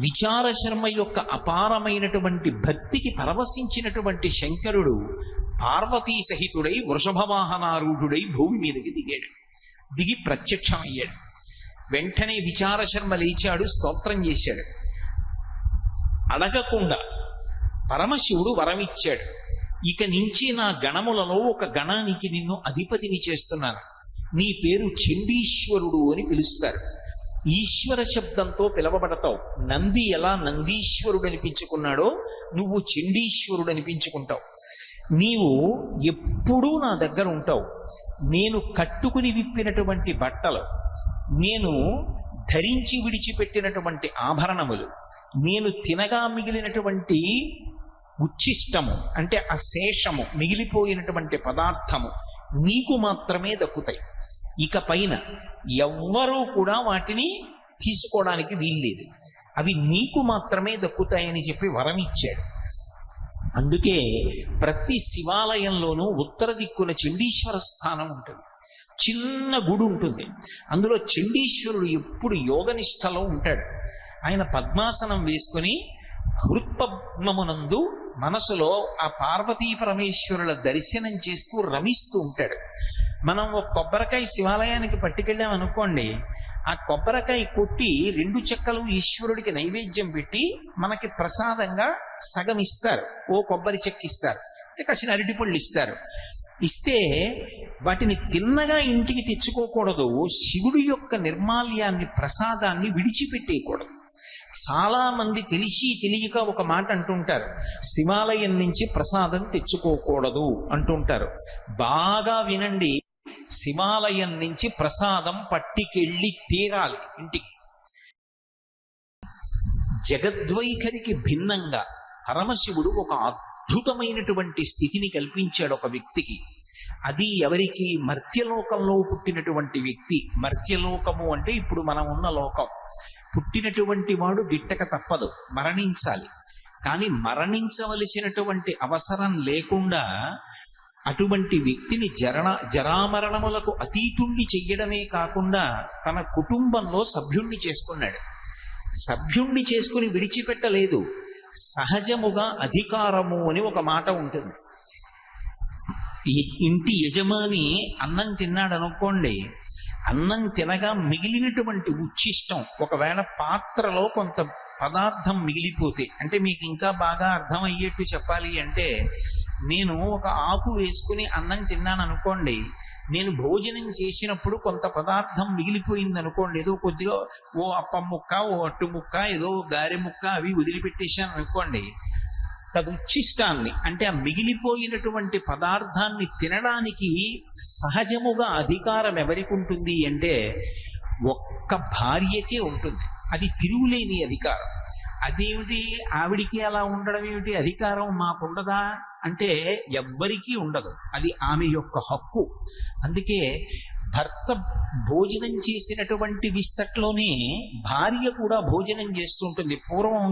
విచార శర్మ యొక్క అపారమైనటువంటి భక్తికి పరవశించినటువంటి శంకరుడు పార్వతీ సహితుడై వృషభవాహనారూఢుడై భూమి మీదకి దిగాడు. దిగి ప్రత్యక్షమయ్యాడు. వెంటనే విచార శర్మ లేచాడు, స్తోత్రం చేశాడు. అడగకుండా పరమశివుడు వరమిచ్చాడు. ఇక నుంచి నా గణములలో ఒక గణానికి నిన్ను అధిపతిని చేస్తున్నాను. నీ పేరు చండీశ్వరుడు అని పిలుస్తారు. ఈశ్వర శబ్దంతో పిలవబడతావు. నంది ఎలా నందీశ్వరుడు అనిపించుకున్నాడో నువ్వు చండీశ్వరుడు అనిపించుకుంటావు. నీవు ఎప్పుడూ నా దగ్గర ఉంటావు. నేను కట్టుకుని విప్పినటువంటి బట్టలు, నేను ధరించి విడిచిపెట్టినటువంటి ఆభరణములు, నేను తినగా మిగిలినటువంటి ఉచ్ఛిష్టము అంటే అశేషము మిగిలిపోయినటువంటి పదార్థము నీకు మాత్రమే దక్కుతాయి. ఇక పైన ఎవ్వరూ కూడా వాటిని తీసుకోవడానికి వీల్లేదు. అవి నీకు మాత్రమే దక్కుతాయని చెప్పి వరం ఇచ్చాడు. అందుకే ప్రతి శివాలయంలోనూ ఉత్తర దిక్కున చండీశ్వర స్థానం ఉంటుంది. చిన్న గుడి ఉంటుంది. అందులో చండీశ్వరుడు ఎప్పుడు యోగనిష్టలో ఉంటాడు. ఆయన పద్మాసనం వేసుకుని హృత్పద్మమునందు మనసులో ఆ పార్వతీ పరమేశ్వరుల దర్శనం చేస్తూ రమిస్తూ ఉంటాడు. మనం ఒక కొబ్బరికాయ శివాలయానికి పట్టుకెళ్ళాం అనుకోండి, ఆ కొబ్బరికాయ కొట్టి 2 చెక్కలు ఈశ్వరుడికి నైవేద్యం పెట్టి మనకి ప్రసాదంగా సగం ఇస్తారు. ఓ కొబ్బరి చెక్క ఇస్తారు, కాసిన అరటిపళ్ళు ఇస్తారు. ఇస్తే వాటిని తిన్నగా ఇంటికి తెచ్చుకోకూడదు. శివుడి యొక్క నిర్మాల్యాన్ని, ప్రసాదాన్ని విడిచిపెట్టేయకూడదు. చాలా మంది తెలిసి తెలియక ఒక మాట అంటుంటారు, శివాలయం నుంచి ప్రసాదం తెచ్చుకోకూడదు అంటుంటారు. బాగా వినండి, శివాలయం నుంచి ప్రసాదం పట్టికెళ్ళి తీరాలి ఇంటికి. జగద్వైఖరికి భిన్నంగా పరమశివుడు ఒక అద్భుతమైనటువంటి స్థితిని కల్పించాడు ఒక వ్యక్తికి. అది ఎవరికి? మర్త్యలోకంలో పుట్టినటువంటి వ్యక్తి. మర్త్యలోకము అంటే ఇప్పుడు మనం ఉన్న లోకం. పుట్టినటువంటి వాడు గిట్టక తప్పదు, మరణించాలి. కానీ మరణించవలసినటువంటి అవసరం లేకుండా అటువంటి వ్యక్తిని జరామరణములకు అతీతుణ్ణి చెయ్యడమే కాకుండా తన కుటుంబంలో సభ్యుణ్ణి చేసుకున్నాడు. సభ్యుణ్ణి చేసుకుని విడిచిపెట్టలేదు. సహజముగా అధికారము అని ఒక మాట ఉంటుంది. ఇంటి యజమాని అన్నం తిన్నాడు అనుకోండి, అన్నం తినగా మిగిలినటువంటి ఉచ్ఛిష్టం, ఒకవేళ పాత్రలో కొంత పదార్థం మిగిలిపోతే, అంటే మీకు ఇంకా బాగా అర్థమయ్యేట్టు చెప్పాలి అంటే, నేను ఒక ఆకు వేసుకుని అన్నం తిన్నాను అనుకోండి, నేను భోజనం చేసినప్పుడు కొంత పదార్థం మిగిలిపోయింది అనుకోండి, ఏదో కొద్దిగా ఓ అప్పం ముక్క, ఓ అట్టు ముక్క, ఏదో గారె ముక్క అవి వదిలిపెట్టేశాను అనుకోండి, తదుచ్ఛిష్టాన్ని అంటే ఆ మిగిలిపోయినటువంటి పదార్థాన్ని తినడానికి సహజముగా అధికారం ఎవరికి ఉంటుంది అంటే ఒక్క భార్యకే ఉంటుంది. అది తిరుగులేని అధికారం. అదేమిటి, ఆవిడికి అలా ఉండడం ఏమిటి, అధికారం మాకుండదా అంటే ఎవ్వరికీ ఉండదు. అది ఆమె యొక్క హక్కు. అందుకే భర్త భోజనం చేసినటువంటి విస్తట్లోనే భార్య కూడా భోజనం చేస్తుంటుంది. పూర్వం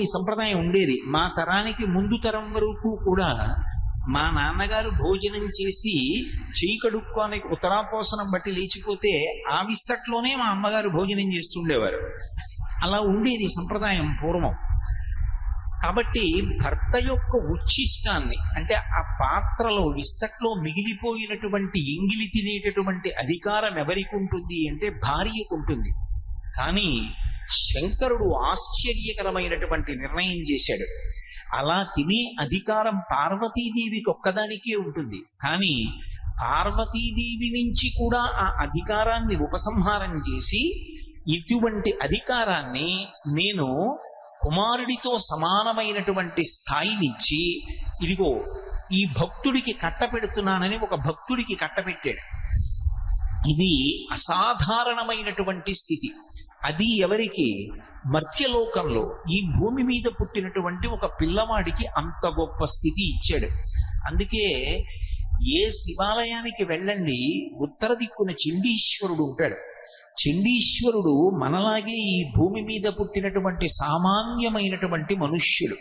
ఈ సంప్రదాయం ఉండేది. మా తరానికి ముందు తరం వరకు కూడా మా నాన్నగారు భోజనం చేసి చేయి కడుక్కోనికి ఉత్తరాపోసనం బట్టి లేచిపోతే ఆ విస్తట్లోనే మా అమ్మగారు భోజనం చేస్తుండేవారు. అలా ఉండేది సంప్రదాయం పూర్వం. కాబట్టి భర్త యొక్క ఉచ్ఛిష్టాన్ని అంటే ఆ పాత్రలో విస్తట్లో మిగిలిపోయినటువంటి ఎంగిలి తినేటటువంటి అధికారం ఎవరికి ఉంటుంది అంటే భార్యకు ఉంటుంది. కానీ శంకరుడు ఆశ్చర్యకరమైనటువంటి నిర్ణయం చేశాడు. అలా తినే అధికారం పార్వతీదేవికి ఒక్కదానికే ఉంటుంది. కానీ పార్వతీదేవి నుంచి కూడా ఆ అధికారాన్ని ఉపసంహారం చేసి, ఇటువంటి అధికారాన్ని నేను కుమారుడితో సమానమైనటువంటి స్థాయినిచ్చి, ఇదిగో ఈ భక్తుడికి కట్టపెడుతున్నానని ఒక భక్తుడికి కట్టపెట్టాడు. ఇది అసాధారణమైనటువంటి స్థితి. అది ఎవరికి? మర్త్యలోకంలో ఈ భూమి మీద పుట్టినటువంటి ఒక పిల్లవాడికి అంత గొప్ప స్థితి ఇచ్చాడు. అందుకే ఏ శివాలయానికి వెళ్ళండి, ఉత్తర దిక్కున చండీశ్వరుడు ఉంటాడు. చండీశ్వరుడు మనలాగే ఈ భూమి మీద పుట్టినటువంటి సామాన్యమైనటువంటి మనుష్యుడు.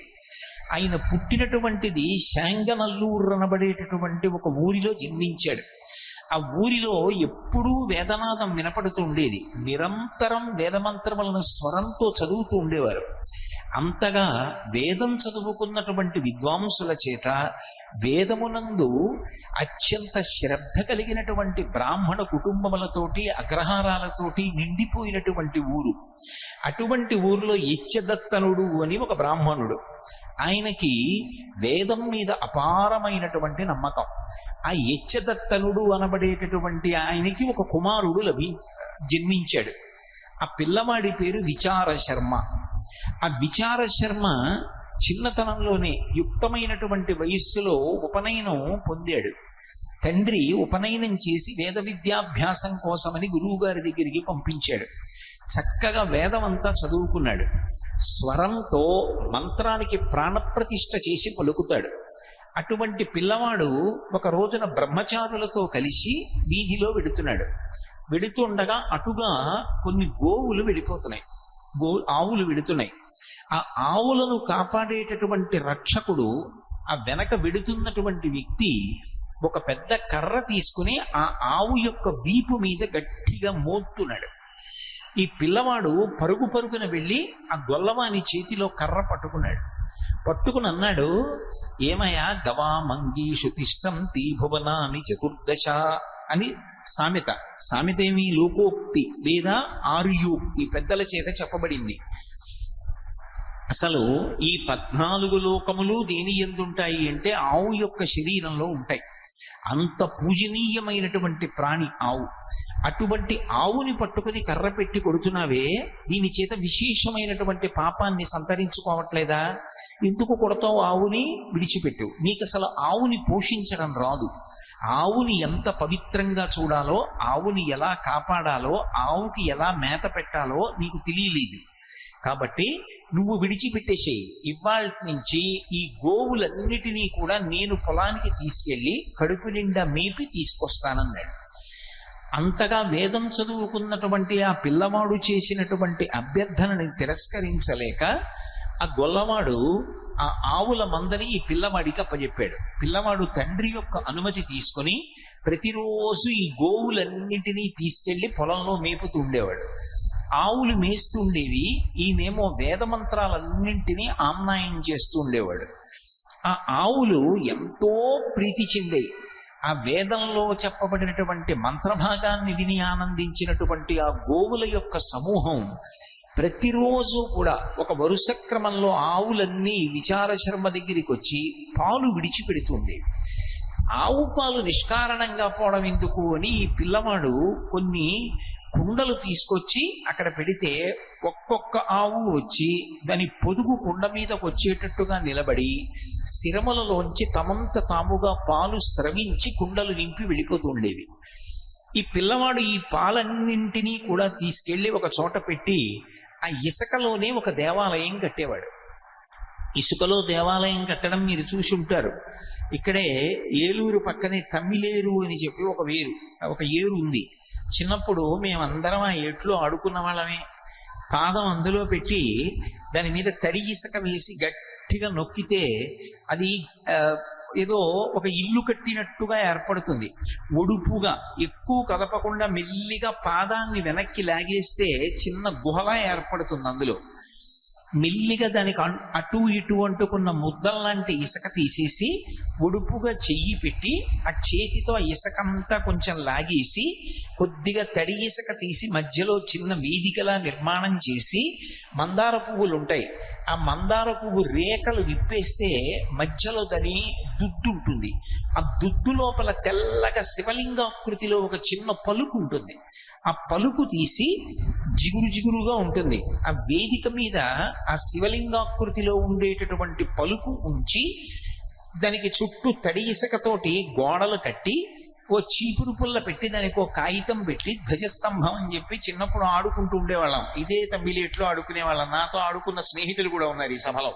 ఆయన పుట్టినటువంటిది శాంగనల్లూరు అనబడేటటువంటి ఒక ఊరిలో జన్మించాడు. ఆ ఊరిలో ఎప్పుడూ వేదనాదం వినపడుతూ ఉండేది. నిరంతరం వేదమంత్రములను స్వరంతో చదువుతూ ఉండేవారు. అంతగా వేదం చదువుకున్నటువంటి విద్వాంసుల చేత వేదమునందు అత్యంత శ్రద్ధ కలిగినటువంటి బ్రాహ్మణ కుటుంబములతోటి అగ్రహారాలతోటి నిండిపోయినటువంటి ఊరు. అటువంటి ఊరిలో యచ్చదత్తనుడు అని ఒక బ్రాహ్మణుడు. ఆయనకి వేదం మీద అపారమైనటువంటి నమ్మకం. ఆ యచ్చదత్తనుడు అనబడేటటువంటి ఆయనకి ఒక కుమారుడు జన్మించాడు. ఆ పిల్లవాడి పేరు విచార శర్మ. ఆ విచార శర్మ చిన్నతనంలోనే యుక్తమైనటువంటి వయస్సులో ఉపనయనం పొందాడు. తండ్రి ఉపనయనం చేసి వేద విద్యాభ్యాసం కోసమని గురువు గారి దగ్గరికి పంపించాడు. చక్కగా వేదం అంతా చదువుకున్నాడు. స్వరంతో మంత్రానికి ప్రాణప్రతిష్ఠ చేసి పలుకుతాడు. అటువంటి పిల్లవాడు ఒక రోజున బ్రహ్మచారులతో కలిసి వీధిలో వెడుతున్నాడు. వెడుతుండగా అటుగా కొన్ని గోవులు వెళ్ళిపోతున్నాయి. ఆవులు వెడుతున్నాయి. ఆ ఆవులను కాపాడేటటువంటి రక్షకుడు, ఆ వెనక వెడుతున్నటువంటి వ్యక్తి ఒక పెద్ద కర్ర తీసుకుని ఆ ఆవు యొక్క వీపు మీద గట్టిగా మోస్తున్నాడు. ఈ పిల్లవాడు పరుగు పరుగున వెళ్ళి ఆ గొల్లవాని చేతిలో కర్ర పట్టుకున్నాడు. పట్టుకుని అన్నాడు, ఏమయ్యా గవా మంగీషు తిష్టంతి భువనాని చతుర్దశ అని సామెత. సామెత ఏమి లోకోక్తి లేదా ఆర్యోక్తి, పెద్దల చేత చెప్పబడింది. అసలు ఈ 14 లోకములు దేని ఎందుంటాయి అంటే ఆవు యొక్క శరీరంలో ఉంటాయి. అంత పూజనీయమైనటువంటి ప్రాణి ఆవు. అటువంటి ఆవుని పట్టుకుని కర్ర పెట్టి కొడుతున్నావే, దీని చేత విశేషమైనటువంటి పాపాన్ని సంతరించుకోవట్లేదా? ఎందుకు కొడతావు? ఆవుని విడిచిపెట్టు. నీకు అసలు ఆవుని పోషించడం రాదు. ఆవుని ఎంత పవిత్రంగా చూడాలో, ఆవుని ఎలా కాపాడాలో, ఆవుకి ఎలా మేత పెట్టాలో నీకు తెలియలేదు. కాబట్టి నువ్వు విడిచిపెట్టేసేయి. ఇవాళ నుంచి ఈ గోవులన్నిటినీ కూడా నేను పొలానికి తీసుకెళ్లి కడుపు నిండా మేపి తీసుకొస్తానన్నాడు. అంతగా వేదం చదువుకున్నటువంటి ఆ పిల్లవాడు చేసినటువంటి అభ్యర్థనని తిరస్కరించలేక ఆ గొల్లవాడు ఆ ఆవుల మందని ఈ పిల్లవాడికి అప్పచెప్పాడు. పిల్లవాడు తండ్రి యొక్క అనుమతి తీసుకుని ప్రతిరోజు ఈ గోవులన్నింటినీ తీసుకెళ్లి పొలంలో మేపుతూ ఉండేవాడు. ఆవులు మేస్తూ ఉండేవి, ఈయనేమో వేదమంత్రాలన్నింటినీ ఆమ్నాయం చేస్తూ ఉండేవాడు. ఆ ఆవులు ఎంతో ప్రీతి చెందాయి. ఆ వేదంలో చెప్పబడినటువంటి మంత్రభాగాన్ని విని ఆనందించినటువంటి ఆ గోవుల యొక్క సమూహం ప్రతిరోజు కూడా ఒక వరుస క్రమంలో ఆవులన్నీ విచార శర్మ దగ్గరికి వచ్చి పాలు విడిచిపెడుతుంది. ఆవు పాలు నిష్కారణంగా పోవడం ఎందుకు అని ఈ పిల్లవాడు కొన్ని కుండలు తీసుకొచ్చి అక్కడ పెడితే ఒక్కొక్క ఆవు వచ్చి దాని పొదుగు కుండ మీదకు వచ్చేటట్టుగా నిలబడి శిరములలోంచి తమంత తాముగా పాలు స్రవించి కుండలు నింపి వెళ్ళిపోతూ ఉండేవి. ఈ పిల్లవాడు ఈ పాలన్నింటినీ కూడా తీసుకెళ్లి ఒక చోట పెట్టి ఆ ఇసుకలోనే ఒక దేవాలయం కట్టేవాడు. ఇసుకలో దేవాలయం కట్టడం మీరు చూసి ఉంటారు. ఇక్కడే ఏలూరు పక్కనే తమ్మిలేరు అని చెప్పి ఒక ఏరు ఉంది. చిన్నప్పుడు మేమందరం ఆ ఏట్లో ఆడుకున్న వాళ్ళమే. పాదం అందులో పెట్టి దాని మీద తడి ఇసుక వేసి గట్టిగా నొక్కితే అది ఏదో ఒక ఇల్లు కట్టినట్టుగా ఏర్పడుతుంది. ఒడుపుగా ఎక్కువ కదపకుండా మెల్లిగా పాదాన్ని వెనక్కి లాగేస్తే చిన్న గుహలా ఏర్పడుతుంది. అందులో మెల్లిగా దానికి అటు ఇటు అంటుకున్న ముద్దల్లాంటి ఇసుక తీసేసి ఒడుపుగా చెయ్యి పెట్టి ఆ చేతితో ఆ ఇసుకంతా కొంచెం లాగేసి కొద్దిగా తడి ఇసుక తీసి మధ్యలో చిన్న వేదికలా నిర్మాణం చేసి మందార పువ్వులు ఉంటాయి. ఆ మందార పువ్వు రేఖలు విప్పేస్తే మధ్యలో దాని దుద్దు ఉంటుంది. ఆ దుద్దు లోపల తెల్లగా శివలింగాకృతిలో ఒక చిన్న పలుకు ఉంటుంది. ఆ పలుకు తీసి జిగురుగా ఉంటుంది. ఆ వేదిక మీద ఆ శివలింగాకృతిలో ఉండేటటువంటి పలుకు ఉంచి దానికి చుట్టూ తడి ఇసుకతోటి గోడలు కట్టి ఓ చీపురు పుల్ల పెట్టి దానికి ఓ కాగితం పెట్టి ధ్వజస్తంభం అని చెప్పి చిన్నప్పుడు ఆడుకుంటూ ఉండేవాళ్ళం. ఇదే తమ్మిలేట్లో ఆడుకునేవాళ్ళం. నాతో ఆడుకున్న స్నేహితులు కూడా ఉన్నారు ఈ సభలో.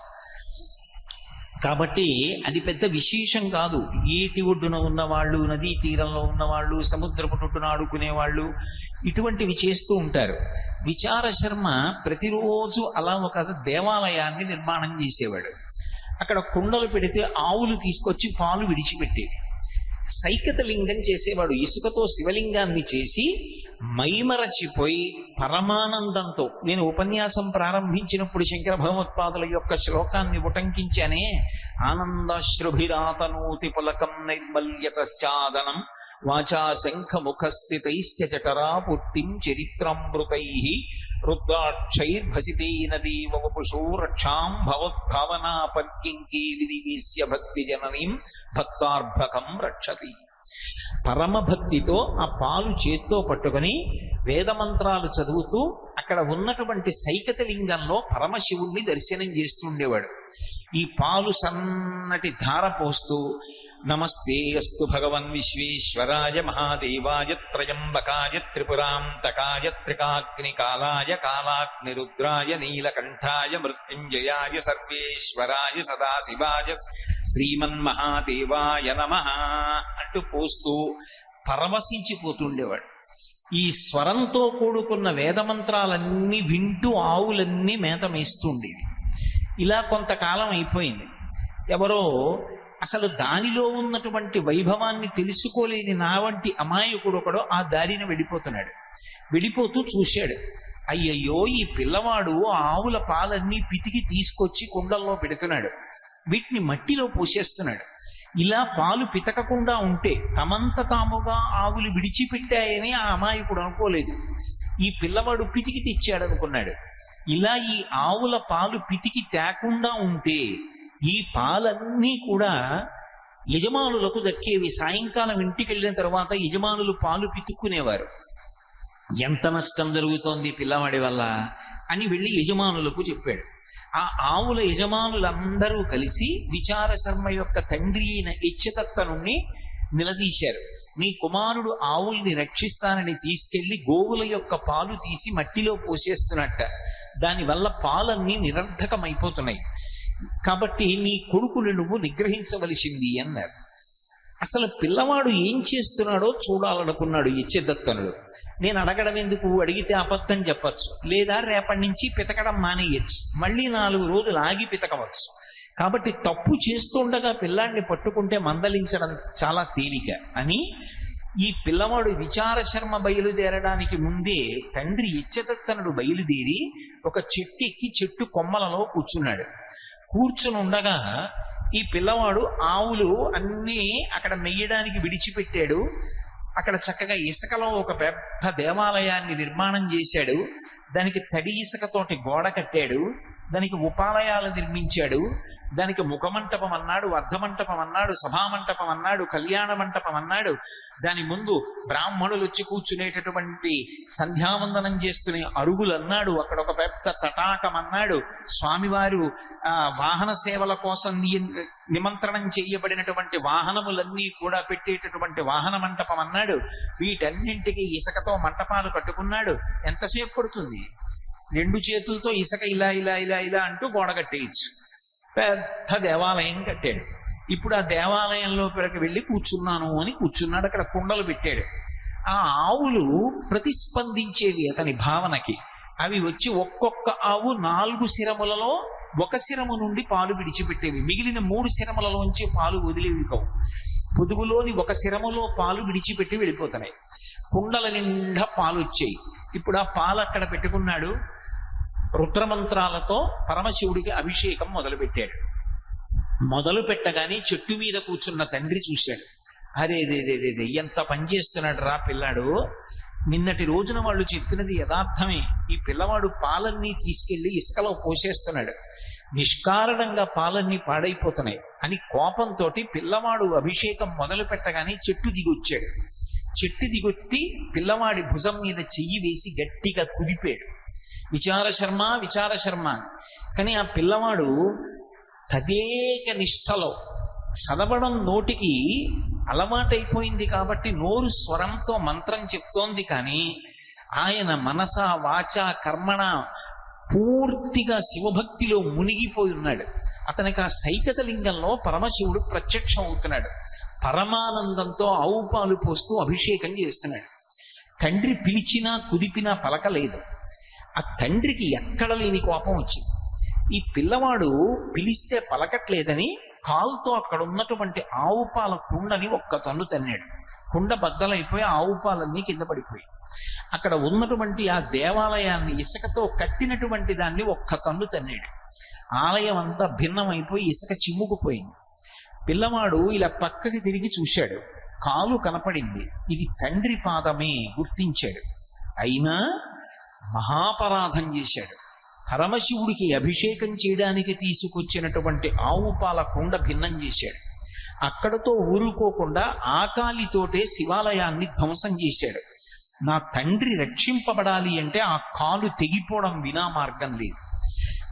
కాబట్టి అది పెద్ద విశేషం కాదు. ఏటి ఒడ్డున ఉన్నవాళ్ళు, నదీ తీరంలో ఉన్నవాళ్ళు, సముద్రపు ఒడ్డున ఆడుకునేవాళ్ళు ఇటువంటివి చేస్తూ ఉంటారు. విచార శర్మ ప్రతిరోజు అలా ఒక దేవాలయాన్ని నిర్మాణం చేసేవాడు. అక్కడ కుండలు పెడితే ఆవులు తీసుకొచ్చి పాలు విడిచిపెట్టేవి. సైకత లింగం చేసేవాడు. ఇసుకతో శివలింగాన్ని చేసి మైమరచిపోయి పరమానందంతో, నేను ఉపన్యాసం ప్రారంభించినప్పుడు శంకర భగవత్పాదుల యొక్క శ్లోకాన్ని ఉటంకించానే, ఆనందాశ్రుభిరాతనూతి పులకం నైర్మల్యతశ్చాదనం వాచా శంఖముఖస్థితైశ్చ జఠరాపూర్తిం చరిత్రామృతై రుద్రాక్షైర్భసితేన దేవ వపుషో రక్షాం భవద్భావనా పర్కింకీ విదివీస్య భక్తి జననీం భక్తార్భకం రక్షతి. పరమభక్తితో ఆ పాలు చేత్తో పట్టుకొని వేదమంత్రాలు చదువుతూ అక్కడ ఉన్నటువంటి సైకత లింగంలో పరమశివుణ్ణి దర్శనం చేస్తుండేవాడు. ఈ పాలు సన్నటి ధార పోస్తూ నమస్తే అస్తు భగవన్ విశ్వేశ్వరాయ మహాదేవాయ త్రయంబకాయ త్రిపురాంతకాయ త్రికాగ్నికాలాయ కాలాగ్నిరుద్రాయ నీలకంఠాయ మృత్యుంజయాయ సర్వేశ్వరాయ సదాశివాయ శ్రీమన్మహాదేవాయ నమః అంటూ పోస్తూ పరవశించిపోతుండేవాడు. ఈ స్వరంతో కూడుకున్న వేదమంత్రాలన్నీ వింటూ ఆవులన్నీ మేత మేస్తుండేవి. ఇలా కొంతకాలం అయిపోయింది. ఎవరో అసలు దానిలో ఉన్నటువంటి వైభవాన్ని తెలుసుకోలేని నా వంటి అమాయకుడు ఒకడో ఆ దారిన వెళ్ళిపోతున్నాడు. వెళ్ళిపోతూ చూశాడు, అయ్యయ్యో ఈ పిల్లవాడు ఆవుల పాలన్నీ పితికి తీసుకొచ్చి కుండల్లో పెడుతున్నాడు, వీటిని మట్టిలో పోసేస్తున్నాడు. ఇలా పాలు పితకకుండా ఉంటే తమంత తాముగా ఆవులు విడిచిపెట్టాయని ఆ అమాయకుడు అనుకోలేదు. ఈ పిల్లవాడు పితికి తెచ్చాడు అనుకున్నాడు. ఇలా ఈ ఆవుల పాలు పితికి తేకుండా ఉంటే ఈ పాలన్నీ కూడా యజమానులకు దక్కేవి. సాయంకాలం ఇంటికి వెళ్ళిన తర్వాత యజమానులు పాలు పితుక్కునేవారు. ఎంత నష్టం జరుగుతోంది పిల్లవాడి వల్ల అని వెళ్ళి యజమానులకు చెప్పాడు. ఆ ఆవుల యజమానులందరూ కలిసి విచార శర్మ యొక్క తండ్రి అయిన ఇచ్చతత్తనుణ్ణి నిలదీశారు. నీ కుమారుడు ఆవుల్ని రక్షిస్తానని తీసుకెళ్లి గోవుల యొక్క పాలు తీసి మట్టిలో పోసేస్తున్నట్ట, దానివల్ల పాలన్నీ నిరర్ధకమైపోతున్నాయి, కాబట్టి నీ కొడుకుని నువ్వు నిగ్రహించవలసింది అన్నారు. అసలు పిల్లవాడు ఏం చేస్తున్నాడో చూడాలనుకున్నాడు యజ్ఞదత్తనుడు. నేను అడగడం ఎందుకు, అడిగితే అబద్ధం చెప్పచ్చు, లేదా రేపటి నుంచి పితకడం మానేయచ్చు, మళ్ళీ 4 రోజులు ఆగి పితకవచ్చు. కాబట్టి తప్పు చేస్తుండగా పిల్లాడిని పట్టుకుంటే మందలించడం చాలా తేలిక అని ఈ పిల్లవాడు విచార శర్మ బయలుదేరడానికి ముందే తండ్రి యజ్ఞదత్తనుడు బయలుదేరి ఒక చెట్టు ఎక్కి చెట్టు కొమ్మలలో కూర్చున్నాడు. కూర్చుని ఉండగా ఈ పిల్లవాడు ఆవులు అన్నీ అక్కడ మెయ్యడానికి విడిచిపెట్టాడు. అక్కడ చక్కగా ఇసుకలో ఒక పెద్ద దేవాలయాన్ని నిర్మాణం చేశాడు. దానికి తడి ఇసుకతోటి గోడ కట్టాడు. దానికి ఉపాలయాలు నిర్మించాడు. దానికి ముఖమంటపం అన్నాడు, అర్ధమంటపం అన్నాడు, సభామంటపం అన్నాడు, కళ్యాణ మంటపం అన్నాడు. దాని ముందు బ్రాహ్మణులు వచ్చి కూర్చునేటటువంటి సంధ్యావందనం చేసుకునే అరుగులు అన్నాడు. అక్కడ ఒక పెద్ద తటాకం అన్నాడు. స్వామివారు వాహన సేవల కోసం నిమంత్రణం చేయబడినటువంటి వాహనములన్నీ కూడా పెట్టేటటువంటి వాహన మంటపం అన్నాడు. వీటన్నింటికి ఇసుకతో మంటపాలు కట్టుకున్నాడు. ఎంతసేపు పడుతుంది? 2 చేతులతో ఇసుక ఇలా ఇలా ఇలా ఇలా అంటూ గోడ కట్టేయచ్చు. పెద్ద దేవాలయం కట్టాడు. ఇప్పుడు ఆ దేవాలయంలో వెళ్ళి కూర్చున్నాను అని కూర్చున్నాడు. అక్కడ కుండలు పెట్టాడు. ఆ ఆవులు ప్రతిస్పందించేవి అతని భావనకి. అవి వచ్చి ఒక్కొక్క ఆవు 4 శిరములలో 1 శిరము నుండి పాలు విడిచిపెట్టేవి. మిగిలిన 3 శిరములలోంచి పాలు వదిలేవి కావు. పొదుగులోని 1 శిరములో పాలు విడిచిపెట్టి వెళ్ళిపోతున్నాయి. కుండల నిండా పాలు వచ్చాయి. ఇప్పుడు ఆ పాలు అక్కడ పెట్టుకున్నాడు. రుద్రమంత్రాలతో పరమశివుడికి అభిషేకం మొదలుపెట్టాడు. మొదలు పెట్టగానే చెట్టు మీద కూర్చున్న తండ్రి చూశాడు. అరేదేదేదే ఎంత పని చేస్తున్నాడు రా పిల్లాడు. నిన్నటి రోజున వాళ్ళు చెప్పినది యథార్థమే. ఈ పిల్లవాడు పాలన్నీ తీసుకెళ్లి ఇసుకలో పోసేస్తున్నాడు. నిష్కారణంగా పాలన్నీ పాడైపోతున్నాయి అని కోపంతో పిల్లవాడు అభిషేకం మొదలు పెట్టగానే చెట్టు దిగొచ్చాడు. చెట్టు దిగొత్తి పిల్లవాడి భుజం మీద చెయ్యి వేసి గట్టిగా కుదిపాడు. విచార శర్మ. కానీ ఆ పిల్లవాడు తదేక నిష్టలో చదవడం నోటికి అలవాటైపోయింది కాబట్టి నోరు స్వరంతో మంత్రం చెప్తోంది. కానీ ఆయన మనస వాచ కర్మణ పూర్తిగా శివభక్తిలో మునిగిపోయి ఉన్నాడు. అతనికి ఆ సైకత లింగంలో పరమశివుడు ప్రత్యక్షం అవుతున్నాడు. పరమానందంతో ఆవు పాలు పోస్తూ అభిషేకం చేస్తున్నాడు. తండ్రి పిలిచినా కుదిపినా పలకలేదు. ఆ తండ్రికి ఎక్కడ లేని కోపం వచ్చింది. ఈ పిల్లవాడు పిలిస్తే పలకట్లేదని కాలుతో అక్కడ ఉన్నటువంటి ఆవు పాల కుండని ఒక్క తన్ను తన్నాడు. కుండ బద్దలైపోయి ఆవు పాలన్నీ కింద పడిపోయి, అక్కడ ఉన్నటువంటి ఆ దేవాలయాన్ని ఇసుకతో కట్టినటువంటి దాన్ని ఒక్క తన్ను తన్నాడు. ఆలయం అంతా భిన్నమైపోయి ఇసుక చిమ్ముకుపోయింది. పిల్లవాడు ఇలా పక్కకి తిరిగి చూశాడు, కాలు కనపడింది. ఇది తండ్రి పాదమే గుర్తించాడు. అయినా మహాపరాధం చేశాడు. పరమశివుడికి అభిషేకం చేయడానికి తీసుకొచ్చినటువంటి ఆవు పాల కుండ భిన్నం చేశాడు. అక్కడతో ఊరుకోకుండా ఆకాలితోటే శివాలయాన్ని ధ్వంసం చేశాడు. నా తండ్రి రక్షింపబడాలి అంటే ఆ కాలు తెగిపోవడం వినా మార్గం లేదు.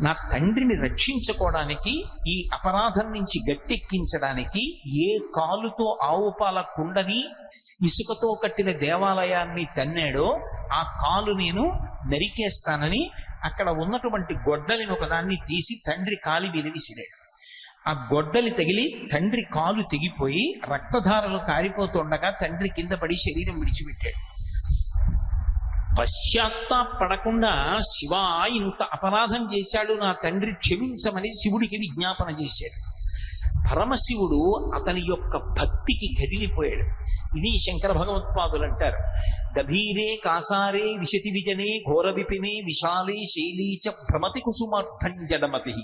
నా తండ్రిని రక్షించుకోవడానికి, ఈ అపరాధం నుంచి గట్టెక్కించడానికి ఏ కాలుతో ఆవు పాల కుండని ఇసుకతో కట్టిన దేవాలయాన్ని తన్నాడో ఆ కాలు నేను నరికేస్తానని అక్కడ ఉన్నటువంటి గొడ్డలిని ఒకదాన్ని తీసి తండ్రి కాలి మీద విసిరాడు. ఆ గొడ్డలి తగిలి తండ్రి కాలు తెగిపోయి రక్తధారలు కారిపోతుండగా తండ్రి కింద పడి శరీరం విడిచిపెట్టాడు. పశ్చాత్తాపడకుండా శివ ఇంత అపరాధం చేశాడు, నా తండ్రి క్షమించమని శివుడికి విజ్ఞాపన చేశాడు. పరమశివుడు అతని యొక్క భక్తికి కదిలిపోయాడు. ఇది శంకర భగవత్పాదులు అంటారు, గభీరే కాసారే విశతి విజనే ఘోర విపినే విశాలే శైలీచ భ్రమతి కుసుమార్థం జడమతి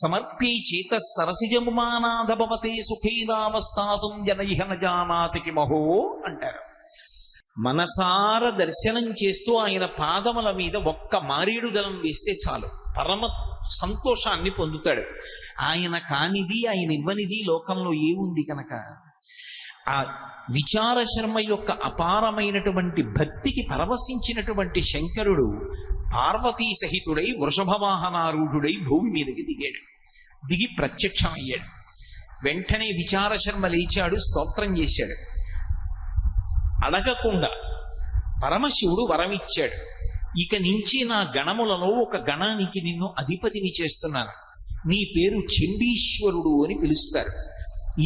సమర్పీ చేత సరసిజముమానాధభవతే సుఖేనావస్థాతుం జనయిహ న జానాతి కిమహో అంటారు. మనసార దర్శనం చేస్తూ ఆయన పాదముల మీద ఒక్క మారేడు దళం వేస్తే చాలు, పరమ సంతోషాన్ని పొందుతాడు. ఆయన కానిది, ఆయన ఇవ్వనిది లోకంలో ఏముంది కనుక ఆ విచార శర్మ యొక్క అపారమైనటువంటి భక్తికి పరవశించినటువంటి శంకరుడు పార్వతీ సహితుడై వృషభవాహనారూఢుడై భూమి మీదకి దిగాడు. దిగి ప్రత్యక్షమయ్యాడు. వెంటనే విచార శర్మ లేచాడు, స్తోత్రం చేశాడు. అడగకుండా పరమశివుడు వరమిచ్చాడు, ఇక నుంచి నా గణములలో ఒక గణానికి నిన్ను అధిపతిని చేస్తున్నాను, నీ పేరు చండీశ్వరుడు అని పిలుస్తారు.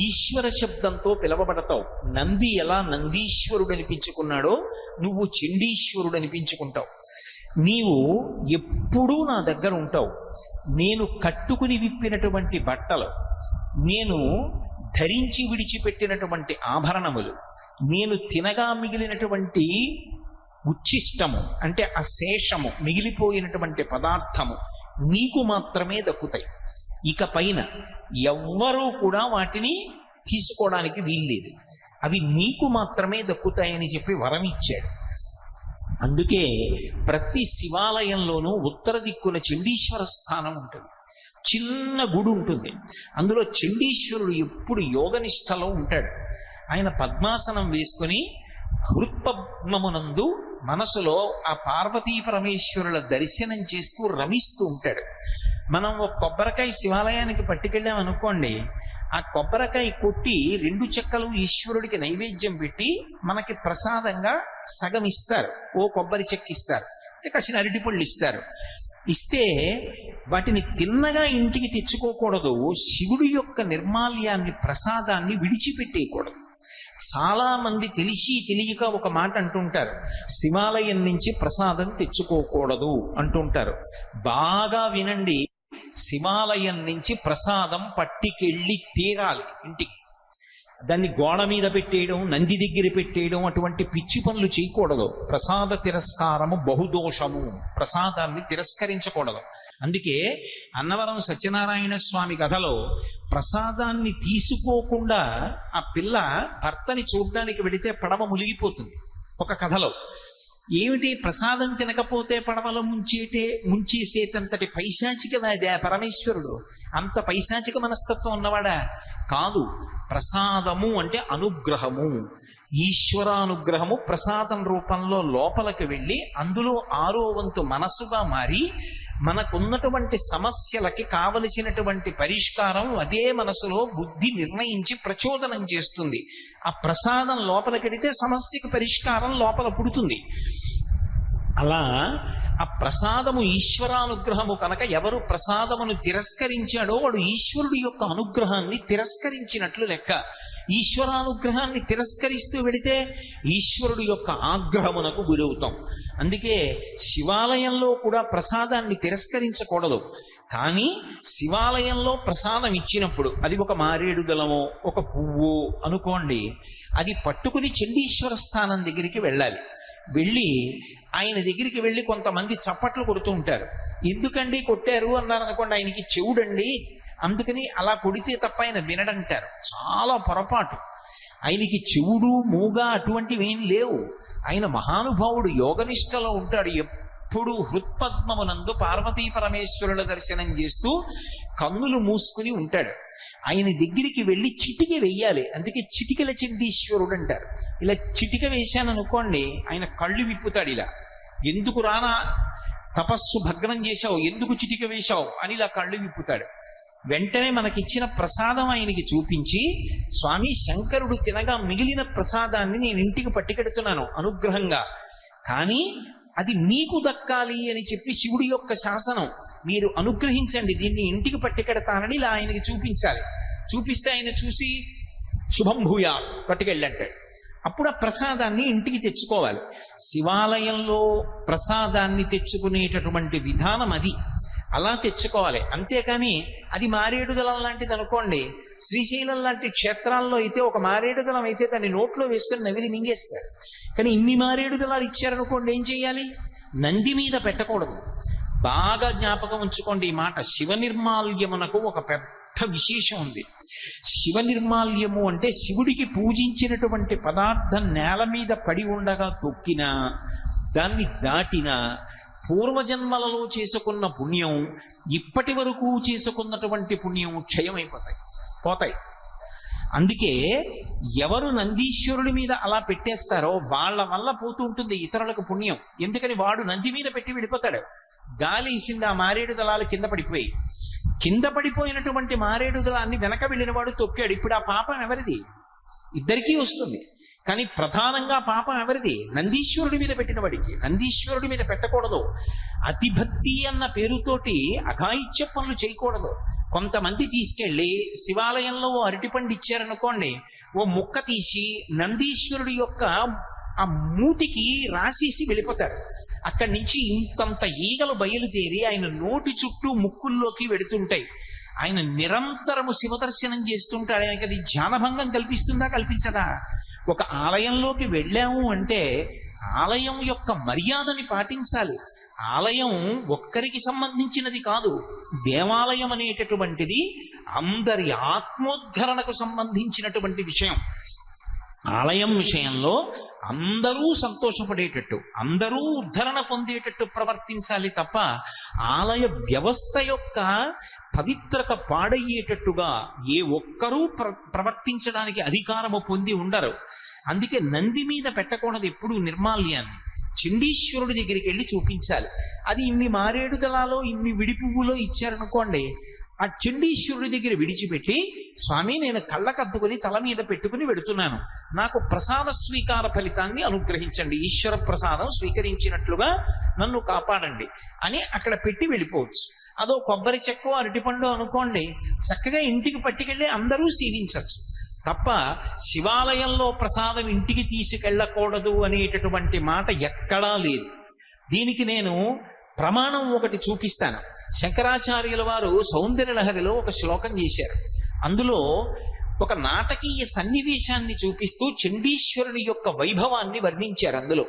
ఈశ్వర శబ్దంతో పిలవబడతావు. నంది ఎలా నందీశ్వరుడు అనిపించుకున్నాడో నువ్వు చండీశ్వరుడు అనిపించుకుంటావు. నీవు ఎప్పుడూ నా దగ్గర ఉంటావు. నేను కట్టుకుని విప్పినటువంటి బట్టలు, నేను ధరించి విడిచిపెట్టినటువంటి ఆభరణములు, నేను తినగా మిగిలినటువంటి ఉచ్ఛిష్టము అంటే అశేషము మిగిలిపోయినటువంటి పదార్థము నీకు మాత్రమే దక్కుతాయి. ఇక పైన ఎవ్వరూ కూడా వాటిని తీసుకోవడానికి వీల్లేదు, అవి నీకు మాత్రమే దక్కుతాయని చెప్పి వరం ఇచ్చాడు. అందుకే ప్రతి శివాలయంలోనూ ఉత్తర దిక్కున చండీశ్వర స్థానం ఉంటుంది. చిన్న గుడి ఉంటుంది, అందులో చండీశ్వరుడు ఎప్పుడు యోగనిష్టలో ఉంటాడు. ఆయన పద్మాసనం వేసుకుని హృత్పద్మమునందు మనసులో ఆ పార్వతీ పరమేశ్వరుల దర్శనం చేస్తూ రమిస్తూ ఉంటాడు. మనం ఒక కొబ్బరికాయ శివాలయానికి పట్టుకెళ్ళాం అనుకోండి, ఆ కొబ్బరికాయ కొట్టి 2 చెక్కలు ఈశ్వరుడికి నైవేద్యం పెట్టి మనకి ప్రసాదంగా సగం ఇస్తారు, ఓ కొబ్బరి చెక్క ఇస్తారు, కాసిన అరటిపళ్ళు ఇస్తారు. ఇస్తే వాటిని తిన్నగా ఇంటికి తెచ్చుకోకూడదు, శివుడి యొక్క నిర్మాల్యాన్ని ప్రసాదాన్ని విడిచిపెట్టేయకూడదు. చాలా మంది తెలిసి తెలియక ఒక మాట అంటుంటారు, శివాలయం నుంచి ప్రసాదం తెచ్చుకోకూడదు అంటుంటారు. బాగా వినండి, శివాలయం నుంచి ప్రసాదం పట్టికెళ్ళి తీరాలి ఇంటికి. దాన్ని గోడ మీద పెట్టేయడం, నంది దగ్గర పెట్టేయడం అటువంటి పిచ్చి పనులు చేయకూడదు. ప్రసాద తిరస్కారము బహుదోషము, ప్రసాదాన్ని తిరస్కరించకూడదు. అందుకే అన్నవరం సత్యనారాయణ స్వామి కథలో ప్రసాదాన్ని తీసుకోకుండా ఆ పిల్ల భర్తని చూడ్డానికి వెడితే పడవ మునిగిపోతుంది. ఒక కథలో ఏమిటి, ప్రసాదం తినకపోతే పడవలో ముంచేసేటంతటి పైశాచికవాదా పరమేశ్వరుడు? అంత పైశాచిక మనస్తత్వం ఉన్నవాడా? కాదు. ప్రసాదము అంటే అనుగ్రహము, ఈశ్వరానుగ్రహము ప్రసాదం రూపంలో లోపలికి వెళ్ళి అందులో 6వ వంతు మనస్సుగా మారి మనకున్నటువంటి సమస్యలకి కావలసినటువంటి పరిష్కారం అదే మనసులో బుద్ధి నిర్ణయించి ప్రచోదనం చేస్తుంది. ఆ ప్రసాదం లోపలికెడితే సమస్యకు పరిష్కారం లోపల పుడుతుంది. అలా ఆ ప్రసాదము ఈశ్వరానుగ్రహము కనుక ఎవరు ప్రసాదమును తిరస్కరించాడో వాడు ఈశ్వరుడి యొక్క అనుగ్రహాన్ని తిరస్కరించినట్లు లెక్క. ఈశ్వరానుగ్రహాన్ని తిరస్కరిస్తూ వెడితే ఈశ్వరుడు యొక్క ఆగ్రహమునకు గురవుతాం. అందుకే శివాలయంలో కూడా ప్రసాదాన్ని తిరస్కరించకూడదు. కానీ శివాలయంలో ప్రసాదం ఇచ్చినప్పుడు అది ఒక మారేడు దళమో ఒక పువ్వో అనుకోండి, అది పట్టుకుని చండీశ్వర స్థానం దగ్గరికి వెళ్ళాలి. వెళ్ళి ఆయన దగ్గరికి వెళ్ళి కొంతమంది చప్పట్లు కొడుతూ ఉంటారు. ఎందుకండి కొట్టారు అన్నారు అనుకోండి, ఆయనకి చెవుడండి అందుకని అలా కొడితే తప్ప ఆయన వినడంటారు. చాలా పొరపాటు. ఆయనకి చెవుడు మూగ అటువంటివి ఏం లేవు. ఆయన మహానుభావుడు, యోగనిష్టలో ఉంటాడు. ఎప్పుడు హృత్పద్మమునందు పార్వతీ పరమేశ్వరుల దర్శనం చేస్తూ కన్నులు మూసుకుని ఉంటాడు. ఆయన దగ్గరికి వెళ్ళి చిటిక వెయ్యాలి. అందుకే చిటికల చండీశ్వరుడు అంటారు. ఇలా చిటిక వేశాననుకోండి, ఆయన కళ్ళు విప్పుతాడు. ఇలా ఎందుకు రానా తపస్సు భగ్నం చేశావు, ఎందుకు చిటిక వేశావు అని ఇలా కళ్ళు విప్పుతాడు. వెంటనే మనకిచ్చిన ప్రసాదం ఆయనకి చూపించి, స్వామి శంకరుడు తినగా మిగిలిన ప్రసాదాన్ని నేను ఇంటికి పట్టుకెడుతున్నాను అనుగ్రహంగా, కానీ అది మీకు దక్కాలి అని చెప్పి శివుడి యొక్క శాసనం, మీరు అనుగ్రహించండి, దీన్ని ఇంటికి పట్టుకెడతానని ఇలా ఆయనకి చూపించాలి. చూపిస్తే ఆయన చూసి శుభం భూయా పట్టుకెళ్ళంటాడు. అప్పుడు ఆ ప్రసాదాన్ని ఇంటికి తెచ్చుకోవాలి. శివాలయంలో ప్రసాదాన్ని తెచ్చుకునేటటువంటి విధానం అది, అలా తెచ్చుకోవాలి. అంతేకాని అది మారేడు దళం లాంటిది అనుకోండి, శ్రీశైలం లాంటి క్షేత్రాల్లో అయితే ఒక మారేడు దళం అయితే దాన్ని నోట్లో వేసుకొని నవిలి మింగేస్తారు. కానీ ఇన్ని మారేడు దళాలు ఇచ్చారనుకోండి, ఏం చెయ్యాలి? నంది మీద పెట్టకూడదు. బాగా జ్ఞాపకం ఉంచుకోండి ఈ మాట. శివ నిర్మాల్యమునకు ఒక పెద్ద విశేషం ఉంది. శివ నిర్మాల్యము అంటే శివుడికి పూజించినటువంటి పదార్థం నేల మీద పడి ఉండగా తొక్కినా, దాన్ని దాటినా పూర్వజన్మలలో చేసుకున్న పుణ్యం, ఇప్పటి వరకు చేసుకున్నటువంటి పుణ్యం పోతాయి. అందుకే ఎవరు నందీశ్వరుడి మీద అలా పెట్టేస్తారో వాళ్ళ వల్ల పోతూ ఉంటుంది ఇతరులకు పుణ్యం. ఎందుకని వాడు నంది మీద పెట్టి వెళ్ళిపోతాడు. గాలి ఇసింది, ఆ మారేడు దళాలు కింద పడిపోయినటువంటి మారేడు దళాన్ని వెనక వెళ్ళిన వాడు తొక్కాడు. ఇప్పుడు ఆ పాపం ఎవరిది? ఇద్దరికీ వస్తుంది. కానీ ప్రధానంగా పాపం ఎవరిది? నందీశ్వరుడి మీద పెట్టిన వాడికి. నందీశ్వరుడి మీద పెట్టకూడదు. అతిభక్తి అన్న పేరుతోటి అఘాయిత్య పనులు చేయకూడదు. కొంతమంది తీసుకెళ్లి శివాలయంలో ఓ అరటిపండు ఇచ్చారనుకోండి, ఓ ముక్క తీసి నందీశ్వరుడి యొక్క ఆ మూతికి రాసేసి వెళ్ళిపోతారు. అక్కడి నుంచి ఇంతంత ఈగలు బయలుదేరి ఆయన నోటి చుట్టూ ముక్కుల్లోకి వెడుతుంటాయి. ఆయన నిరంతరము శివదర్శనం చేస్తుంటాడు. ఆయనకి అది ధ్యానభంగం కల్పిస్తుందా, కల్పించదా? ఒక ఆలయంలోకి వెళ్ళాము అంటే ఆలయం యొక్క మర్యాదని పాటించాలి. ఆలయం ఒక్కరికి సంబంధించినది కాదు. దేవాలయం అనేటటువంటిది అందరి ఆత్మోద్ధరణకు సంబంధించినటువంటి విషయం. ఆలయం విషయంలో అందరూ సంతోషపడేటట్టు, అందరూ ఉద్ధరణ పొందేటట్టు ప్రవర్తించాలి తప్ప ఆలయ వ్యవస్థ యొక్క పవిత్రత పాడయ్యేటట్టుగా ఏ ఒక్కరూ ప్రవర్తించడానికి అధికారము పొంది ఉండరు. అందుకే నంది మీద పెట్టకూడదు ఎప్పుడు నిర్మాల్యాన్ని. చండీశ్వరుడి దగ్గరికి వెళ్ళి చూపించాలి. అది ఇన్ని మారేడు దళాలో ఇన్ని విడి పువ్వులో ఇచ్చారనుకోండి, ఆ చండీశ్వరుడి దగ్గర విడిచిపెట్టి, స్వామి నేను కళ్ళకద్దుకుని తల మీద పెట్టుకుని వెడుతున్నాను, నాకు ప్రసాద స్వీకార ఫలితాన్ని అనుగ్రహించండి, ఈశ్వర ప్రసాదం స్వీకరించినట్లుగా నన్ను కాపాడండి అని అక్కడ పెట్టి వెళ్ళిపోవచ్చు. అదో కొబ్బరి చెక్కో అరటిపండు అనుకోండి, చక్కగా ఇంటికి పట్టుకెళ్ళి అందరూ సేవించవచ్చు. తప్ప శివాలయంలో ప్రసాదం ఇంటికి తీసుకెళ్ళకూడదు అనేటటువంటి మాట ఎక్కడా లేదు. దీనికి నేను ప్రమాణం ఒకటి చూపిస్తాను. శంకరాచార్యుల వారు సౌందర్యలహరిలో ఒక శ్లోకం చేశారు. అందులో ఒక నాటకీయ సన్నివేశాన్ని చూపిస్తూ చండీశ్వరుని యొక్క వైభవాన్ని వర్ణించారు. అందులో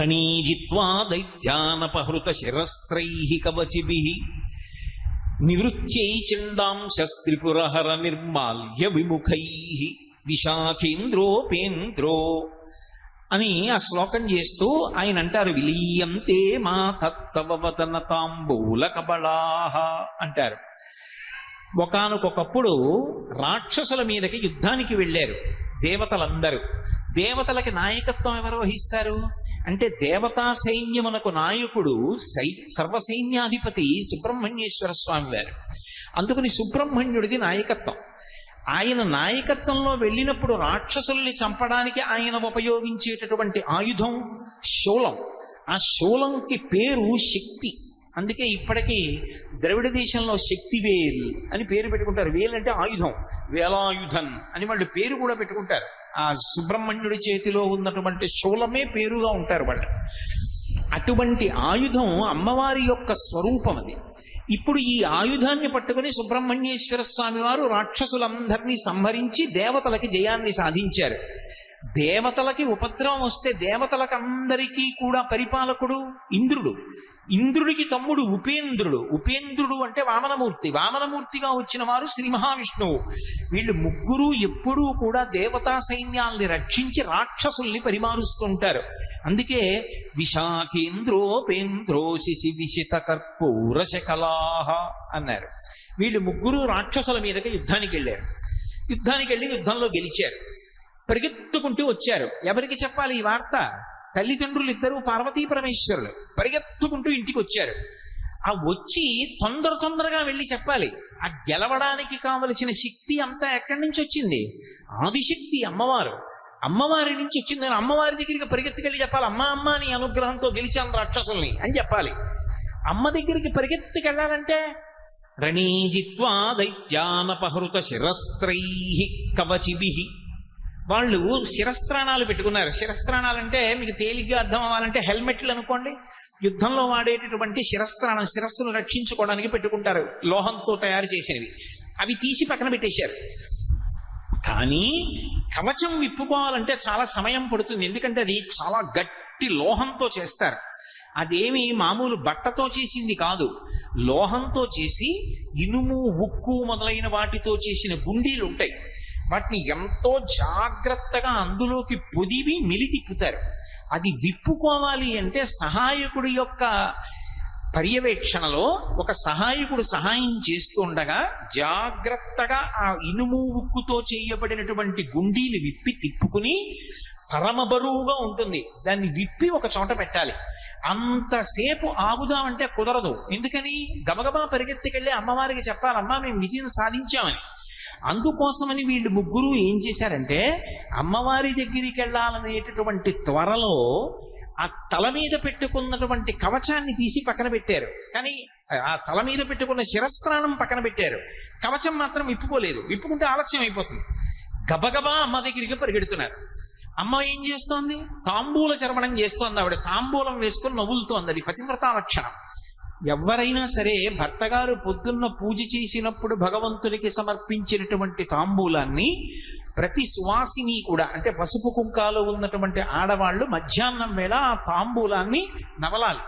రణీజిత్వా దైత్యానపహృత శిరస్త్రైః కవచిభిః నివృత్యై చండాంశస్త్రిపురహర నిర్మాల్య విముఖైః విశాఖేంద్రోపేంద్రో అని ఆ శ్లోకం చేస్తూ ఆయన అంటారు, విలీయంతే మా తత్తవవదన తాంబూల కబళాః అంటారు. ఒకానొకప్పుడు రాక్షసుల మీదకి యుద్ధానికి వెళ్ళారు దేవతలందరూ. దేవతలకి నాయకత్వం ఎవరు వహిస్తారు అంటే దేవతా సైన్యమునకు నాయకుడు సర్వసైన్యాధిపతి సుబ్రహ్మణ్యేశ్వర స్వామి వారు. అందుకని సుబ్రహ్మణ్యుడిది నాయకత్వం. ఆయన నాయకత్వంలో వెళ్ళినప్పుడు రాక్షసుల్ని చంపడానికి ఆయన ఉపయోగించేటటువంటి ఆయుధం శూలం. ఆ శూలంకి పేరు శక్తి. అందుకే ఇప్పటికీ ద్రవిడ దేశంలో శక్తివేల్ అని పేరు పెట్టుకుంటారు. వేల్ అంటే ఆయుధం, వేలాయుధన్ అని వాళ్ళు పేరు కూడా పెట్టుకుంటారు. ఆ సుబ్రహ్మణ్యుడి చేతిలో ఉన్నటువంటి శూలమే పేరుగా ఉంటారు వాళ్ళు. అటువంటి ఆయుధం అమ్మవారి యొక్క స్వరూపం అది. ఇప్పుడు ఈ ఆయుధాన్ని పట్టుకుని సుబ్రహ్మణ్యేశ్వర స్వామి వారు రాక్షసులందరినీ సంహరించి దేవతలకి జయాన్ని సాధించారు. దేవతలకి ఉపద్రవం వస్తే దేవతలకు అందరికీ కూడా పరిపాలకుడు ఇంద్రుడు. ఇంద్రుడికి తమ్ముడు ఉపేంద్రుడు. ఉపేంద్రుడు అంటే వామనమూర్తి. వామనమూర్తిగా వచ్చిన వారు శ్రీ మహావిష్ణువు. వీళ్ళు ముగ్గురు ఎప్పుడూ కూడా దేవతా సైన్యాల్ని రక్షించి రాక్షసుల్ని పరిమారుస్తుంటారు. అందుకే విశాఖేంద్రోపేంద్రో శిశి విశిత కర్పూర శకలాహ అన్నారు. వీళ్ళు ముగ్గురు రాక్షసుల మీదకి యుద్ధానికి వెళ్ళారు. యుద్ధంలో గెలిచారు. పరిగెత్తుకుంటూ వచ్చారు. ఎవరికి చెప్పాలి ఈ వార్త? తల్లిదండ్రులు ఇద్దరు పార్వతీ పరమేశ్వరులు పరిగెత్తుకుంటూ ఇంటికి వచ్చారు. ఆ వచ్చి తొందరగా వెళ్ళి చెప్పాలి. ఆ గెలవడానికి కావలసిన శక్తి అంతా ఎక్కడి నుంచి వచ్చింది? ఆదిశక్తి అమ్మవారు. అమ్మవారి నుంచి వచ్చిందని అమ్మవారి దగ్గరికి పరిగెత్తుకెళ్ళి చెప్పాలి. అమ్మ నీ అనుగ్రహంతో గెలిచాను రాక్షసుల్ని అని చెప్పాలి. అమ్మ దగ్గరికి పరిగెత్తుకెళ్ళాలంటే రణీజిత్వా దైత్యానపహృత శిరస్త్రై కవచిభి. వాళ్ళు శిరస్త్రాణాలు పెట్టుకున్నారు. శిరస్త్రాణాలంటే మీకు తేలిగ్గా అర్థం అవ్వాలంటే హెల్మెట్లు అనుకోండి. యుద్ధంలో వాడేటటువంటి శిరస్త్రాణం, శిరస్సును రక్షించుకోవడానికి పెట్టుకుంటారు, లోహంతో తయారు చేసినవి. అవి తీసి పక్కన పెట్టేశారు. కానీ కవచం విప్పుకోవాలంటే చాలా సమయం పడుతుంది. ఎందుకంటే అది చాలా గట్టి లోహంతో చేస్తారు. అదేమి మామూలు బట్టతో చేసింది కాదు. లోహంతో చేసి ఇనుము, ఉక్కు మొదలైన వాటితో చేసిన గుండీలు ఉంటాయి. వాటిని ఎంతో జాగ్రత్తగా అందులోకి పొదివి మిలి తిప్పుతారు. అది విప్పుకోవాలి అంటే సహాయకుడి యొక్క పర్యవేక్షణలో ఒక సహాయకుడు సహాయం చేస్తుండగా జాగ్రత్తగా ఆ ఇనుము, ఉక్కుతో చేయబడినటువంటి గుండీలు విప్పి తిప్పుకుని పరమ బరువుగా ఉంటుంది. దాన్ని విప్పి ఒక చోట పెట్టాలి. అంతసేపు ఆగుదామంటే కుదరదు. ఎందుకని? గబగబా పరిగెత్తుకెళ్ళి అమ్మవారికి చెప్పాలి, అమ్మ మేము విజయం సాధించామని. అందుకోసమని వీళ్ళు ముగ్గురు ఏం చేశారంటే అమ్మవారి దగ్గరికి వెళ్ళాలనేటటువంటి త్వరలో ఆ తల మీద పెట్టుకున్నటువంటి కవచాన్ని తీసి పక్కన పెట్టారు. కానీ ఆ తల మీద పెట్టుకున్న శిరస్త్రాణం పక్కన పెట్టారు. కవచం మాత్రం విప్పుకోలేదు. విప్పుకుంటే ఆలస్యం అయిపోతుంది. గబగబా అమ్మ దగ్గరికి పరిగెడుతున్నారు. అమ్మ ఏం చేస్తోంది? తాంబూల చర్మణం చేస్తోంది. ఆవిడ తాంబూలం వేసుకుని నవ్వులుతోంది. అది పతివ్రత లక్షణం. ఎవరైనా సరే భర్తగారు పొద్దున్న పూజ చేసినప్పుడు భగవంతునికి సమర్పించినటువంటి తాంబూలాన్ని ప్రతి సువాసిని కూడా, అంటే పసుపు కుంకాలు ఉన్నటువంటి ఆడవాళ్లు మధ్యాహ్నం వేళ ఆ తాంబూలాన్ని నవలాలి.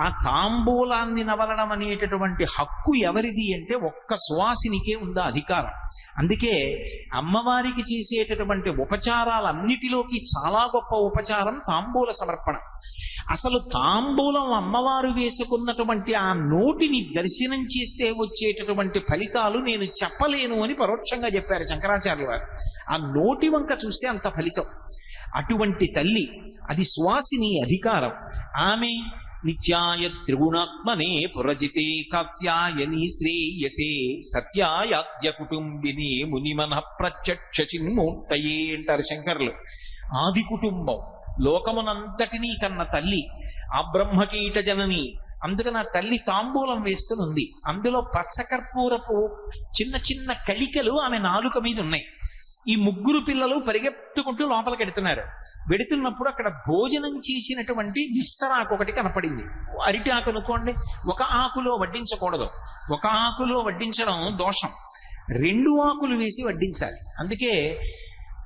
ఆ తాంబూలాన్ని నవలడం అనేటటువంటి హక్కు ఎవరిది అంటే ఒక్క సువాసినికే ఉందా అధికారం. అందుకే అమ్మవారికి చేసేటటువంటి ఉపచారాలన్నిటిలోకి చాలా గొప్ప ఉపచారం తాంబూల సమర్పణ. అసలు తాంబూలం అమ్మవారు వేసుకున్నటువంటి ఆ నోటిని దర్శనం చేస్తే వచ్చేటటువంటి ఫలితాలు నేను చెప్పలేను అని పరోక్షంగా చెప్పారు శంకరాచార్యులు వారు. ఆ నోటి వంక చూస్తే అంత ఫలితం. అటువంటి తల్లి, అది సువాసిని అధికారం. ఆమె నిత్యాయ త్రిగుణాత్మనే పురజితే కాత్యాయని శ్రేయసే సత్యాయాద్య కుటుంబిని మునిమన ప్రత్యక్ష చిన్మూర్తయే అంటారు శంకరులు. ఆది కుటుంబం, లోకమునంతటినీ కన్న తల్లి, ఆ బ్రహ్మకీట జనని. అందుకని ఆ తల్లి తాంబూలం వేసుకుని ఉంది. అందులో పచ్చకర్పూరపు చిన్న చిన్న కళికలు ఆమె నాలుక మీద ఉన్నాయి. ఈ ముగ్గురు పిల్లలు పరిగెత్తుకుంటూ లోపలికి వెడుతున్నప్పుడు అక్కడ భోజనం చేసినటువంటి విస్తరాకు ఒకటి కనపడింది. అరిటి ఆకు అనుకోండి. ఒక ఆకులో వడ్డించకూడదు. ఒక ఆకులో వడ్డించడం దోషం. 2 ఆకులు వేసి వడ్డించాలి. అందుకే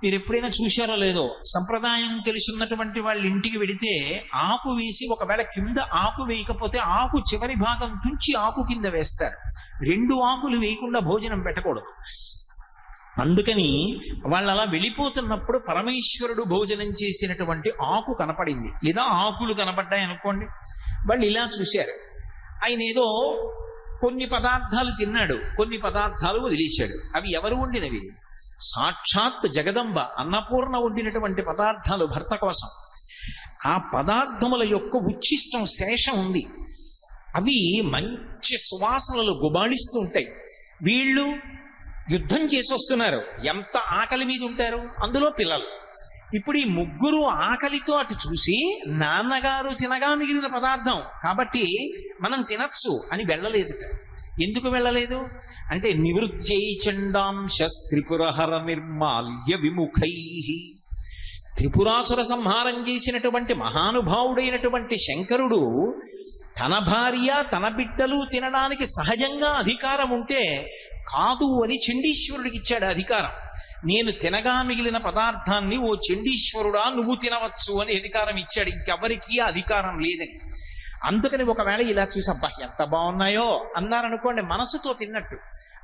మీరు ఎప్పుడైనా చూశారో లేదో, సంప్రదాయం తెలుసున్నటువంటి వాళ్ళ ఇంటికి వెడితే ఆకు వేసి, ఒకవేళ కింద ఆకు వేయకపోతే ఆకు చివరి భాగం తుంచి ఆకు కింద వేస్తారు. 2 ఆకులు వేయకుండా భోజనం పెట్టకూడదు. అందుకని వాళ్ళు అలా వెళ్ళిపోతున్నప్పుడు పరమేశ్వరుడు భోజనం చేసినటువంటి ఆకు కనపడింది, లేదా ఆకులు కనపడ్డాయి అనుకోండి. వాళ్ళు ఇలా చూశారు. ఆయన ఏదో కొన్ని పదార్థాలు తిన్నాడు, కొన్ని పదార్థాలు వదిలేశాడు. అవి ఎవరు వండినవి? సాక్షాత్ జగదంబ అన్నపూర్ణ వండినటువంటి పదార్థాలు భర్త కోసం. ఆ పదార్థముల యొక్క ఉచ్ఛిష్టం, శేషం ఉంది. అవి మంచి సువాసనలు గుబాళిస్తూ ఉంటాయి. వీళ్ళు యుద్ధం చేసి వస్తున్నారు. ఎంత ఆకలి మీద ఉంటారు, అందులో పిల్లలు. ఇప్పుడు ఈ ముగ్గురు ఆకలితో అటు చూసి నాన్నగారు తినగా మిగిలిన పదార్థం కాబట్టి మనం తినచ్చు అని వెళ్ళలేదు. ఎందుకు వెళ్ళలేదు అంటే నివృత్యై చండాంశ త్రిపురహర నిర్మాల్య విముఖై. త్రిపురాసుర సంహారం చేసినటువంటి మహానుభావుడైనటువంటి శంకరుడు తన భార్య తన బిడ్డలు తినడానికి సహజంగా అధికారం ఉంటే కాదు అని చండీశ్వరుడికి ఇచ్చాడు అధికారం. నేను తినగా మిగిలిన పదార్థాన్ని ఓ చండీశ్వరుడా నువ్వు తినవచ్చు అని అధికారం ఇచ్చాడు. ఇంకెవరికీ అధికారం లేదని. అందుకని ఒకవేళ ఇలా చూసి అబ్బా ఎంత బాగున్నాయో అన్నారనుకోండి, మనసుతో తిన్నట్టు.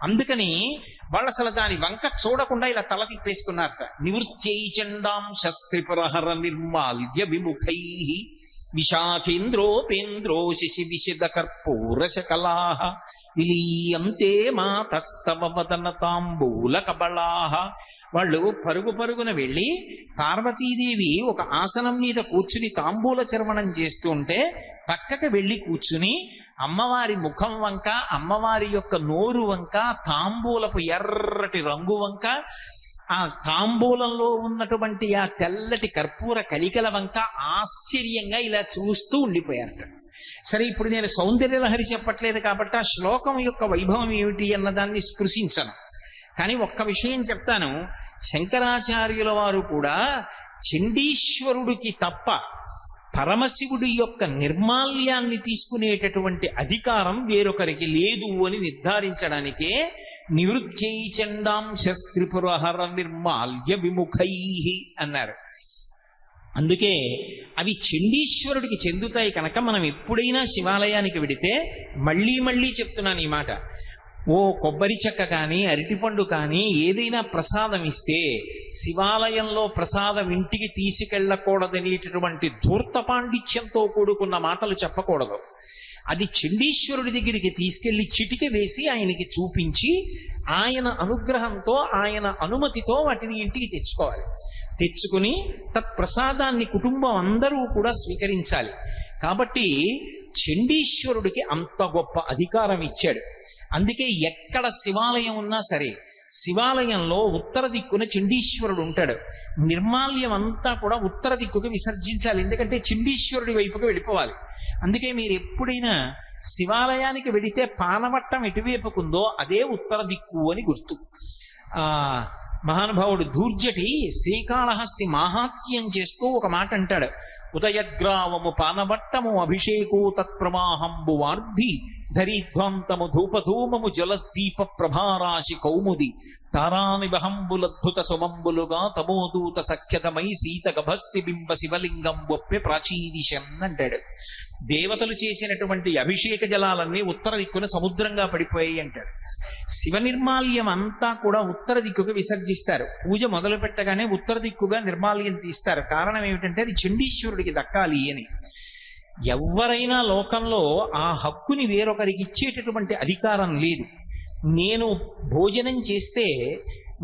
అందుకని వాళ్ళు అసలు దాని వంక చూడకుండా ఇలా తల తిప్పేసుకున్నారట. నివృత్యై చండాం శస్త్రిపురహర నిర్మాల్య విముఖై విశాఖేంద్రోపేంద్రో శశి విశిద కర్పూరశకలాః విలీయంతే మాతస్తవ వదన తాంబూల కబళాః. వాళ్ళు పరుగు పరుగున వెళ్ళి పార్వతీదేవి ఒక ఆసనం మీద కూర్చుని తాంబూల చర్వణం చేస్తూ ఉంటే పక్కకి వెళ్ళి కూర్చుని అమ్మవారి ముఖం వంక, అమ్మవారి యొక్క నోరు వంక, తాంబూలపు ఎర్రటి రంగు వంక, ఆ తాంబూలంలో ఉన్నటువంటి ఆ తెల్లటి కర్పూర కలికల వంక ఆశ్చర్యంగా ఇలా చూస్తూ ఉండిపోయారట. సరే, ఇప్పుడు నేను సౌందర్యలహరి చెప్పట్లేదు కాబట్టి ఆ శ్లోకం యొక్క వైభవం ఏమిటి అన్నదాన్ని స్పృశించను. కానీ ఒక్క విషయం చెప్తాను. శంకరాచార్యుల వారు కూడా చండీశ్వరుడికి తప్ప పరమశివుడి యొక్క నిర్మాల్యాన్ని తీసుకునేటటువంటి అధికారం వేరొకరికి లేదు అని నిర్ధారించడానికే నివృత్యై చండాం శస్త్రిపురహర నిర్మాల్య విముఖై అన్నారు. అందుకే అవి చండీశ్వరుడికి చెందుతాయి కనుక మనం ఎప్పుడైనా శివాలయానికి వెడితే, మళ్ళీ మళ్ళీ చెప్తున్నాను ఈ మాట, ఓ కొబ్బరి చెక్క కానీ అరటిపండు కానీ ఏదైనా ప్రసాదం ఇస్తే శివాలయంలో ప్రసాదం ఇంటికి తీసుకెళ్లకూడదనేటటువంటి ధూర్త పాండిత్యంతో కూడుకున్న మాటలు చెప్పకూడదు. అది చండీశ్వరుడి దగ్గరికి తీసుకెళ్లి చిటిక వేసి ఆయనకి చూపించి ఆయన అనుగ్రహంతో ఆయన అనుమతితో వాటిని ఇంటికి తెచ్చుకోవాలి. తెచ్చుకుని తత్ప్రసాదాన్ని కుటుంబం అందరూ కూడా స్వీకరించాలి. కాబట్టి చండీశ్వరుడికి అంత గొప్ప అధికారం ఇచ్చాడు. అందుకే ఎక్కడ శివాలయం ఉన్నా సరే శివాలయంలో ఉత్తర దిక్కున చండీశ్వరుడు ఉంటాడు. నిర్మాల్యం అంతా కూడా ఉత్తర దిక్కుకి విసర్జించాలి, ఎందుకంటే చండీశ్వరుడి వైపుకి వెళ్ళిపోవాలి. అందుకే మీరు ఎప్పుడైనా శివాలయానికి వెడితే పానవట్టం ఎటువైపుకుందో అదే ఉత్తర దిక్కు అని గుర్తు. మహానుభావుడు ధూర్జటి శ్రీకాళహస్తి మాహాత్మ్యం చేస్తూ ఒక మాట అంటాడు. ఉదయగ్రావము పానవట్టము అభిషేకో తత్ప్రవాహంబు వార్ధి ధరిధ్వాంతము ధూపధూమము జలదీప ప్రభారాశి కౌముది తారానిబహంబులద్భుత సుమంబులుగా తమోదూత సఖ్యతమై సీత గభస్తి బింబ శివలింగం ఒప్పె ప్రాచీదిశన్ అంటాడు. దేవతలు చేసినటువంటి అభిషేక జలాలన్నీ ఉత్తర దిక్కున సముద్రంగా పడిపోయాయి అంటాడు. శివ నిర్మాల్యం అంతా కూడా ఉత్తర దిక్కుగా విసర్జిస్తారు. పూజ మొదలు పెట్టగానే ఉత్తర దిక్కుగా నిర్మాల్యం తీస్తారు. కారణం ఏమిటంటే అది చండీశ్వరుడికి దక్కాలి అని. ఎవరైనా లోకంలో ఆ హక్కుని వేరొకరికి ఇచ్చేటటువంటి అధికారం లేదు. నేను భోజనం చేస్తే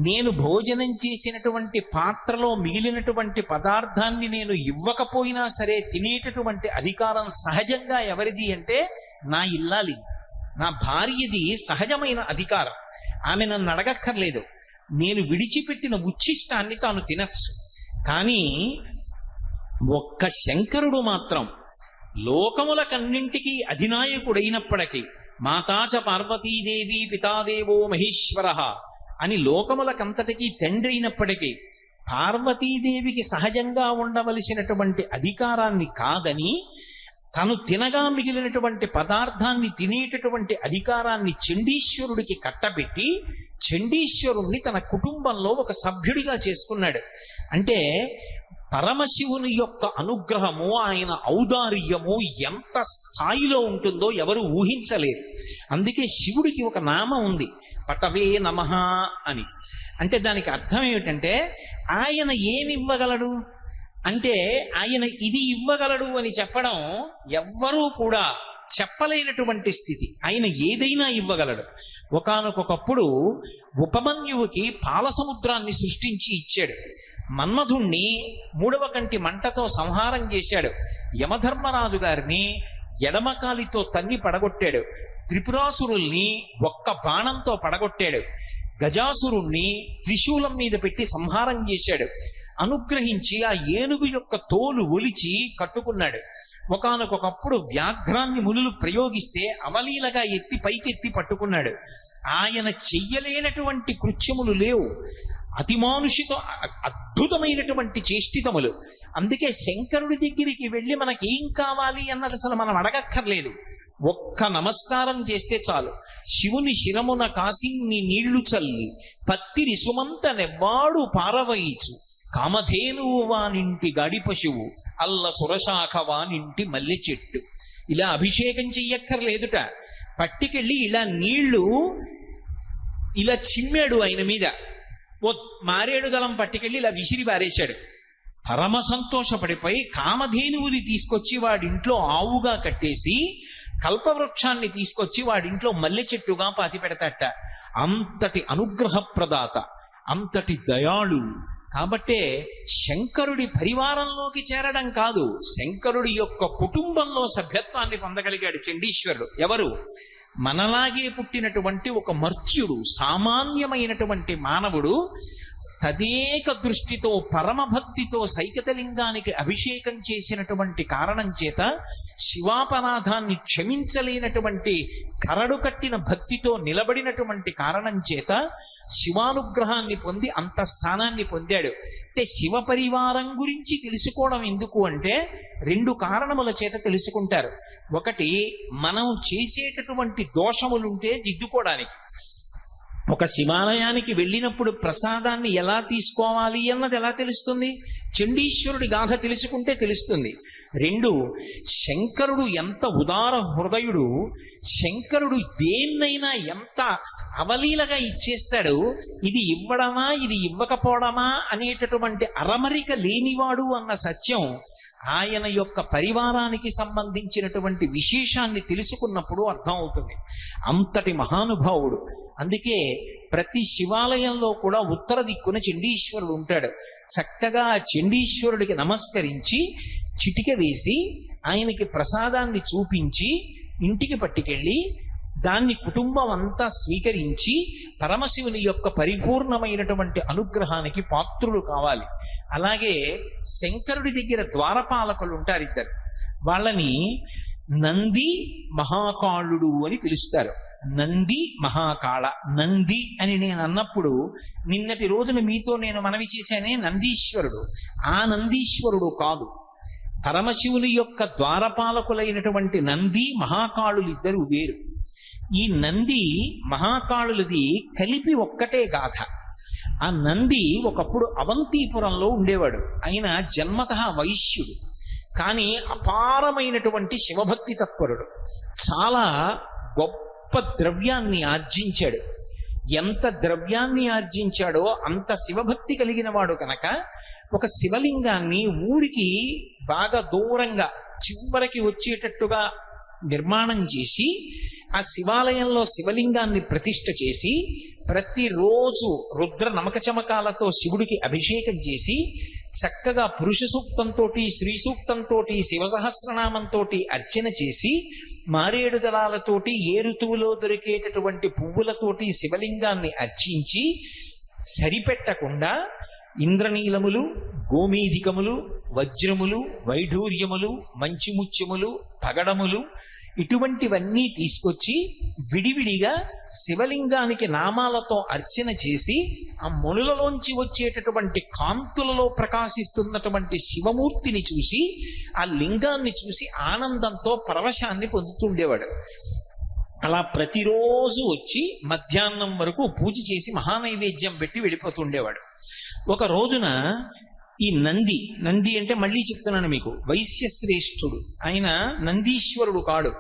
నేను భోజనం చేసినటువంటి పాత్రలో మిగిలినటువంటి పదార్థాన్ని నేను ఇవ్వకపోయినా సరే తినేటటువంటి అధికారం సహజంగా ఎవరిది అంటే నా ఇల్లాలి, నా భార్యది సహజమైన అధికారం. ఆమె నన్ను అడగక్కర్లేదు. నేను విడిచిపెట్టిన ఉచ్ఛిష్టాన్ని తాను తినచ్చు. కానీ ఒక్క శంకరుడు మాత్రం లోకములకన్నింటికీ అధినాయకుడైనప్పటికీ మాతాచ పార్వతీదేవి పితాదేవో మహేశ్వర అని లోకములకంతటికీ తండ్రి అయినప్పటికీ పార్వతీదేవికి సహజంగా ఉండవలసినటువంటి అధికారాన్ని కాదని తను తినగా మిగిలినటువంటి పదార్థాన్ని తినేటటువంటి అధికారాన్ని చండీశ్వరుడికి కట్టబెట్టి చండీశ్వరుణ్ణి తన కుటుంబంలో ఒక సభ్యుడిగా చేసుకున్నాడు. అంటే పరమశివుని యొక్క అనుగ్రహము, ఆయన ఔదార్యము ఎంత స్థాయిలో ఉంటుందో ఎవరు ఊహించలేరు. అందుకే శివుడికి ఒక నామం ఉంది, పటవే నమః అని. అంటే దానికి అర్థం ఏమిటంటే ఆయన ఏమి ఇవ్వగలడు అంటే ఆయన ఇది ఇవ్వగలడు అని చెప్పడం ఎవ్వరూ కూడా చెప్పలేనటువంటి స్థితి. ఆయన ఏదైనా ఇవ్వగలడు. ఒకానొకప్పుడు ఉపమన్యువుకి పాల సముద్రాన్ని సృష్టించి ఇచ్చాడు. మన్మధుణ్ణి 3వ కంటి మంటతో సంహారం చేశాడు. యమధర్మరాజు గారిని ఎడమకాలితో తన్ని పడగొట్టాడు. త్రిపురాసురుల్ని ఒక్క బాణంతో పడగొట్టాడు. గజాసురుణ్ణి త్రిశూలం మీద పెట్టి సంహారం చేశాడు. అనుగ్రహించి ఆ ఏనుగు యొక్క తోలు ఒలిచి కట్టుకున్నాడు. ఒకానొకప్పుడు వ్యాఘ్రాన్ని మునులు ప్రయోగిస్తే అవలీలగా ఎత్తి పైకెత్తి పట్టుకున్నాడు. ఆయన చెయ్యలేనటువంటి కృత్యములు లేవు. అతిమానుషిత అద్భుతమైనటువంటి చేష్టితములు. అందుకే శంకరుడి దగ్గరికి వెళ్ళి మనకేం కావాలి అన్నది అసలు మనం అడగక్కర్లేదు. ఒక్క నమస్కారం చేస్తే చాలు. శివుని శిరమున కాసిన్ని నీళ్లు చల్లి పత్తిరి సుమంత నెవ్వాడు పారవయిచు కామధేనువు వానింటి గాడి పశువు అల్ల సురశాఖ వానింటి మల్లె చెట్టు. ఇలా అభిషేకం చెయ్యక్కర్లేదుట. పట్టికెళ్ళి ఇలా నీళ్లు ఇలా చిమ్మాడు ఆయన మీద. ఓ మారేడు దళం పట్టుకెళ్ళి ఇలా విసిరి పారేశాడు. పరమ సంతోషపడిపోయి కామధేనువుని తీసుకొచ్చి వాడింట్లో ఆవుగా కట్టేసి కల్పవృక్షాన్ని తీసుకొచ్చి వాడింట్లో మల్లె చెట్టుగా పాతి పెడతాట. అంతటి అనుగ్రహ ప్రదాత, అంతటి దయాళు. కాబట్టే శంకరుడి పరివారంలోకి చేరడం కాదు, శంకరుడి యొక్క కుటుంబంలో సభ్యత్వాన్ని పొందగలిగాడు చండీశ్వరుడు. ఎవరు? మనలాగే పుట్టినటువంటి ఒక మర్త్యుడు, సామాన్యమైనటువంటి మానవుడు తదేక దృష్టితో పరమభక్తితో సైకతలింగానికి అభిషేకం చేసినటువంటి కారణం చేత, శివాపరాధాన్ని క్షమించలేనటువంటి కరడు కట్టిన భక్తితో నిలబడినటువంటి కారణం చేత శివానుగ్రహాన్ని పొంది అంత స్థానాన్ని పొందాడు. అంటే శివ పరివారం గురించి తెలుసుకోవడం ఎందుకు అంటే 2 కారణముల చేత తెలుసుకుంటారు. ఒకటి, మనం చేసేటటువంటి దోషములుంటే దిద్దుకోవడానికి. ఒక శివాలయానికి వెళ్ళినప్పుడు ప్రసాదాన్ని ఎలా తీసుకోవాలి అన్నది ఎలా తెలుస్తుంది? చండీశ్వరుడి గాథ తెలుసుకుంటే తెలుస్తుంది. 2, శంకరుడు ఎంత ఉదార హృదయుడు, శంకరుడు దేన్నైనా ఎంత అవలీలగా ఇచ్చేస్తాడు. ఇది ఇవ్వడమా ఇది ఇవ్వకపోవడమా అనేటటువంటి అరమరిక లేనివాడు అన్న సత్యం ఆయన యొక్క పరివారానికి సంబంధించినటువంటి విశేషాన్ని తెలుసుకున్నప్పుడు అర్థం అవుతుంది. అంతటి మహానుభావుడు. అందుకే ప్రతి శివాలయంలో కూడా ఉత్తర దిక్కున చండీశ్వరుడు ఉంటాడు. చక్కగా చండీశ్వరుడికి నమస్కరించి చిటిక వేసి ఆయనకి ప్రసాదాన్ని చూపించి ఇంటికి పట్టుకెళ్ళి దాన్ని కుటుంబం అంతా స్వీకరించి పరమశివుని యొక్క పరిపూర్ణమైనటువంటి అనుగ్రహానికి పాత్రులు కావాలి. అలాగే శంకరుడి దగ్గర ద్వారపాలకులు ఉంటారు, 2. వాళ్ళని నంది మహాకాళుడు అని పిలుస్తారు. నంది మహాకాళ. నంది అని నేను అన్నప్పుడు నిన్నటి రోజున మీతో నేను మనవి చేశానే నందీశ్వరుడు. ఆ నందీశ్వరుడు కాదు, పరమశివుని యొక్క ద్వారపాలకులైనటువంటి నంది మహాకాళులు ఇద్దరు వేరు. ఈ నంది మహాకాళులది కలిపి ఒక్కటే గాథ. ఆ నంది ఒకప్పుడు అవంతిపురంలో ఉండేవాడు. ఆయన జన్మతః వైశ్యుడు, కానీ అపారమైనటువంటి శివభక్తి తత్పరుడు. చాలా గొప్ప ద్రవ్యాన్ని ఆర్జించాడు. ఎంత ద్రవ్యాన్ని ఆర్జించాడో అంత శివభక్తి కలిగిన వాడు కనుక ఒక శివలింగాన్ని ఊరికి బాగా దూరంగా చివరికి వచ్చేటట్టుగా నిర్మాణం చేసి ఆ శివాలయంలో శివలింగాన్ని ప్రతిష్ఠ చేసి ప్రతిరోజు రుద్ర నమక చమకాలతో శివుడికి అభిషేకం చేసి చక్కగా పురుష సూక్తంతో స్త్రీ సూక్తంతో శివసహస్రనామంతో అర్చన చేసి మారేడు దళాలతోటి ఏ ఋతువులో దొరికేటటువంటి పువ్వులతోటి శివలింగాన్ని అర్చించి సరిపెట్టకుండా ఇంద్రనీలములు, గోమేధికములు, వజ్రములు, వైఢూర్యములు, మంచిముత్యములు, పగడములు ఇటువంటివన్నీ తీసుకొచ్చి విడివిడిగా శివలింగానికి నామాలతో అర్చన చేసి ఆ మణులలోంచి వచ్చేటటువంటి కాంతులలో ప్రకాశిస్తున్నటువంటి శివమూర్తిని చూసి ఆ లింగాన్ని చూసి ఆనందంతో పరవశాన్ని పొందుతుండేవాడు. అలా ప్రతిరోజు వచ్చి మధ్యాహ్నం వరకు పూజ చేసి మహానైవేద్యం పెట్టి వెళ్ళిపోతుండేవాడు. ఒక రోజున ఈ నంది అంటే మళ్ళీ చెప్తున్నాను మీకు, వైశ్యశ్రేష్ఠుడు. ఆయన నందీశ్వరుడు కాడు.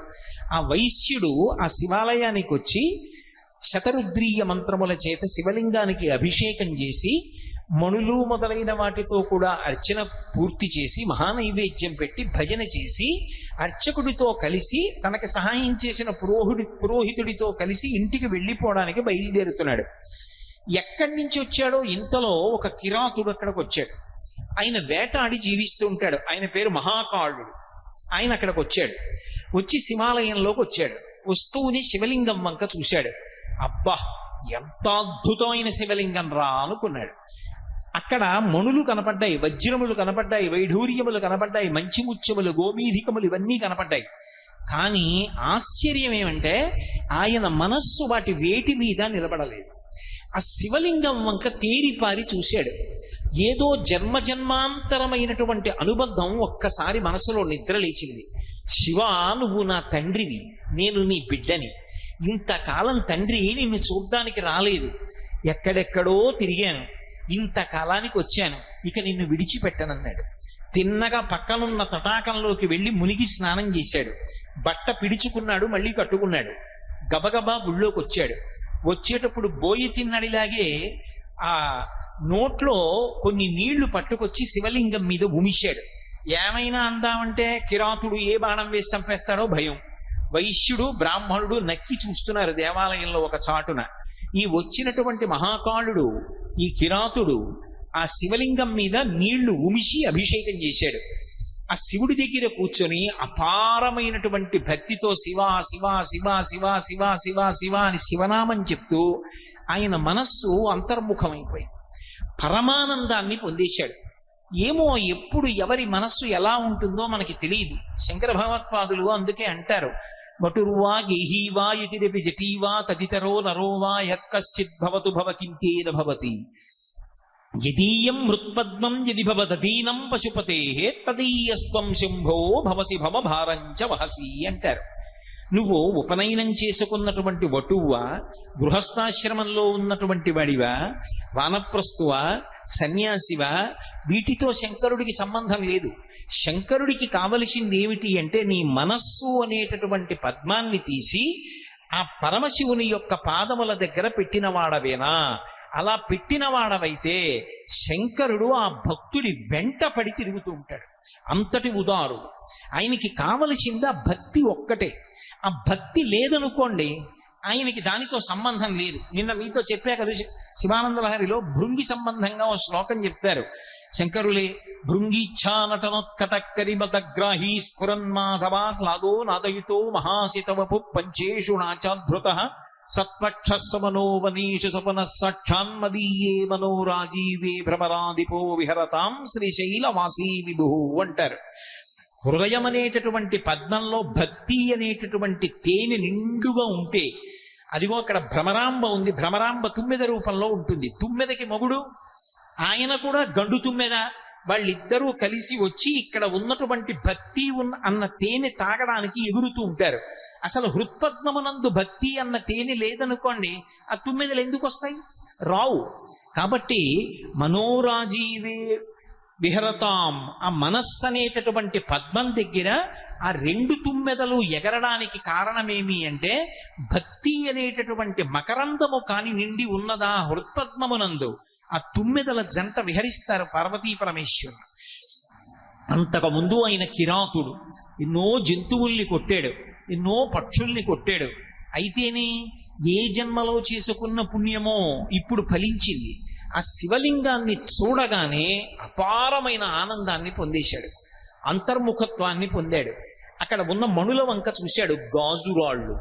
ఆ వైశ్యుడు ఆ శివాలయానికి వచ్చి శతరుద్రీయ మంత్రముల చేత శివలింగానికి అభిషేకం చేసి మణులు మొదలైన వాటితో కూడా అర్చన పూర్తి చేసి మహానైవేద్యం పెట్టి భజన చేసి అర్చకుడితో కలిసి తనకి సహాయం చేసిన పురోహితుడితో కలిసి ఇంటికి వెళ్ళిపోవడానికి బయలుదేరుతున్నాడు. ఎక్కడి నుంచి వచ్చాడో ఇంతలో ఒక కిరాతుడు అక్కడికి వచ్చాడు. ఆయన వేటాడి జీవిస్తూ ఉంటాడు. ఆయన పేరు మహాకాళుడు. ఆయన అక్కడికి వచ్చాడు. వచ్చి శివాలయంలోకి వచ్చాడు. వస్తువుని శివలింగం వంక చూశాడు. అబ్బా, ఎంత అద్భుతమైన శివలింగం రా అనుకున్నాడు. అక్కడ మణులు కనపడ్డాయి, వజ్రములు కనపడ్డాయి, వైఢూర్యములు కనపడ్డాయి, మంచిముత్యములు, గోమీధికములు ఇవన్నీ కనపడ్డాయి. కానీ ఆశ్చర్యం ఏమంటే ఆయన మనస్సు వాటి వేటి మీద నిలబడలేదు. ఆ శివలింగం వంక తేరిపారి చూశాడు. ఏదో జన్మజన్మాంతరమైనటువంటి అనుబంధం ఒక్కసారి మనసులో నిద్ర లేచింది. శివ, నువ్వు నా తండ్రివి, నేను నీ బిడ్డని. ఇంతకాలం తండ్రి నిన్ను చూడ్డానికి రాలేదు, ఎక్కడెక్కడో తిరిగాను, ఇంతకాలానికి వచ్చాను, ఇక నిన్ను విడిచిపెట్టనన్నాడు. తిన్నగా పక్కనున్న తటాకంలోకి వెళ్ళి మునిగి స్నానం చేశాడు. బట్ట పిడుచుకున్నాడు, మళ్ళీ కట్టుకున్నాడు. గబగబా గుళ్ళోకి వచ్చాడు. వచ్చేటప్పుడు బోయి తిన్నడిలాగే ఆ నోట్లో కొన్ని నీళ్లు పట్టుకొచ్చి శివలింగం మీద ఉమిశాడు. ఏమైనా అందామంటే కిరాతుడు ఏ బాణం వేసి చంపేస్తాడో భయం. వైశ్యుడు బ్రాహ్మణుడు నక్కి చూస్తున్నారు దేవాలయంలో ఒక చాటున. ఈ వచ్చినటువంటి మహాకాళుడు, ఈ కిరాతుడు ఆ శివలింగం మీద నీళ్లు ఉమిసి అభిషేకం చేశాడు. ఆ శివుడి దగ్గర కూర్చొని అపారమైనటువంటి భక్తితో శివ శివ శివ శివ శివ శివ శివ అని శివనామం చెప్తూ ఆయన మనస్సు అంతర్ముఖమైపోయింది. పరమానందాన్ని పొందేశాడు. ఏమో ఎప్పుడు ఎవరి మనస్సు ఎలా ఉంటుందో మనకి తెలియదు. శంకర భగవత్పాదులు అందుకే అంటారు, వటుర్వా గేహీవా యతిరపి జటీవా తదితరో నరోవా యక్కశ్చిత్ భవతు భవకింతేన భవతి యదీయం మృత్పద్మం యది భవదీనం పశుపతే తదీయస్త్వం శంభో భవసి భవ భారంచ వహసి అంటారు. నువ్వు ఉపనయనం చేసుకున్నటువంటి వటువా, గృహస్థాశ్రమంలో ఉన్నటువంటి వాడివా, వానప్రస్తువా, సన్యాసివా, వీటితో శంకరుడికి సంబంధం లేదు. శంకరుడికి కావలసింది ఏమిటి అంటే నీ మనస్సు అనేటటువంటి పద్మాన్ని తీసి ఆ పరమశివుని యొక్క పాదముల దగ్గర పెట్టినవాడవేనా? అలా పెట్టినవాడవైతే శంకరుడు ఆ భక్తుడి వెంట పడి తిరుగుతూ ఉంటాడు. అంతటి ఉదారు. ఆయనకి కావలసింది ఆ భక్తి ఒక్కటే. ఆ భక్తి లేదనుకోండి, ఆయనకి దానితో సంబంధం లేదు. నిన్న మీతో చెప్పా కదా, శివానంద లహరిలో భృంగి సంబంధంగా ఓ శ్లోకం చెప్పారు శంకరులే. భృంగిచ్ఛా నటనోత్కటక్కరి బతగ్రాహీ స్ఫురన్మాధవా క్లాదో నాదయుతో మహాసితవపు పంచేషు నాచాద్భృత సత్పక్షస్సు మనోవనీషు సపన సాక్షాన్మదీయే మనోరాజీవే భ్రమరాదిపో విహరతాం శ్రీశైలవాసీ విభు అంటారు. హృదయం అనేటటువంటి పద్మంలో భక్తి అనేటటువంటి తేనె నిండుగా ఉంటే, అదిగో అక్కడ భ్రమరాంబ ఉంది. భ్రమరాంబ తుమ్మెద రూపంలో ఉంటుంది. తుమ్మెదకి మొగుడు ఆయన కూడా గండు తుమ్మెద. వాళ్ళిద్దరూ కలిసి వచ్చి ఇక్కడ ఉన్నటువంటి భక్తి అన్న తేనె తాగడానికి ఎగురుతూ ఉంటారు. అసలు హృత్పద్మమునందు భక్తి అన్న తేనె లేదనుకోండి, ఆ తుమ్మెదలు ఎందుకు వస్తాయి? రావు. కాబట్టి మనోరాజీవే విహరతాం, ఆ మనస్సు అనేటటువంటి పద్మం దగ్గర ఆ రెండు తుమ్మెదలు ఎగరడానికి కారణమేమి అంటే భక్తి అనేటటువంటి మకరందము కాని నిండి ఉన్నదా హృత్పద్మమునందు, ఆ తుమ్మెదల జంట విహరిస్తారు పార్వతీ పరమేశ్వరుడు. అంతకుముందు ఆయన కిరాతుడు ఎన్నో జంతువుల్ని కొట్టాడు, ఎన్నో పక్షుల్ని కొట్టాడు. అయితేనే ఏ జన్మలో చేసుకున్న పుణ్యమో ఇప్పుడు ఫలించింది. ఆ శివలింగాన్ని చూడగానే అపారమైన ఆనందాన్ని పొందేశాడు, అంతర్ముఖత్వాన్ని పొందాడు. అక్కడ ఉన్న మణుల వంక చూశాడు. గాజురాళ్ళు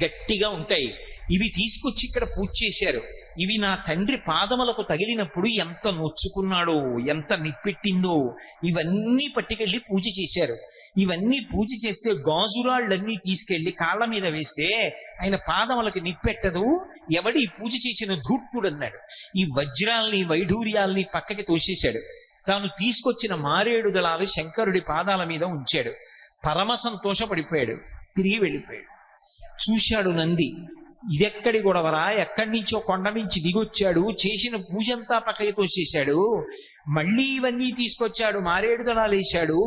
గట్టిగా ఉంటాయి, ఇవి తీసుకొచ్చి ఇక్కడ పూజ చేశారు. ఇవి నా తండ్రి పాదములకు తగిలినప్పుడు ఎంత నొచ్చుకున్నాడో, ఎంత నిప్పెట్టిందో, ఇవన్నీ పట్టుకెళ్ళి పూజ చేశారు. ఇవన్నీ పూజ చేస్తే గాజురాళ్ళన్నీ తీసుకెళ్లి కాళ్ళ మీద వేస్తే ఆయన పాదములకు నిప్పెట్టదు, ఎవడి పూజ చేసిన ధూర్తుడు అన్నాడు. ఈ వజ్రాల్ని వైఢూర్యాల్ని పక్కకి తోసేశాడు. తాను తీసుకొచ్చిన మారేడు దళాలు శంకరుడి పాదాల మీద ఉంచాడు. పరమ సంతోషపడిపోయాడు, తిరిగి వెళ్ళిపోయాడు. చూశాడు నంది, ఇదెక్కడి గొడవరా, ఎక్కడి నుంచో కొండ నుంచి దిగొచ్చాడు, చేసిన పూజంతా పక్కకి తోసేశాడు, మళ్ళీ ఇవన్నీ తీసుకొచ్చాడు, మారేడు దళాలు వేశాడు,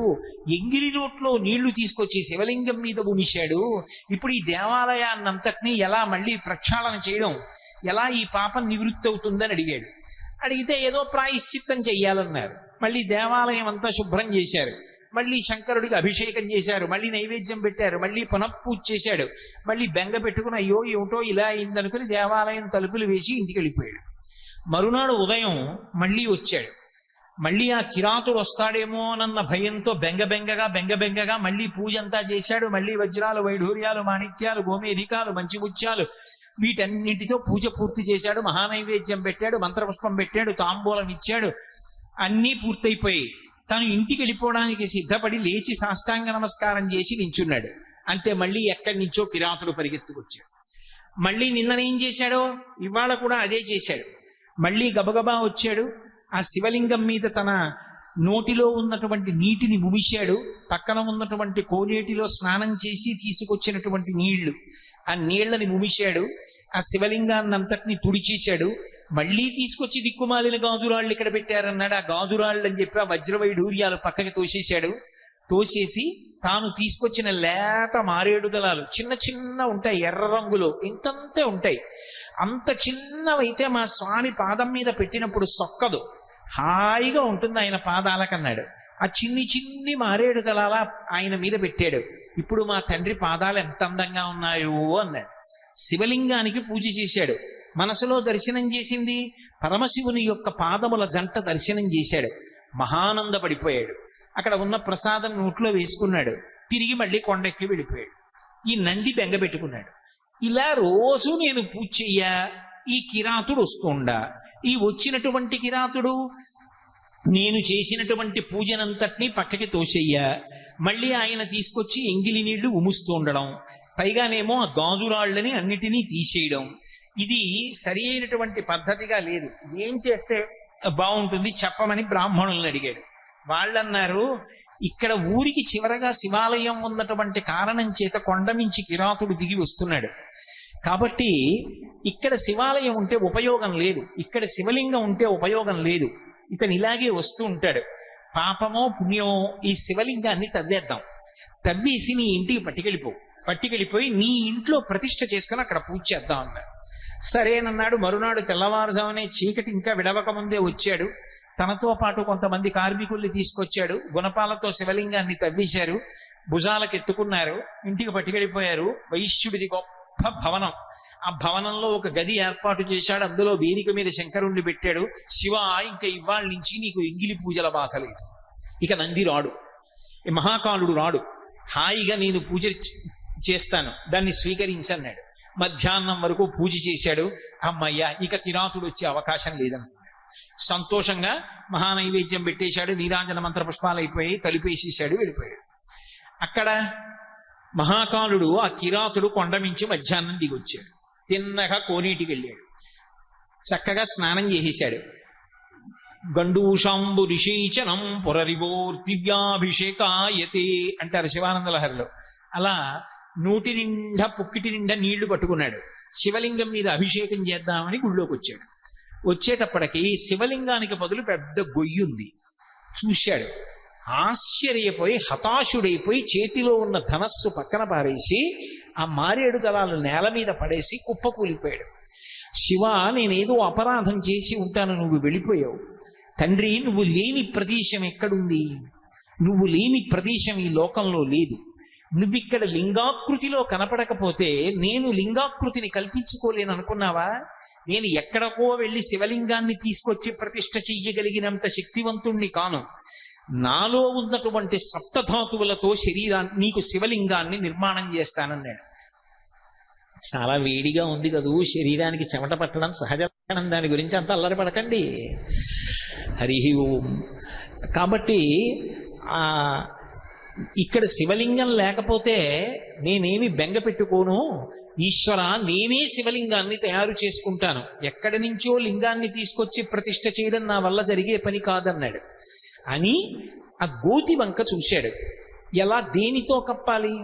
ఎంగిలి నోట్లో నీళ్లు తీసుకొచ్చి శివలింగం మీద ఉమిశాడు. ఇప్పుడు ఈ దేవాలయాన్నంతటినీ ఎలా మళ్ళీ ప్రక్షాళన చేయడం, ఎలా ఈ పాపం నివృత్తి అవుతుందని అడిగాడు. అడిగితే ఏదో ప్రాయశ్చిత్తం చెయ్యాలన్నారు. మళ్ళీ దేవాలయం అంతా శుభ్రం చేశారు, మళ్ళీ శంకరుడికి అభిషేకం చేశారు, మళ్ళీ నైవేద్యం పెట్టారు, మళ్ళీ పునఃపూజ చేశాడు. మళ్ళీ బెంగ పెట్టుకుని అయ్యో ఏమిటో ఇలా అయిందనుకుని దేవాలయం తలుపులు వేసి ఇంటికి వెళ్ళిపోయాడు. మరునాడు ఉదయం మళ్ళీ వచ్చాడు. మళ్ళీ ఆ కిరాతుడు వస్తాడేమోనన్న భయంతో బెంగబెంగగా మళ్ళీ పూజ అంతా చేశాడు. మళ్ళీ వజ్రాలు వైఢూర్యాలు మాణిక్యాలు గోమేధికాలు మంచి ముత్యాలు వీటన్నింటితో పూజ పూర్తి చేశాడు. మహానైవేద్యం పెట్టాడు, మంత్రపుష్పం పెట్టాడు, తాంబూలం ఇచ్చాడు. అన్నీ పూర్తయిపోయి తను ఇంటికి వెళ్ళిపోవడానికి సిద్ధపడి లేచి సాష్టాంగ నమస్కారం చేసి నించున్నాడు. అంటే మళ్ళీ ఎక్కడి నుంచో కిరాతుడు పరిగెత్తుకొచ్చాడు. మళ్ళీ నిన్ననేం చేశాడో ఇవాళ కూడా అదే చేశాడు. మళ్ళీ గబగబా వచ్చాడు, ఆ శివలింగం మీద తన నోటిలో ఉన్నటువంటి నీటిని ముమిశాడు. పక్కన ఉన్నటువంటి కోనేటిలో స్నానం చేసి తీసుకొచ్చినటువంటి నీళ్లు, ఆ నీళ్లని ముమిశాడు. ఆ శివలింగాన్ని అంతటిని తుడిచేశాడు. మళ్ళీ తీసుకొచ్చి దిక్కుమాలిన గాజురాళ్ళు ఇక్కడ పెట్టారన్నాడు. ఆ గాజురాళ్ళు అని చెప్పి ఆ వజ్రవైఢూర్యాలు పక్కకి తోసేశాడు. తోసేసి తాను తీసుకొచ్చిన లేత మారేడు దళాలు చిన్న చిన్న ఉంటాయి, ఎర్ర రంగులో ఇంతంతే ఉంటాయి. అంత చిన్నవైతే మా స్వామి పాదం మీద పెట్టినప్పుడు సొక్కదు, హాయిగా ఉంటుంది ఆయన పాదాలకన్నాడు. ఆ చిన్ని చిన్ని మారేడు దళాల ఆయన మీద పెట్టాడు. ఇప్పుడు మా తండ్రి పాదాలు ఎంత అందంగా ఉన్నాయో అన్నాడు. శివలింగానికి పూజ చేశాడు. మనసులో దర్శనం చేసింది పరమశివుని యొక్క పాదముల జంట దర్శనం చేశాడు. మహానందపడిపోయాడు. అక్కడ ఉన్న ప్రసాదం నోట్లో వేసుకున్నాడు. తిరిగి మళ్ళీ కొండెక్కి వెళ్ళిపోయాడు. ఈ నంది బెంగ పెట్టుకున్నాడు. ఇలా రోజు నేను పూజ చెయ్యా, ఈ కిరాతుడు వస్తుండా, ఈ వచ్చినటువంటి కిరాతుడు నేను చేసినటువంటి పూజనంతటినీ పక్కకి తోసేయ్యా, మళ్ళీ ఆయన తీసుకొచ్చి ఎంగిలి నీళ్లు ఉముస్తూ ఉండడం, పైగానేమో ఆ గాజురాళ్ళని అన్నిటినీ తీసేయడం, ఇది సరి అయినటువంటి పద్ధతిగా లేదు. ఏం చేస్తే బాగుంటుంది చెప్పమని బ్రాహ్మణుల్ని అడిగాడు. వాళ్ళన్నారు, ఇక్కడ ఊరికి చివరగా శివాలయం ఉన్నటువంటి కారణం చేత కొండ మించి కిరాతుడు దిగి వస్తున్నాడు. కాబట్టి ఇక్కడ శివాలయం ఉంటే ఉపయోగం లేదు, ఇక్కడ శివలింగం ఉంటే ఉపయోగం లేదు. ఇతను ఇలాగే వస్తూ ఉంటాడు. పాపమో పుణ్యమో ఈ శివలింగాన్ని తవ్వేద్దాం, తవ్వేసి నీ ఇంటికి పట్టుకెళ్ళిపోయి నీ ఇంట్లో ప్రతిష్ఠ చేసుకుని అక్కడ పూజ చేద్దాం అన్నాడు. సరేనన్నాడు. మరునాడు తెల్లవారుజామునే చీకటి ఇంకా విడవక ముందే వచ్చాడు. తనతో పాటు కొంతమంది కార్మికుల్ని తీసుకొచ్చాడు. గుణపాలతో శివలింగాన్ని తవ్వేశారు, భుజాలకు ఎత్తుకున్నారు, ఇంటికి పట్టుకెళ్ళిపోయారు. వైశ్యుడిది గొప్ప భవనం. ఆ భవనంలో ఒక గది ఏర్పాటు చేశాడు. అందులో వేదిక మీద శంకరుణ్ణి పెట్టాడు. శివ, ఇంకా ఇవాళ నుంచి నీకు ఎంగిలి పూజల బాధ లేదు, ఇక నంది రాడు, ఈ మహాకాలుడు రాడు, హాయిగా నేను పూజ చేస్తాను, దాన్ని స్వీకరించన్నాడు. మధ్యాహ్నం వరకు పూజ చేశాడు. అమ్మయ్య, ఇక కిరాతుడు వచ్చే అవకాశం లేదనుకున్నాడు. సంతోషంగా మహానైవేద్యం పెట్టేశాడు. నీరాంజన మంత్ర పుష్పాలు అయిపోయి తలిపేసేశాడు, వెళ్ళిపోయాడు. అక్కడ మహాకాలుడు ఆ కిరాతుడు కొండమించి మధ్యాహ్నం దిగొచ్చాడు. తిన్నగా కోనేటికి వెళ్ళాడు. చక్కగా స్నానం చేసేశాడు. గండూషాంబు రిషీచనం పురరివోర్తివ్యాభిషేకాయతే అంటారు శివానంద లహరిలో. అలా నోటి నిండా పుక్కిటి నిండా నీళ్లు పట్టుకున్నాడు. శివలింగం మీద అభిషేకం చేద్దామని గుళ్ళోకి వచ్చాడు. వచ్చేటప్పటికి శివలింగానికి బదులు పెద్ద గొయ్యుంది. చూశాడు, ఆశ్చర్యపోయి హతాశుడైపోయి చేతిలో ఉన్న ధనస్సు పక్కన పారేసి ఆ మారేడు దళాలు నేల మీద పడేసి కుప్పకూలిపోయాడు. శివ, నేనేదో అపరాధం చేసి ఉంటాను, నువ్వు వెళ్ళిపోయావు. తండ్రి, నువ్వు లేని ప్రదేశం ఎక్కడుంది? నువ్వు లేని ప్రదేశం ఈ లోకంలో లేదు. నువ్విక్కడ లింగాకృతిలో కనపడకపోతే నేను లింగాకృతిని కల్పించుకోలేను అనుకున్నావా? నేను ఎక్కడికో వెళ్ళి శివలింగాన్ని తీసుకొచ్చి ప్రతిష్ఠ చెయ్యగలిగినంత శక్తివంతుణ్ణి కాను. నాలో ఉన్నటువంటి సప్తధాతువులతో నీకు శివలింగాన్ని నిర్మాణం చేస్తానన్నాడు. చాలా వేడిగా ఉంది కదూ, శరీరానికి చెమట పట్టడం సహజం, దాని గురించి అంత అల్లరిపడకండి. హరి ఓం. కాబట్టి ఇక్కడ శివలింగం లేకపోతే నేనేమి బెంగ పెట్టుకోను, ఈశ్వర, నేనే శివలింగాన్ని తయారు చేసుకుంటాను. ఎక్కడి నుంచో లింగాన్ని తీసుకొచ్చి ప్రతిష్ఠ చేయడం నా వల్ల జరిగే పని కాదన్నాడు. అని ఆ గోతి వంక చూశాడు. ఎలా, దేనితో కప్పాలి?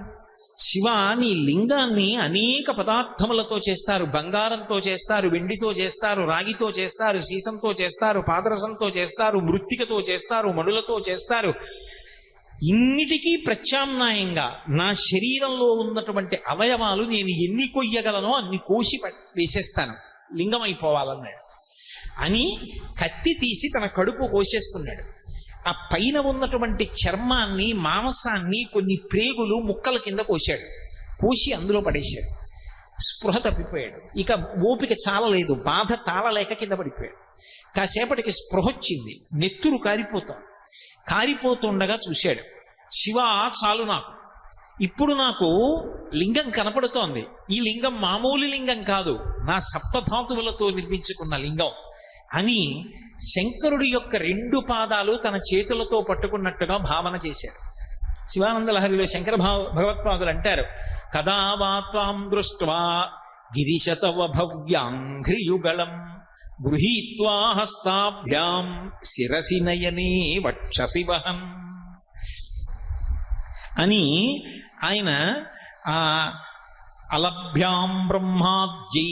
శివ, నీ లింగాన్ని అనేక పదార్థములతో చేస్తారు. బంగారంతో చేస్తారు, వెండితో చేస్తారు, రాగితో చేస్తారు, సీసంతో చేస్తారు, పాదరసంతో చేస్తారు, మృత్తికతో చేస్తారు, మణులతో చేస్తారు. ఇన్నిటికీ ప్రత్యామ్నాయంగా నా శరీరంలో ఉన్నటువంటి అవయవాలు నేను ఎన్ని కొయ్యగలనో అన్ని కోసి వేసేస్తాను, లింగం అయిపోవాలన్నాడు. అని కత్తి తీసి తన కడుపు కోసేసుకున్నాడు. ఆ పైన ఉన్నటువంటి చర్మాన్ని, మాంసాన్ని, కొన్ని ప్రేగులు ముక్కల కింద కోశాడు. కోసి అందులో పడేశాడు. స్పృహ తప్పిపోయాడు. ఇక ఓపిక చాలలేదు, బాధ తాళలేక కింద పడిపోయాడు. కాసేపటికి స్పృహ వచ్చింది, నెత్తురు కారిపోతుండగా చూశాడు. శివ, చాలు, నాకు ఇప్పుడు నాకు లింగం కనపడుతోంది. ఈ లింగం మామూలు లింగం కాదు, నా సప్తధాతువులతో నిర్మించుకున్న లింగం అని శంకరుడి యొక్క 2 పాదాలు తన చేతులతో పట్టుకున్నట్టుగా భావన చేశాడు. శివానంద లహరిలో శంకర భగవత్పాదులు అంటారు, కదా వా త్వాం దృష్ట్వా గిరిశతవ భవ్యాంఘ్రియుగళం గృహీత్వా హస్తాభ్యాం శిరసి నయనే వక్షసి వహన్ అని ఆయన ఆ అలభ్యాం బ్రహ్మాద్యై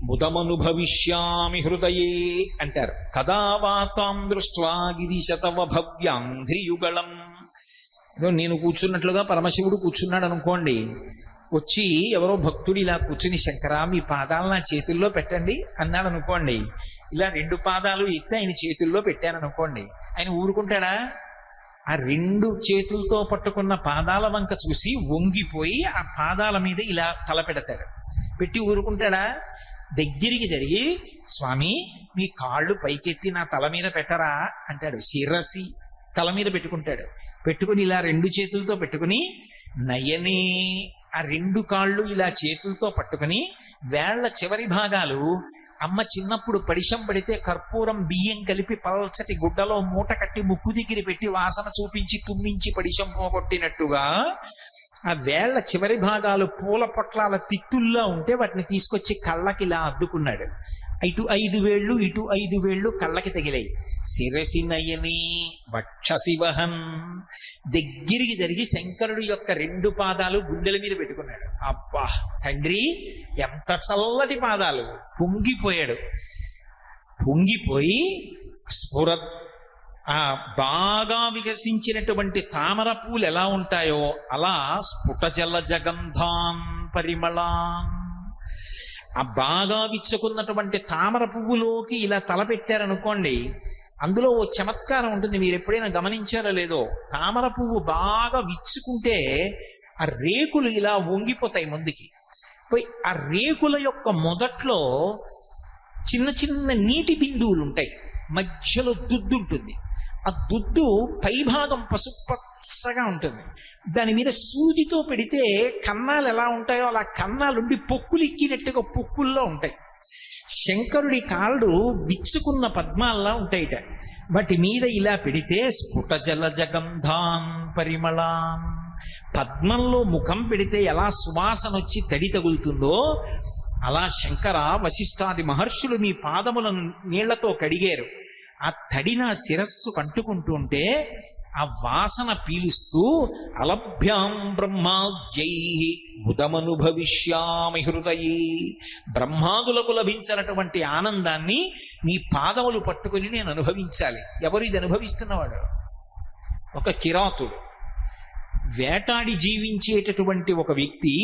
ముదమనుభవిష్యామి హృదయే అంటారు. కదా వా తాం దృష్ట్వా గిరిశతవ భవ్యాంఘ్రియుగళం. నేను కూర్చున్నట్లుగా పరమశివుడు కూర్చున్నాడు అనుకోండి, వచ్చి ఎవరో భక్తుడు ఇలా కూర్చుని శంకరా మీ పాదాలు నా చేతుల్లో పెట్టండి అన్నాడు అనుకోండి, ఇలా 2 పాదాలు ఎత్తి ఆయన చేతుల్లో పెట్టాను అనుకోండి, ఆయన ఊరుకుంటాడా? ఆ 2 చేతులతో పట్టుకున్న పాదాల వంక చూసి వంగిపోయి ఆ పాదాల మీద ఇలా తల పెడతాడు. పెట్టి ఊరుకుంటాడా? దగ్గరికి జరిగి స్వామి మీ కాళ్ళు పైకెత్తి నా తల మీద పెట్టరా అంటాడు. శిరసి తల మీద పెట్టుకుంటాడు. పెట్టుకుని ఇలా 2 చేతులతో పెట్టుకుని నయనే ఆ 2 కాళ్ళు ఇలా చేతులతో పట్టుకుని వేళ్ల చివరి భాగాలు అమ్మ చిన్నప్పుడు పడిశం పడితే కర్పూరం బియ్యం కలిపి పల్చటి గుడ్డలో మూట కట్టి ముక్కు దగ్గర పెట్టి వాసన చూపించి తుమ్మించి పడిశం పోగొట్టినట్టుగా ఆ వేళ్ల చివరి భాగాలు పూల పొట్లాల తిత్తుల్లా ఉంటే వాటిని తీసుకొచ్చి కళ్ళకి ఇలా అద్దుకున్నాడు. ఇటు 5 వేళ్ళు ఇటు 5 వేళ్ళు కళ్ళకి తగిలాయి. శిరసి నయని వక్షసి వహన్ దగ్గరికి జరిగి శంకరుడు యొక్క 2 పాదాలు గుండెల మీద పెట్టుకున్నాడు. అబ్బా తండ్రి ఎంత చల్లటి పాదాలు! పొంగిపోయాడు. పొంగిపోయి ఆ బాగా వికసించినటువంటి తామర పూలు ఎలా ఉంటాయో అలా స్ఫుట జల జగంధాన్ పరిమళాన్, ఆ బాగా విచ్చుకున్నటువంటి తామర పువ్వులోకి ఇలా తలపెట్టారనుకోండి, అందులో ఓ చమత్కారం ఉంటుంది. మీరు ఎప్పుడైనా గమనించారో లేదో, తామర పువ్వు బాగా విచ్చుకుంటే ఆ రేకులు ఇలా వంగిపోతాయి ముందుకి పోయి, ఆ రేకుల యొక్క మొదట్లో చిన్న చిన్న నీటి బిందువులు ఉంటాయి, మధ్యలో దుద్దు ఉంటుంది. ఆ దుద్దు పైభాగం పసుపచ్చగా ఉంటుంది. దాని మీద సూదితో పెడితే కన్నాలు ఎలా ఉంటాయో అలా కన్నాలుండి పొక్కులు ఎక్కినట్టుగా పొక్కుల్లో ఉంటాయి. శంకరుడి కాళ్ళు విచ్చుకున్న పద్మాల్లా ఉంటాయిట. వాటి మీద ఇలా పెడితే స్ఫుట జల జగంధాన్ పరిమళాన్, పద్మంలో ముఖం పెడితే ఎలా సువాసన వచ్చి తడి తగులుతుందో అలా శంకర వశిష్ఠాది మహర్షులు మీ పాదములను నీళ్లతో కడిగారు. ఆ తడిన శిరస్సు కంటుకుంటుంటే ఆ వాసన పీలుస్తూ అలభ్యాం బ్రహ్మాద్యై బుధమనుభవిష్యామి హృదయే, బ్రహ్మాదులకు లభించినటువంటి ఆనందాన్ని మీ పాదములు పట్టుకుని నేను అనుభవించాలి. ఎవరు ఇది అనుభవిస్తున్నవాడు? ఒక కిరాతుడు, వేటాడి జీవించేటటువంటి ఒక వ్యక్తి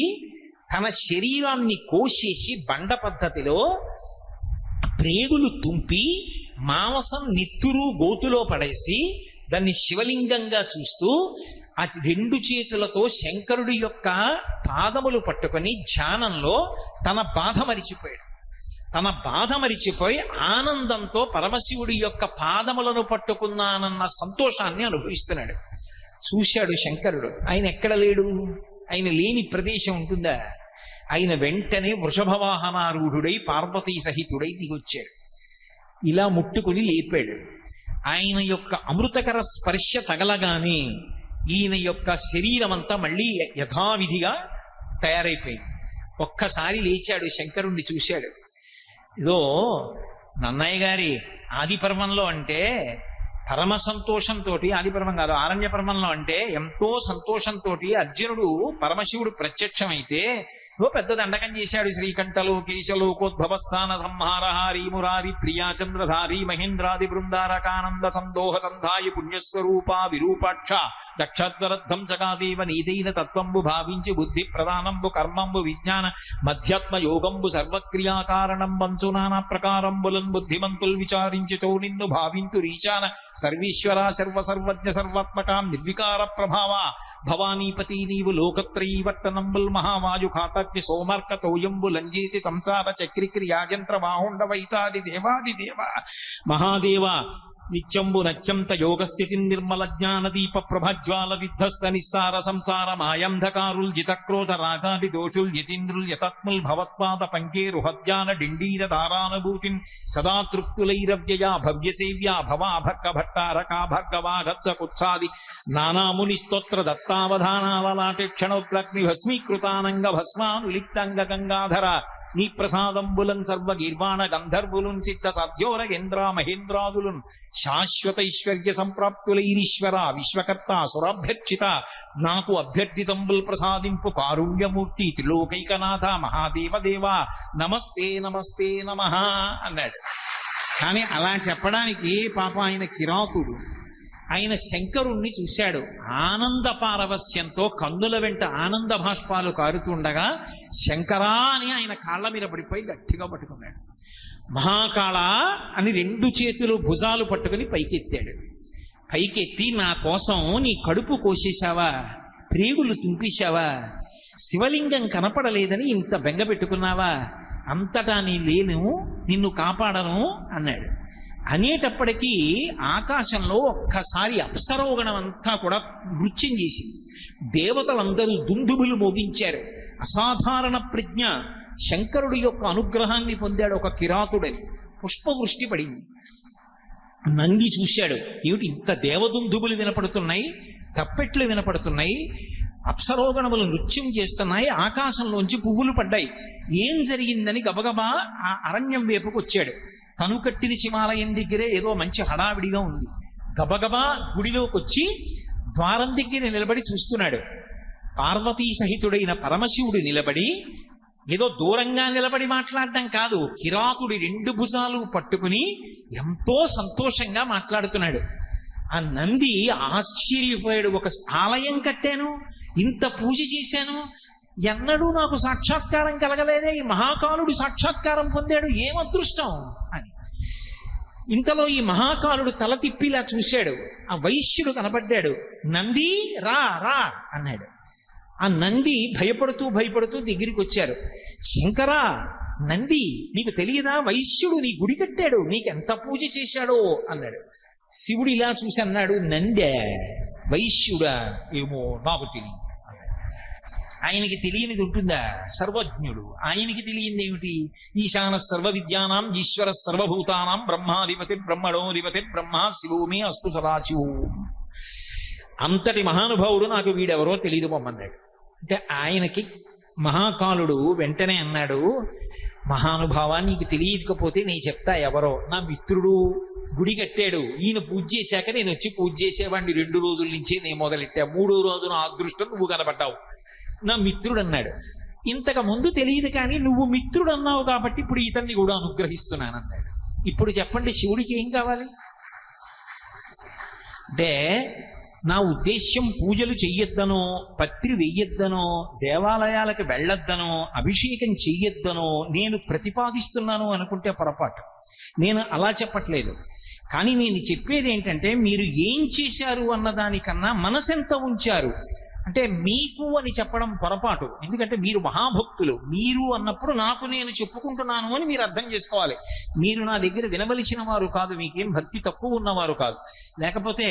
తన శరీరాన్ని కోసేసి బండ పద్ధతిలో ప్రేగులు తుంపి మాంసం నెత్తురు గోతులో పడేసి దాన్ని శివలింగంగా చూస్తూ ఆ 2 చేతులతో శంకరుడి యొక్క పాదములు పట్టుకొని ధ్యానంలో తన బాధ మరిచిపోయాడు. తన బాధ మరిచిపోయి ఆనందంతో పరమశివుడి యొక్క పాదములను పట్టుకున్నానన్న సంతోషాన్ని అనుభవిస్తున్నాడు. చూశాడు శంకరుడు, ఆయన ఎక్కడ లేడు? ఆయన లేని ప్రదేశం ఉంటుందా? ఆయన వెంటనే వృషభవాహనారూఢుడై పార్వతీ సహితుడై దిగొచ్చాడు. ఇలా ముట్టుకుని లేపాడు. ఆయన యొక్క అమృతకర స్పర్శ తగలగానే ఈయన యొక్క శరీరం అంతా మళ్ళీ యథావిధిగా తయారైపోయింది. ఒక్కసారి లేచాడు, శంకరుణ్ణి చూశాడు. ఇదో నన్నయ్య గారి ఆదిపర్వంలో అంటే పరమ సంతోషంతో, ఆదిపర్వం కాదు ఆరణ్య పర్వంలో అంటే ఎంతో సంతోషంతో అర్జునుడు పరమశివుడు ప్రత్యక్షమైతే పెద్ద దండకం చేశాడు. శ్రీకంఠలో కేశలోకోద్భవస్థాన సంహారహారి మురారి ప్రియా చంద్రధారి మహేంద్రాది బృందారకానంద సందోహ సంధాయి పుణ్యస్వరూప విరూపాక్ష దక్షద్వరద్ధం సగాదేవ నీదైన తత్వంబు భావించి బుద్ధి ప్రధానంబు కర్మంబు విజ్ఞాన మధ్యాత్మ యోగంబు సర్వక్రియాకారణం వంచు నానా ప్రకారంబులన్ బుద్ధిమంతుల్ విచారించి చౌ నిన్ను భావింతు రీశాన సర్వీశ్వర సర్వసర్వజ్ఞ సర్వాత్మకాం నిర్వికార ప్రభావ భవానీపతి నీవు లోకత్రయీవర్తనంబుల్ మహావాయు ఖాత సోమర్క తోయంబు లంజేసి సంసార చక్రిక్రియాయంత్ర బాహుండ వైతాది దేవాది దేవ మహాదేవ నిత్యంబు నత్యంత యోగస్థితి నిర్మల జ్ఞాన దీప ప్రభజ్వాల విధ్వస్త నిస్సార సంసార మాయంధకారుల్ జితక్రోధ రాగాది దోషుల్ యతీంద్రుల్ యతత్ముల్ భవత్పాద పంకేరు హద్యాన డిండీర దారానుభూతిన్ సదా తృప్తులైరవ్యయా భవ్యసేవ్యా భవాభక్క భట్టారకా భర్గవాగత్స కుత్సాది నానాముని స్తోత్ర దత్తావధానాలలాటి క్షణోగ్రగ్ని భస్మీకృతానంగ భస్మానులిప్తంగ గంగాధర నీ ప్రసాదంబులన్ సర్వ గీర్వాణ గంధర్వులున్ చిత్త సాధ్యోరగేంద్ర మహేంద్రాదులున్ శాశ్వత ఐశ్వర్య సంప్రాప్తులైరీశ్వర విశ్వకర్త సురాభ్యర్చిత నాకు అభ్యర్థితంబుల్ ప్రసాదింపు కారుణ్యమూర్తి త్రిలోకైకనాథ మహాదేవదేవ నమస్తే నమస్తే నమః అన్నాడు. కానీ అలా చెప్పడానికి పాపం ఆయన కిరాతుడు. ఆయన శంకరుణ్ణి చూశాడు. ఆనంద పారవస్యంతో కన్నుల వెంట ఆనంద భాష్పాలు కారుతుండగా శంకరా అని ఆయన కాళ్ళ మీద పడిపోయి గట్టిగా పట్టుకున్నాడు. మహాకాళ అని 2 చేతులు భుజాలు పట్టుకుని పైకెత్తాడు. పైకెత్తి నా కోసం నీ కడుపు కోసేశావా, ప్రేగులు తుంపేశావా, శివలింగం కనపడలేదని ఇంత బెంగ పెట్టుకున్నావా, అంతటా నీ లేను, నిన్ను కాపాడను అన్నాడు. అనేటప్పటికీ ఆకాశంలో ఒక్కసారి అప్సరోగణం అంతా కూడా నృత్యం చేసింది. దేవతలందరూ దుందుబులు మోగించారు. అసాధారణ ప్రజ్ఞ, శంకరుడి యొక్క అనుగ్రహాన్ని పొందాడు ఒక కిరాతుడని. పుష్పవృష్టి పడింది. నంది చూశాడు, ఏమిటి ఇంత దేవదుందుబులు వినపడుతున్నాయి, తప్పెట్లు వినపడుతున్నాయి, అప్సరోగణములు నృత్యం చేస్తున్నాయి, ఆకాశంలోంచి పువ్వులు పడ్డాయి, ఏం జరిగిందని గబగబా ఆ అరణ్యం వైపుకు వచ్చాడు. తను కట్టిన శివాలయం దగ్గరే ఏదో మంచి హడావిడిగా ఉంది. గబగబా గుడిలోకి వచ్చి ద్వారం దగ్గర నిలబడి చూస్తున్నాడు. పార్వతీ సహితుడైన పరమశివుడు నిలబడి ఏదో దూరంగా నిలబడి మాట్లాడడం కాదు, కిరాతుడి 2 భుజాలు పట్టుకుని ఎంతో సంతోషంగా మాట్లాడుతున్నాడు. ఆ నంది ఆశ్చర్యపోయాడు. ఒక ఆలయం కట్టాను, ఇంత పూజ చేశాను, ఎన్నడూ నాకు సాక్షాత్కారం కలగలేదే, ఈ మహాకాలుడు సాక్షాత్కారం పొందాడు, ఏం అదృష్టం అని. ఇంతలో ఈ మహాకాలుడు తల తిప్పిలా చూశాడు. ఆ వైశ్యుడు కనపడ్డాడు. నంది రా రా అన్నాడు. ఆ నంది భయపడుతూ దగ్గరికి వచ్చారు. శంకరా, నంది నీకు తెలియదా, వైశ్యుడు నీ గుడి కట్టాడు, నీకెంత పూజ చేశాడో అన్నాడు. శివుడు ఇలా చూసి అన్నాడు, నందే వైశ్యుడా, ఏమో నాకు తెలియదు. ఆయనకి తెలియనిది ఉంటుందా? సర్వజ్ఞుడు. ఆయనకి తెలియంది ఏమిటి? ఈశాన సర్వ విద్యానాం ఈశ్వర సర్వభూతానాం బ్రహ్మాధిపతి బ్రహ్మణోధిపతి బ్రహ్మ శివోమే అస్తు సదాశివో. అంతటి మహానుభావుడు నాకు వీడెవరో తెలియదు పొమ్మన్నాడు. అంటే ఆయనకి మహాకాలుడు వెంటనే అన్నాడు, మహానుభావా నీకు తెలియకపోతే నేను చెప్తా ఎవరో. నా మిత్రుడు గుడి కట్టాడు, ఈయన పూజ చేశాక నేను వచ్చి పూజ చేసేవాడిని 2 రోజుల నుంచి నేను మొదలెట్టా. 3వ రోజున అదృష్టం నువ్వు కనపడ్డావు. నా మిత్రుడు అన్నాడు. ఇంతకు ముందు తెలియదు కానీ నువ్వు మిత్రుడు అన్నావు కాబట్టి ఇప్పుడు ఇతన్ని కూడా అనుగ్రహిస్తున్నానన్నాడు. ఇప్పుడు చెప్పండి, శివుడికి ఏం కావాలి? అంటే నా ఉద్దేశ్యం పూజలు చెయ్యొద్దనో, పత్రి వెయ్యొద్దనో, దేవాలయాలకు వెళ్ళొద్దనో, అభిషేకం చెయ్యొద్దనో నేను ప్రతిపాదిస్తున్నాను అనుకుంటే పొరపాటు. నేను అలా చెప్పట్లేదు. కానీ నేను చెప్పేది ఏంటంటే, మీరు ఏం చేశారు అన్నదానికన్నా మనసెంత ఉంచారు అంటే మీకు అని చెప్పడం పొరపాటు. ఎందుకంటే మీరు మహాభక్తులు. మీరు అన్నప్పుడు నాకు నేను చెప్పుకుంటున్నాను అని మీరు అర్థం చేసుకోవాలి. మీరు నా దగ్గర వినవలసిన వారు కాదు, మీకేం భక్తి తక్కువ ఉన్నవారు కాదు. లేకపోతే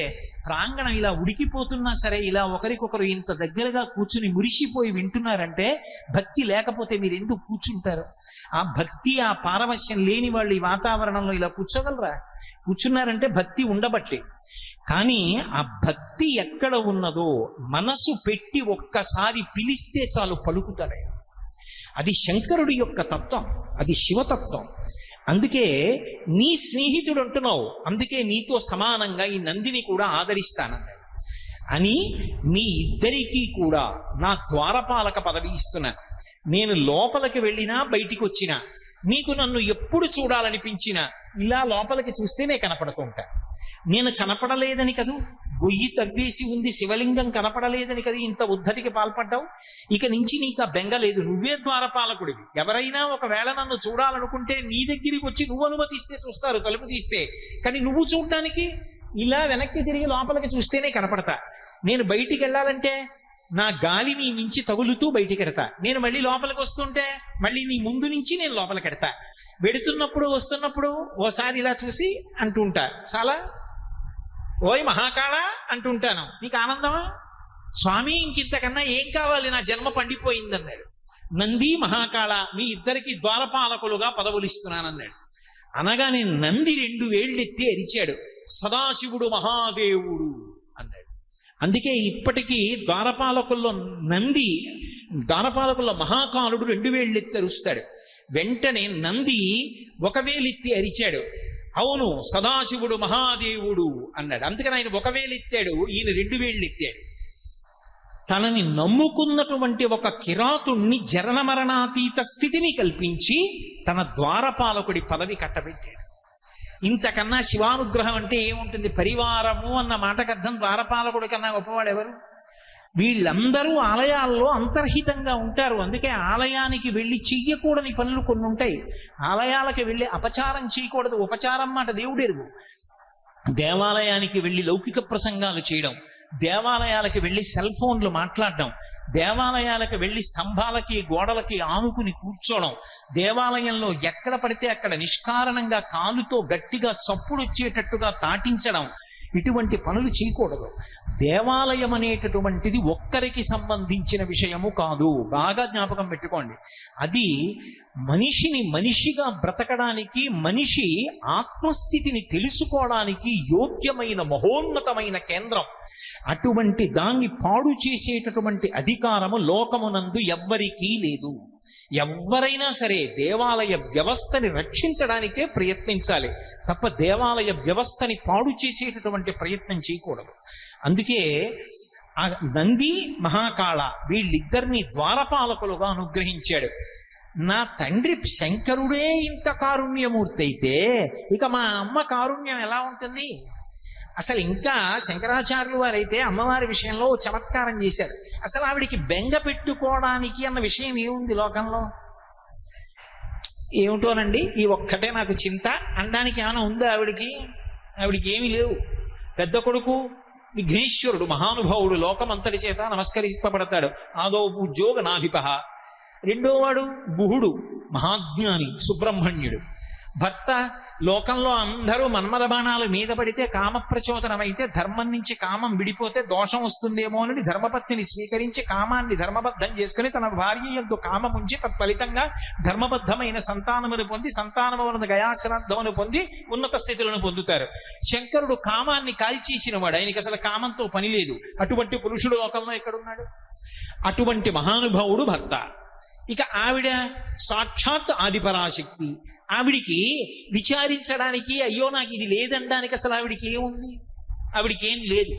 ప్రాంగణం ఇలా ఉడికిపోతున్నా సరే ఇలా ఒకరికొకరు ఇంత దగ్గరగా కూర్చుని మురిసిపోయి వింటున్నారంటే భక్తి లేకపోతే మీరు ఎందుకు కూర్చుంటారు? ఆ భక్తి, ఆ పారవశ్యం లేని వాళ్ళు ఈ వాతావరణంలో ఇలా కూర్చోగలరా? కూర్చున్నారంటే భక్తి ఉండబట్టే. కానీ ఆ భక్తి ఎక్కడ ఉన్నదో మనసు పెట్టి ఒక్కసారి పిలిస్తే చాలు పలుకుతాడు. అది శంకరుడి యొక్క తత్వం, అది శివతత్వం. అందుకే నీ స్నేహితుడు అంటున్నావు, అందుకే నీతో సమానంగా ఈ నందిని కూడా ఆదరిస్తానన్నాడు. అని మీ ఇద్దరికీ కూడా నా ద్వారపాలక పదవి ఇస్తున్నాను. నేను లోపలికి వెళ్ళినా బయటికి వచ్చినా మీకు నన్ను ఎప్పుడు చూడాలనిపించినా ఇలా లోపలికి చూస్తేనే కనపడుతుంటా. నేను కనపడలేదని కదూ, గొయ్యి తవ్వేసి ఉంది, శివలింగం కనపడలేదని కదా ఇంత ఉద్ధతికి పాల్పడ్డావు. ఇక నుంచి నీకు ఆ బెంగ లేదు, నువ్వే ద్వారపాలకుడివి. ఎవరైనా ఒకవేళ నన్ను చూడాలనుకుంటే నీ దగ్గరికి వచ్చి నువ్వు అనుమతిస్తే చూస్తారు, తలుపు తీస్తే. కానీ నువ్వు చూడటానికి ఇలా వెనక్కి తిరిగి లోపలికి చూస్తేనే కనపడతా. నేను బయటికి వెళ్ళాలంటే నా గాలి నీ నుంచి తగులుతూ బయటికి ఎడతా. నేను మళ్ళీ లోపలికి వస్తుంటే మళ్ళీ నీ ముందు నుంచి నేను లోపలికి ఎడతా. వెడుతున్నప్పుడు వస్తున్నప్పుడు ఓసారి ఇలా చూసి అంటుంటా, చాలా ఓయ్ మహాకాళ అంటుంటాను, నీకు ఆనందమా? స్వామి ఇంకింతకన్నా ఏం కావాలి, నా జన్మ పండిపోయిందన్నాడు. నంది మహాకాళ మీ ఇద్దరికి ద్వారపాలకులుగా పదవులు ఇస్తున్నానన్నాడు. అనగానే నంది 2 వేళ్ళెత్తి అరిచాడు, సదాశివుడు మహాదేవుడు అన్నాడు. అందుకే ఇప్పటికీ ద్వారపాలకుల్లో మహాకాలుడు 2 వేళ్ళెత్తి అరుస్తాడు. వెంటనే నంది 1 వేలెత్తి అరిచాడు, అవును సదాశివుడు మహాదేవుడు అన్నాడు. అందుకని ఆయన 1 వేలెత్తాడు, ఈయన 2 వేళ్ళెత్తాడు. తనని నమ్ముకున్నటువంటి ఒక కిరాతుణ్ణి జరణ మరణాతీత స్థితిని కల్పించి తన ద్వారపాలకుడి పదవి కట్టబెట్టాడు. ఇంతకన్నా శివానుగ్రహం అంటే ఏముంటుంది? పరివారము అన్న మాటకు అర్థం ద్వారపాలకుడి కన్నా గొప్పవాడు ఎవరు? వీళ్ళందరూ ఆలయాల్లో అంతర్హితంగా ఉంటారు. అందుకే ఆలయానికి వెళ్ళి చెయ్యకూడని పనులు కొన్ని ఉంటాయి. ఆలయాలకు వెళ్ళి అపచారం చేయకూడదు. ఉపచారం మాట దేవుడెరుగు. దేవాలయానికి వెళ్ళి లౌకిక ప్రసంగాలు చేయడం, దేవాలయాలకు వెళ్ళి సెల్ ఫోన్లు మాట్లాడడం, దేవాలయాలకు వెళ్ళి స్తంభాలకి గోడలకి ఆనుకుని కూర్చోవడం, దేవాలయంలో ఎక్కడ పడితే అక్కడ నిష్కారణంగా కాలుతో గట్టిగా చప్పుడు వచ్చేటట్టుగా తాటించడం, ఇటువంటి పనులు చేయకూడదు. దేవాలయం అనేటటువంటిది ఒక్కరికి సంబంధించిన విషయము కాదు. బాగా జ్ఞాపకం పెట్టుకోండి. అది మనిషిని మనిషిగా బ్రతకడానికి, మనిషి ఆత్మస్థితిని తెలుసుకోవడానికి యోగ్యమైన మహోన్నతమైన కేంద్రం. అటువంటి దాన్ని పాడు చేసేటటువంటి అధికారము లోకమునందు ఎవ్వరికీ లేదు. ఎవరైనా సరే దేవాలయ వ్యవస్థని రక్షించడానికే ప్రయత్నించాలి తప్ప దేవాలయ వ్యవస్థని పాడు చేసేటటువంటి ప్రయత్నం చేయకూడదు. అందుకే ఆ నంది మహాకాళ వీళ్ళిద్దరినీ ద్వారపాలకులుగా అనుగ్రహించాడు. నా తండ్రి శంకరుడే ఇంత కారుణ్యమూర్తి అయితే ఇక మా అమ్మ కారుణ్యం ఎలా ఉంటుంది? అసలు ఇంకా శంకరాచార్యులు వారైతే అమ్మవారి విషయంలో చమత్కారం చేశారు. అసలు ఆవిడికి బెంగ పెట్టుకోవడానికి అన్న విషయం ఏముంది లోకంలో? ఏమిటోనండి, ఈ ఒక్కటే నాకు చింత అనడానికి ఏమైనా ఉందా ఆవిడికి? ఆవిడికి ఏమీ లేవు. పెద్ద కొడుకు విఘ్నేశ్వరుడు మహానుభావుడు, లోకమంతటి చేత నమస్కరింపబడతాడు. ఆదో ఉద్యోగ నాధిప. రెండోవాడు గుహుడు మహాజ్ఞాని సుబ్రహ్మణ్యుడు. భర్త లోకంలో అందరూ మన్మథ బాణాలు మీద పడితే కామప్రచోదనమైతే ధర్మం నుంచి కామం విడిపోతే దోషం వస్తుందేమో అని ధర్మపత్నిని స్వీకరించి కామాన్ని ధర్మబద్ధం చేసుకుని తన భార్య యందు కామం ఉంచి తత్ఫలితంగా ధర్మబద్ధమైన సంతానమును పొంది సంతానమును గయాశ్రాద్ధమును పొంది ఉన్నత స్థితులను పొందుతారు. శంకరుడు కామాన్ని కాల్చేసిన వాడు, ఆయనకి అసలు కామంతో పని లేదు. అటువంటి పురుషుడు లోకంలో ఎక్కడున్నాడు? అటువంటి మహానుభావుడు భర్త. ఇక ఆవిడ సాక్షాత్ ఆదిపరాశక్తి. ఆవిడికి విచారించడానికి అయ్యో నాకు ఇది లేదనడానికి అసలు ఆవిడికి ఏముంది? ఆవిడికి ఏం లేదు.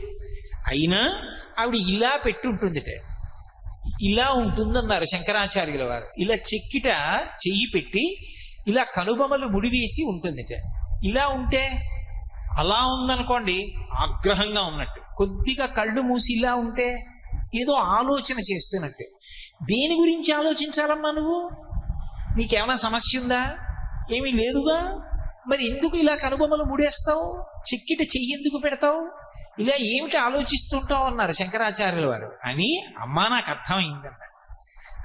అయినా ఆవిడ ఇలా పెట్టి ఉంటుందిట. ఇలా ఉంటుందన్నారు శంకరాచార్యుల వారు. ఇలా చెక్కిట చెయ్యి పెట్టి ఇలా కనుబొమలు ముడివేసి ఉంటుందిట. ఇలా ఉంటే అలా ఉందనుకోండి ఆగ్రహంగా ఉన్నట్టు, కొద్దిగా కళ్ళు మూసి ఇలా ఉంటే ఏదో ఆలోచన చేస్తున్నట్టు. దేని గురించి ఆలోచించాలమ్మా నువ్వు? నీకేమైనా సమస్య ఉందా? ఏమీ లేదుగా. మరి ఎందుకు ఇలా కనుబొమ్మలు ముడేస్తావు? చిక్కిట చెయ్యెందుకు పెడతావు? ఇలా ఏమిటి ఆలోచిస్తుంటావు అన్నారు శంకరాచార్యుల వారు. అని అమ్మా నాకు అర్థమైందన్నారు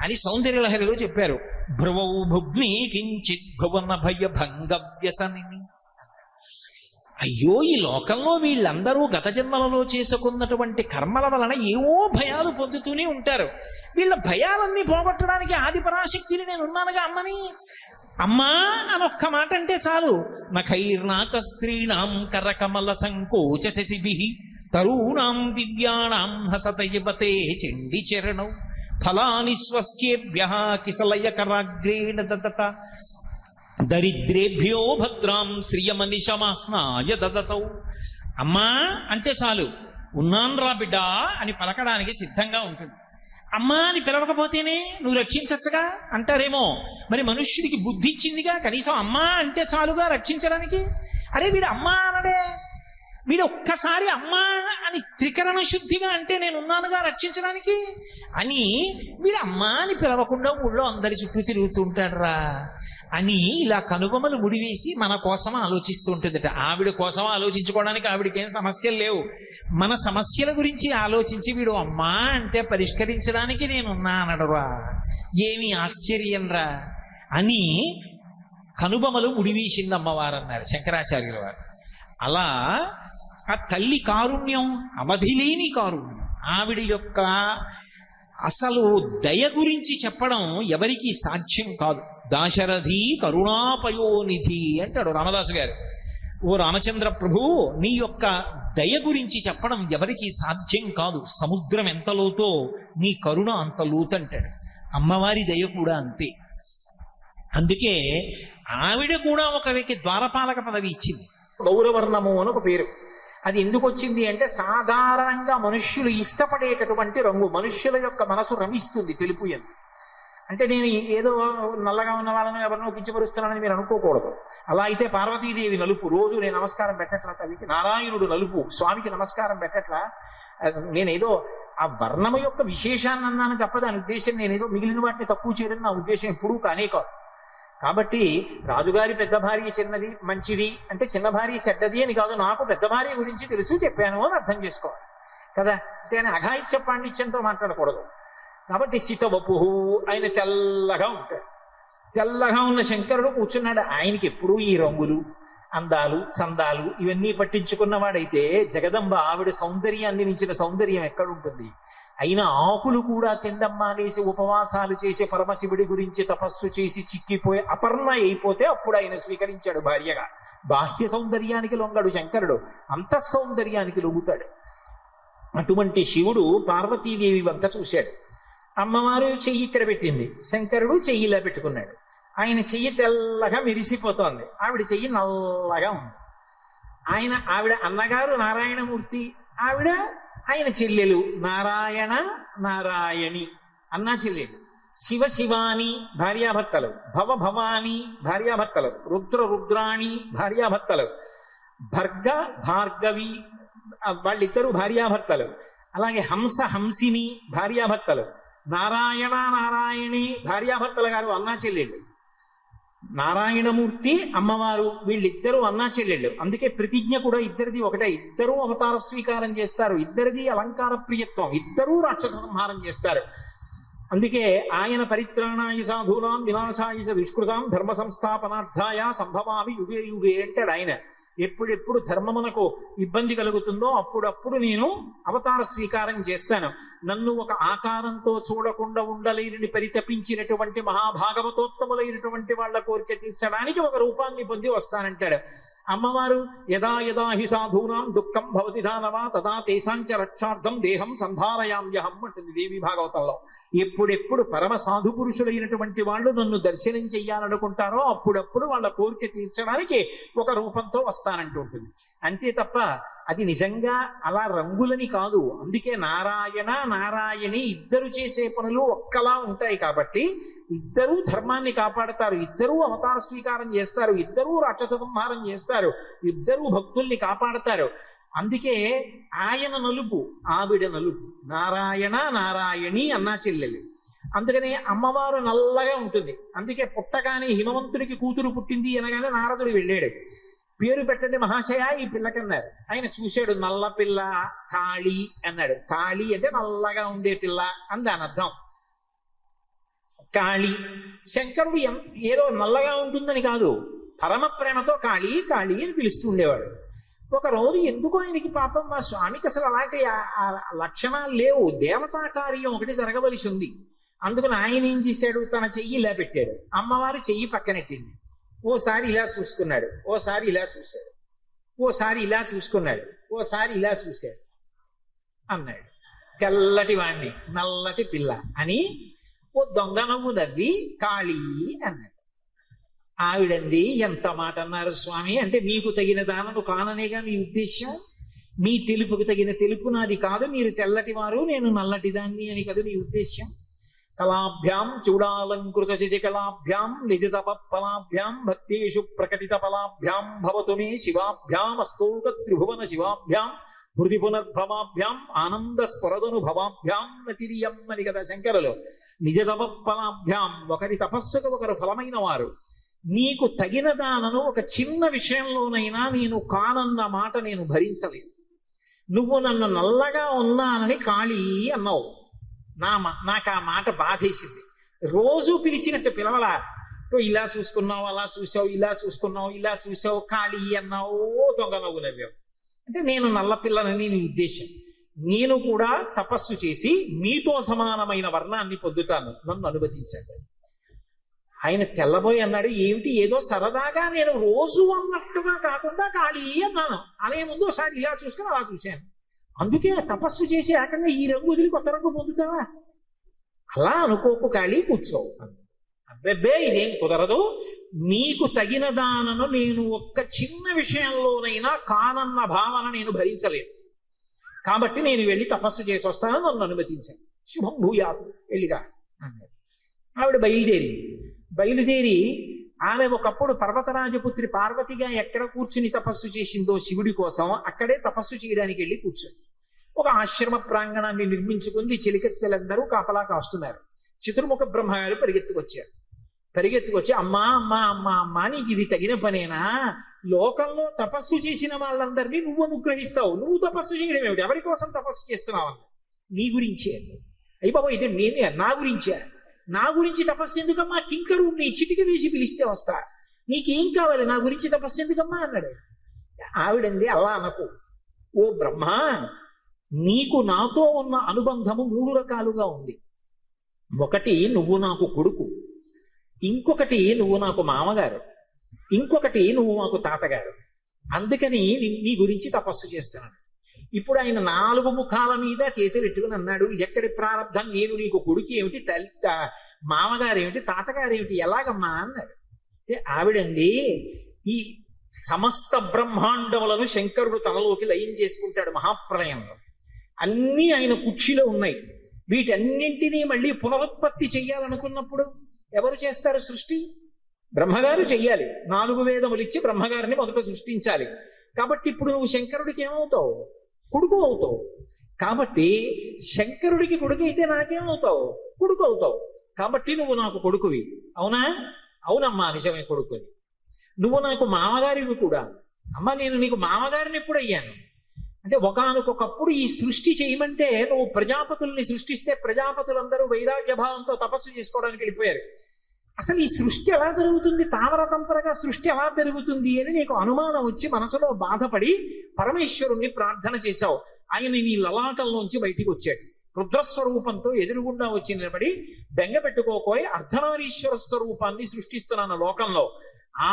అని సౌందర్యలహరిలో చెప్పారు. భ్రువౌ భుగ్ని కించిత్ భువన భయ భంగ వ్యసని. అయ్యో ఈ లోకంలో వీళ్ళందరూ గత జన్మలలో చేసుకున్నటువంటి కర్మల వలన ఏవో భయాలు పొందుతూనే ఉంటారు. వీళ్ళ భయాలన్నీ పోగొట్టడానికి ఆదిపరాశక్తిని నేను ఉన్నానుగా అమ్మని. అమ్మా అనొక్క మాట అంటే చాలు. నఖైర్నాక స్త్రీణాం కరకమల సంకోచ శశిభిః తరూణాం దివ్యాణాం హసతయవతే చండి చరణౌ ఫలాని స్వస్యేభ్యః కిసలయ కరాగ్రేణ దదత దరిద్రేభ్యో భద్రాం శ్రియమనిశమహ్నాయ దదతౌ. అమ్మా అంటే చాలు ఉన్నాన్రా బిడ్డ అని పలకడానికి సిద్ధంగా ఉంటుంది. అమ్మా అని పిలవకపోతేనే నువ్వు రక్షించచ్చుగా అంటారేమో. మరి మనుష్యుడికి బుద్ధి ఇచ్చిందిగా, కనీసం అమ్మా అంటే చాలుగా రక్షించడానికి. అరే వీడు అమ్మా అనడే, వీడు ఒక్కసారి అమ్మా అని త్రికరణ శుద్ధిగా అంటే నేనున్నానుగా రక్షించడానికి అని వీడు అమ్మా అని పిలవకుండా ఊళ్ళో అందరి చుట్టూ తిరుగుతూ ఉంటాడు రా అని ఇలా కనుబొమ్మలు ముడివేసి మన కోసం ఆలోచిస్తూ ఉంటుందట. ఆవిడ కోసం ఆలోచించుకోవడానికి ఆవిడకేం సమస్యలు లేవు. మన సమస్యల గురించి ఆలోచించి వీడు అమ్మా అంటే పరిష్కరించడానికి నేనున్నా అనడురా, ఏమి ఆశ్చర్యం రా అని కనుబొమ్మలు ముడివేసింది అమ్మవారు అన్నారు శంకరాచార్యుల వారు. అలా ఆ తల్లి కారుణ్యం అవధిలేని కారుణ్యం. ఆవిడ యొక్క అసలు దయ గురించి చెప్పడం ఎవరికీ సాధ్యం కాదు. దాశరథి కరుణాపయోనిధి అంటాడు రామదాసు గారు. ఓ రామచంద్ర ప్రభు, నీ యొక్క దయ గురించి చెప్పడం ఎవరికీ సాధ్యం కాదు. సముద్రం ఎంత లోతో నీ కరుణ అంత లోతంటాడు. అమ్మవారి దయ కూడా అంతే. అందుకే ఆవిడ కూడా ఒకరికి ద్వారపాలక పదవి ఇచ్చింది. గౌరవర్ణము అని ఒక పేరు. అది ఎందుకు వచ్చింది అంటే, సాధారణంగా మనుష్యులు ఇష్టపడేటటువంటి రంగు. మనుష్యుల యొక్క మనసు రమిస్తుంది తెలుపు అని. అంటే నేను ఏదో నల్లగా ఉన్న వాళ్ళని ఎవరినో కించపరుస్తున్నానని మీరు అనుకోకూడదు. అలా అయితే పార్వతీదేవి నలుపు. రోజు నేను నమస్కారం పెట్టట్లా తల్లికి. నారాయణుడు నలుపు, స్వామికి నమస్కారం పెట్టట్లా. నేనేదో ఆ వర్ణము యొక్క విశేషాన్ని అన్నాను తప్ప దాని ఉద్దేశం నేనేదో మిగిలిన వాటిని తక్కువ చేయడం నా ఉద్దేశం ఎప్పుడూ కానే కాదు. కాబట్టి రాజుగారి పెద్ద భార్య చిన్నది మంచిది అంటే చిన్న భార్య చెడ్డది అని కాదు. నాకు పెద్ద భార్య గురించి తెలుసు, చెప్పాను అని అర్థం చేసుకోవాలి కదా. అంతేగాని అఘాయిత్య పాండిత్యంతో మాట్లాడకూడదు. కాబట్టి సితవపుహు, ఆయన తెల్లగా ఉంటాడు. తెల్లగా ఉన్న శంకరుడు కూర్చున్నాడు. ఆయనకి ఎప్పుడూ ఈ రంగులు, అందాలు, చందాలు ఇవన్నీ పట్టించుకున్నవాడైతే జగదంబ ఆవిడ సౌందర్యాన్ని మించిన సౌందర్యం ఎక్కడుంటుంది? అయినా ఆకులు కూడా తిండమ్మానేసి ఉపవాసాలు చేసి పరమశివుడి గురించి తపస్సు చేసి చిక్కిపోయి అపర్ణ అయిపోతే అప్పుడు ఆయన స్వీకరించాడు భార్యగా. బాహ్య సౌందర్యానికి లొంగడు శంకరుడు, అంతఃసౌందర్యానికి లొంగుతాడు. అటువంటి శివుడు పార్వతీదేవి వంక చూశాడు. అమ్మవారు చెయ్యి ఇక్కడ పెట్టింది, శంకరుడు చెయ్యి ఇలా పెట్టుకున్నాడు. ఆయన చెయ్యి తెల్లగా మెరిసిపోతోంది, ఆవిడ చెయ్యి నల్లగా ఉంది. ఆవిడ అన్నగారు నారాయణమూర్తి, ఆవిడ ఆయన చెల్లెలు నారాయణ నారాయణి, అన్నా చెల్లెలు. శివ శివాని భార్యాభర్తలు, భవ భవాని భార్యాభర్తలు, రుద్ర రుద్రాణి భార్యాభర్తలు, భర్గ భార్గవి వాళ్ళిద్దరూ భార్యాభర్తలు. అలాగే హంస హంసిని భార్యాభర్తలు, నారాయణ నారాయణి భార్యాభర్తల గారు అన్నా చెల్లెళ్ళు. నారాయణమూర్తి అమ్మవారు వీళ్ళిద్దరూ అన్నా చెల్లెళ్ళు. అందుకే ప్రతిజ్ఞ కూడా ఇద్దరిది ఒకటే. ఇద్దరూ అవతార స్వీకారం చేస్తారు, ఇద్దరిది అలంకార ప్రియత్వం, ఇద్దరూ రాక్షస సంహారం చేస్తారు. అందుకే ఆయన పరిత్రాణాయ సాధూనాం వినాశాయ దుష్కృతాం ధర్మ సంస్థాపనార్థాయ సంభవామి యుగే యుగే అంటాడు ఆయన. ఎప్పుడెప్పుడు ధర్మమునకు ఇబ్బంది కలుగుతుందో అప్పుడప్పుడు నేను అవతార స్వీకారం చేస్తాను. నన్ను ఒక ఆకారంతో చూడకుండా ఉండలేని పరితపించినటువంటి మహాభాగవతోత్తములైనటువంటి వాళ్ళ కోరిక తీర్చడానికి ఒక రూపాన్ని పొంది వస్తానంటాడు. అమ్మవారు యదా యదా హి సాధూనాం దుఃఖం భవతి దానవా తదా తేషాంచ రక్షార్థం దేహం సంధారయామ్యహం అంటుంది దేవి భాగవతంలో. ఎప్పుడెప్పుడు పరమ సాధు పురుషులైనటువంటి వాళ్ళు నన్ను దర్శనం చెయ్యాలనుకుంటారో అప్పుడప్పుడు వాళ్ళ కోరిక తీర్చడానికి ఒక రూపంతో వస్తానంటూ ఉంటుంది. అంతే తప్ప అది నిజంగా అలా రంగులని కాదు. అందుకే నారాయణ నారాయణి ఇద్దరు చేసే పనులు ఒక్కలా ఉంటాయి. కాబట్టి ఇద్దరూ ధర్మాన్ని కాపాడతారు, ఇద్దరూ అవతార స్వీకారం చేస్తారు, ఇద్దరూ రాక్షస సంహారం చేస్తారు, ఇద్దరూ భక్తుల్ని కాపాడతారు. అందుకే ఆయన నలుపు, ఆవిడ నలుపు. నారాయణ నారాయణి అన్నా చెల్లెలు. అందుకని అమ్మవారు నల్లగా ఉంటుంది. అందుకే పుట్టగానే హిమవంతుడికి కూతురు పుట్టింది అనగానే నారదుడు వెళ్ళాడు. పేరు పెట్టండి మహాశయ ఈ పిల్లకన్నారు. ఆయన చూశాడు, నల్ల పిల్ల కాళీ అన్నాడు. కాళీ అంటే నల్లగా ఉండే పిల్ల అని దాని అర్థం. కాళీ శంకరుడు ఏదో నల్లగా ఉంటుందని కాదు, పరమ ప్రేమతో కాళీ కాళీ అని పిలుస్తుండేవాడు. ఒక రోజు ఎందుకో ఆయనకి పాపం మా స్వామికి అసలు అలాంటి లక్షణాలు లేవు, దేవతా కార్యం ఒకటి జరగవలసి ఉంది. అందుకని ఆయన ఏం చేశాడు, తన చెయ్యి ఇలా పెట్టాడు, అమ్మవారు చెయ్యి పక్కనెట్టింది. ఓసారి ఇలా చూసుకున్నాడు, ఓసారి ఇలా చూశాడు, ఓసారి ఇలా చూసుకున్నాడు, ఓసారి ఇలా చూశాడు అన్నాడు. తెల్లటి వాణ్ణి నల్లటి పిల్ల అని ఓ దొంగ నవ్వు నవ్వి కాళీ అన్నాడు. ఆవిడంది, ఎంత మాట అన్నారు స్వామి అంటే, మీకు తగిన దానను కాననేగా మీ ఉద్దేశ్యం, మీ తెలుపుకు తగిన తెలుపు నాది కాదు, మీరు తెల్లటి వారు నేను నల్లటి దాన్ని అని కదా మీ ఉద్దేశ్యం. కళాభ్యాం చూడాలంకృత శశికళాభ్యాం నిజతప ఫలాభ్యాం భక్తేషు ప్రకటిత ఫలాభ్యాం భవతు మే శివాభ్యాం అస్తోక త్రిభువన శివాభ్యాం హృది పునర్భవాభ్యాం ఆనంద స్ఫురదను భవాభ్యాం నతిరియం అని కదా శంకరులు. నిజతప ఫలాభ్యాం, ఒకరి తపస్సుకు ఒకరు ఫలమైన వారు. నీకు తగిన దానను ఒక చిన్న విషయంలోనైనా నేను కానన్న మాట నేను భరించలేదు. నువ్వు నన్ను నల్లగా ఉన్నానని కాళీ అన్నావు, నాకు ఆ మాట బాధేసింది. రోజు పిలిచినట్టు పిలవలా, ఇలా చూసుకున్నావు అలా చూసావు, ఇలా చూసుకున్నావు ఇలా చూసావు, కాళీ అన్నావు, దొంగ నవ్వు నవ్వావు. అంటే నేను నల్లపిల్లనని నీ ఉద్దేశం. నేను కూడా తపస్సు చేసి మీతో సమానమైన వర్ణాన్ని పొందుతాను, నన్ను అనుమతించండి. ఆయన తెల్లబోయి అన్నాడు, ఏమిటి ఏదో సరదాగా నేను రోజు అన్నట్టుగా కాకుండా కాళీ అన్నాను. అనే ముందు ఒకసారి ఇలా చూసుకుని అలా చూశాను. అందుకే తపస్సు చేసి ఏకంగా ఈ రంగు వదిలి కొత్త రంగు పొందుతావా? అలా అనుకోకు కాళీ, కూర్చో. అబ్బెబ్బే ఇదేం కుదరదు. మీకు తగిన దానను నేను ఒక్క చిన్న విషయంలోనైనా కానన్న భావన నేను భరించలేను. కాబట్టి నేను వెళ్ళి తపస్సు చేసి వస్తాను, నన్ను అనుమతించాను. శుభం భూయాతు, వెళ్ళిగా అన్నాడు. ఆవిడ బయలుదేరి ఆమె ఒకప్పుడు పర్వతరాజపుత్రి పార్వతిగా ఎక్కడ కూర్చుని తపస్సు చేసిందో శివుడి కోసం, అక్కడే తపస్సు చేయడానికి వెళ్ళి కూర్చొని ఒక ఆశ్రమ ప్రాంగణాన్ని నిర్మించుకుంది. చెలికత్తెలందరూ కాపలా కాస్తున్నారు. చతుర్ముఖ బ్రహ్మగారు పరిగెత్తుకొచ్చి అమ్మా అమ్మా అమ్మా అమ్మా, నీకు ఇది తగిన పనేనా? లోకంలో తపస్సు చేసిన వాళ్ళందరినీ నువ్వు అనుగ్రహిస్తావు, నువ్వు తపస్సు చేయడం ఏమిటి? ఎవరి కోసం తపస్సు చేస్తున్నావు అన్న? నీ గురించే. అయ్యి బాబా, ఇది నేనే, నా గురించి తపస్సు ఎందుకమ్మా? కింకరుణ్ణి చిటిక వేసి పిలిస్తే వస్తా. నీకేం కావాలి? నా గురించి తపస్సు ఎందుకమ్మా అన్నాడు. ఆవిడంది, అలా అనకు ఓ బ్రహ్మ, నీకు నాతో ఉన్న అనుబంధము 3 రకాలుగా ఉంది. ఒకటి, నువ్వు నాకు కొడుకు. ఇంకొకటి, నువ్వు నాకు మామగారు. ఇంకొకటి, నువ్వు నాకు తాతగారు. అందుకని నీ గురించి తపస్సు చేస్తున్నాను. ఇప్పుడు ఆయన 4 ముఖాల మీద చేతులు పెట్టుకుని అన్నాడు, ఇది ఎక్కడి ప్రారంధం? నేను నీకు కొడుకు ఏమిటి, మామగారు ఏమిటి, తాతగారు ఏమిటి, ఎలాగమ్మా అన్నాడు. ఆవిడండి, ఈ సమస్త బ్రహ్మాండములను శంకరుడు తనలోకి లయం చేసుకుంటాడు మహాప్రలయంలో. అన్నీ ఆయన కుక్షిలో ఉన్నాయి. వీటన్నింటినీ మళ్ళీ పునరుత్పత్తి చెయ్యాలనుకున్నప్పుడు ఎవరు చేస్తారు సృష్టి? బ్రహ్మగారు చెయ్యాలి. 4 వేదములు ఇచ్చి బ్రహ్మగారిని మొదట సృష్టించాలి. కాబట్టి ఇప్పుడు నువ్వు శంకరుడికి ఏమవుతావు? కొడుకు అవుతావు. కాబట్టి శంకరుడికి కొడుకు అయితే నాకేమవుతావు? కొడుకు అవుతావు. కాబట్టి నువ్వు నాకు కొడుకువి. అవునా? అవునమ్మా, నిజమే, కొడుకుని. నువ్వు నాకు మామగారివి కూడా. అమ్మ, నేను నీకు మామగారిని ఎప్పుడు అయ్యాను అంటే, ఒకానొకప్పుడు ఈ సృష్టి చేయమంటే నువ్వు ప్రజాపతుల్ని సృష్టిస్తే ప్రజాపతులందరూ వైరాగ్య భావంతో తపస్సు చేసుకోవడానికి వెళ్ళిపోయారు. అసలు ఈ సృష్టి ఎలా జరుగుతుంది, తామర తంపరగా సృష్టి ఎలా పెరుగుతుంది అని నీకు అనుమానం వచ్చి మనసులో బాధపడి పరమేశ్వరుణ్ణి ప్రార్థన చేశావు. ఆయన నీ లలాటంలోంచి బయటికి వచ్చాడు. రుద్రస్వరూపంతో ఎదురుగుండా వచ్చి నిలబడి, బెంగ పెట్టుకోపోయి అర్ధనారీశ్వర స్వరూపాన్ని సృష్టిస్తున్నాను లోకంలో.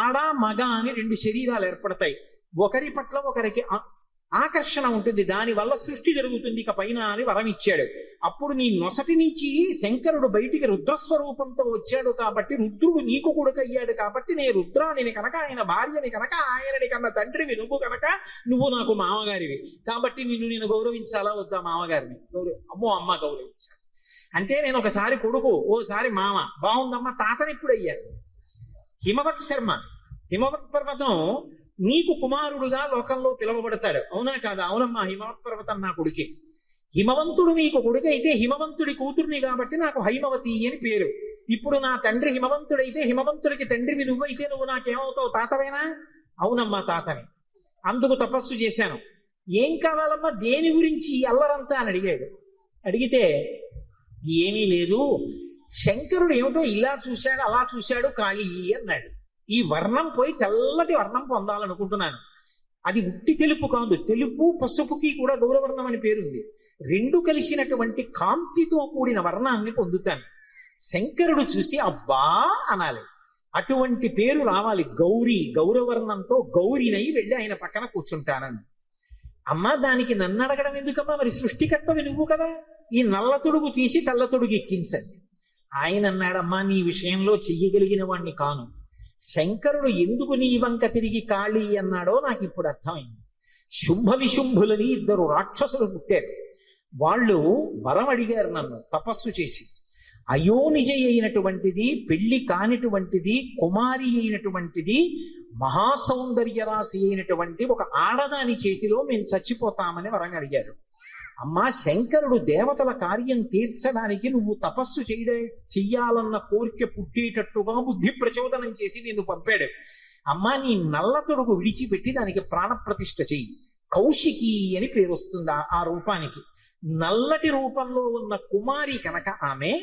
ఆడ మగ అని 2 శరీరాలు ఏర్పడతాయి. ఒకరి పట్ల ఒకరికి ఆకర్షణ ఉంటుంది, దానివల్ల సృష్టి జరుగుతుంది ఇక పైన అని వరం ఇచ్చాడు. అప్పుడు నీ నొసటి నుంచి శంకరుడు బయటికి రుద్రస్వరూపంతో వచ్చాడు. కాబట్టి రుద్రుడు నీకు కొడుకయ్యాడు. కాబట్టి నేను రుద్రాని కనుక, ఆయన భార్యని కనుక, ఆయనని కన్నా తండ్రివి నువ్వు కనుక, నువ్వు నాకు మామగారివి. కాబట్టి నేను గౌరవించాలా వద్దా? మామగారిని అమ్మ గౌరవించాలి. అంటే నేను ఒకసారి కొడుకు, ఓసారి మామ. బాగుందమ్మా. తాతని ఇప్పుడు అయ్యాడు. హిమవత్ శర్మ, హిమవత్ పర్వతం నీకు కుమారుడుగా లోకంలో పిలువబడతాడు. అవునా కాదా? అవునమ్మా, హిమవత్ పర్వతం నా కొడుకే. హిమవంతుడు నీకు కొడుకు అయితే హిమవంతుడి కూతుర్ని కాబట్టి నాకు హైమవతి అని పేరు. ఇప్పుడు నా తండ్రి హిమవంతుడైతే హిమవంతుడికి తండ్రివి నువ్వైతే నువ్వు నాకేమవుతావు? తాతవేనా? అవునమ్మా, తాతని. అందుకు తపస్సు చేశాను. ఏం కావాలమ్మా? దేని గురించి అల్లరంతా అని అడిగాడు. అడిగితే ఏమీ లేదు, శంకరుడు ఏమిటో ఇలా చూశాడు అలా చూశాడు కాళీ అన్నాడు. ఈ వర్ణం పోయి తెల్లటి వర్ణం పొందాలనుకుంటున్నాను. అది ఉట్టి తెలుపు కాదు, తెలుపు పసుపుకి కూడా గౌరవర్ణం అని పేరుంది. 2 కలిసినటువంటి కాంతితో కూడిన వర్ణాన్ని పొందుతాను. శంకరుడు చూసి అబ్బా అనాలి. అటువంటి పేరు రావాలి. గౌరీ, గౌరవర్ణంతో గౌరీనై వెళ్ళి ఆయన పక్కన కూర్చుంటానని. అమ్మా, దానికి నన్ను అడగడం ఎందుకమ్మా? మరి సృష్టికర్తవి నువ్వు కదా. ఈ నల్ల తొడుగు తీసి తెల్ల తొడుగు ఎక్కించండి. ఆయన అన్నాడమ్మా, నీ విషయంలో చెయ్యగలిగిన వాణ్ణి కాను. శంకరుడు ఎందుకు నీ వంక తిరిగి కాళీ అన్నాడో నాకు ఇప్పుడు అర్థమైంది. శుంభ విశుంభులని 2 రాక్షసులు పుట్టారు. వాళ్ళు వరం అడిగారు నన్ను తపస్సు చేసి. అయోనిజ అయినటువంటిది, పెళ్లి కానిటువంటిది, కుమారి అయినటువంటిది, మహాసౌందర్య రాశి అయినటువంటి ఒక ఆడదాని చేతిలో మేము చచ్చిపోతామని వరం అడిగారు. అమ్మా, శంకరుడు దేవతల కార్యం తీర్చడానికి నువ్వు తపస్సు చెయ్యాలన్న కోరిక పుట్టేటట్టుగా బుద్ధి ప్రచోదనం చేసి నిన్ను పంపాడు. అమ్మా, నీ నల్ల తొడుగు విడిచిపెట్టి దానికి ప్రాణప్రతిష్ఠ చెయ్యి. కౌశికి అని పేరు వస్తుంది ఆ రూపానికి. నల్లటి రూపంలో ఉన్న కుమారి కనుక ఆమె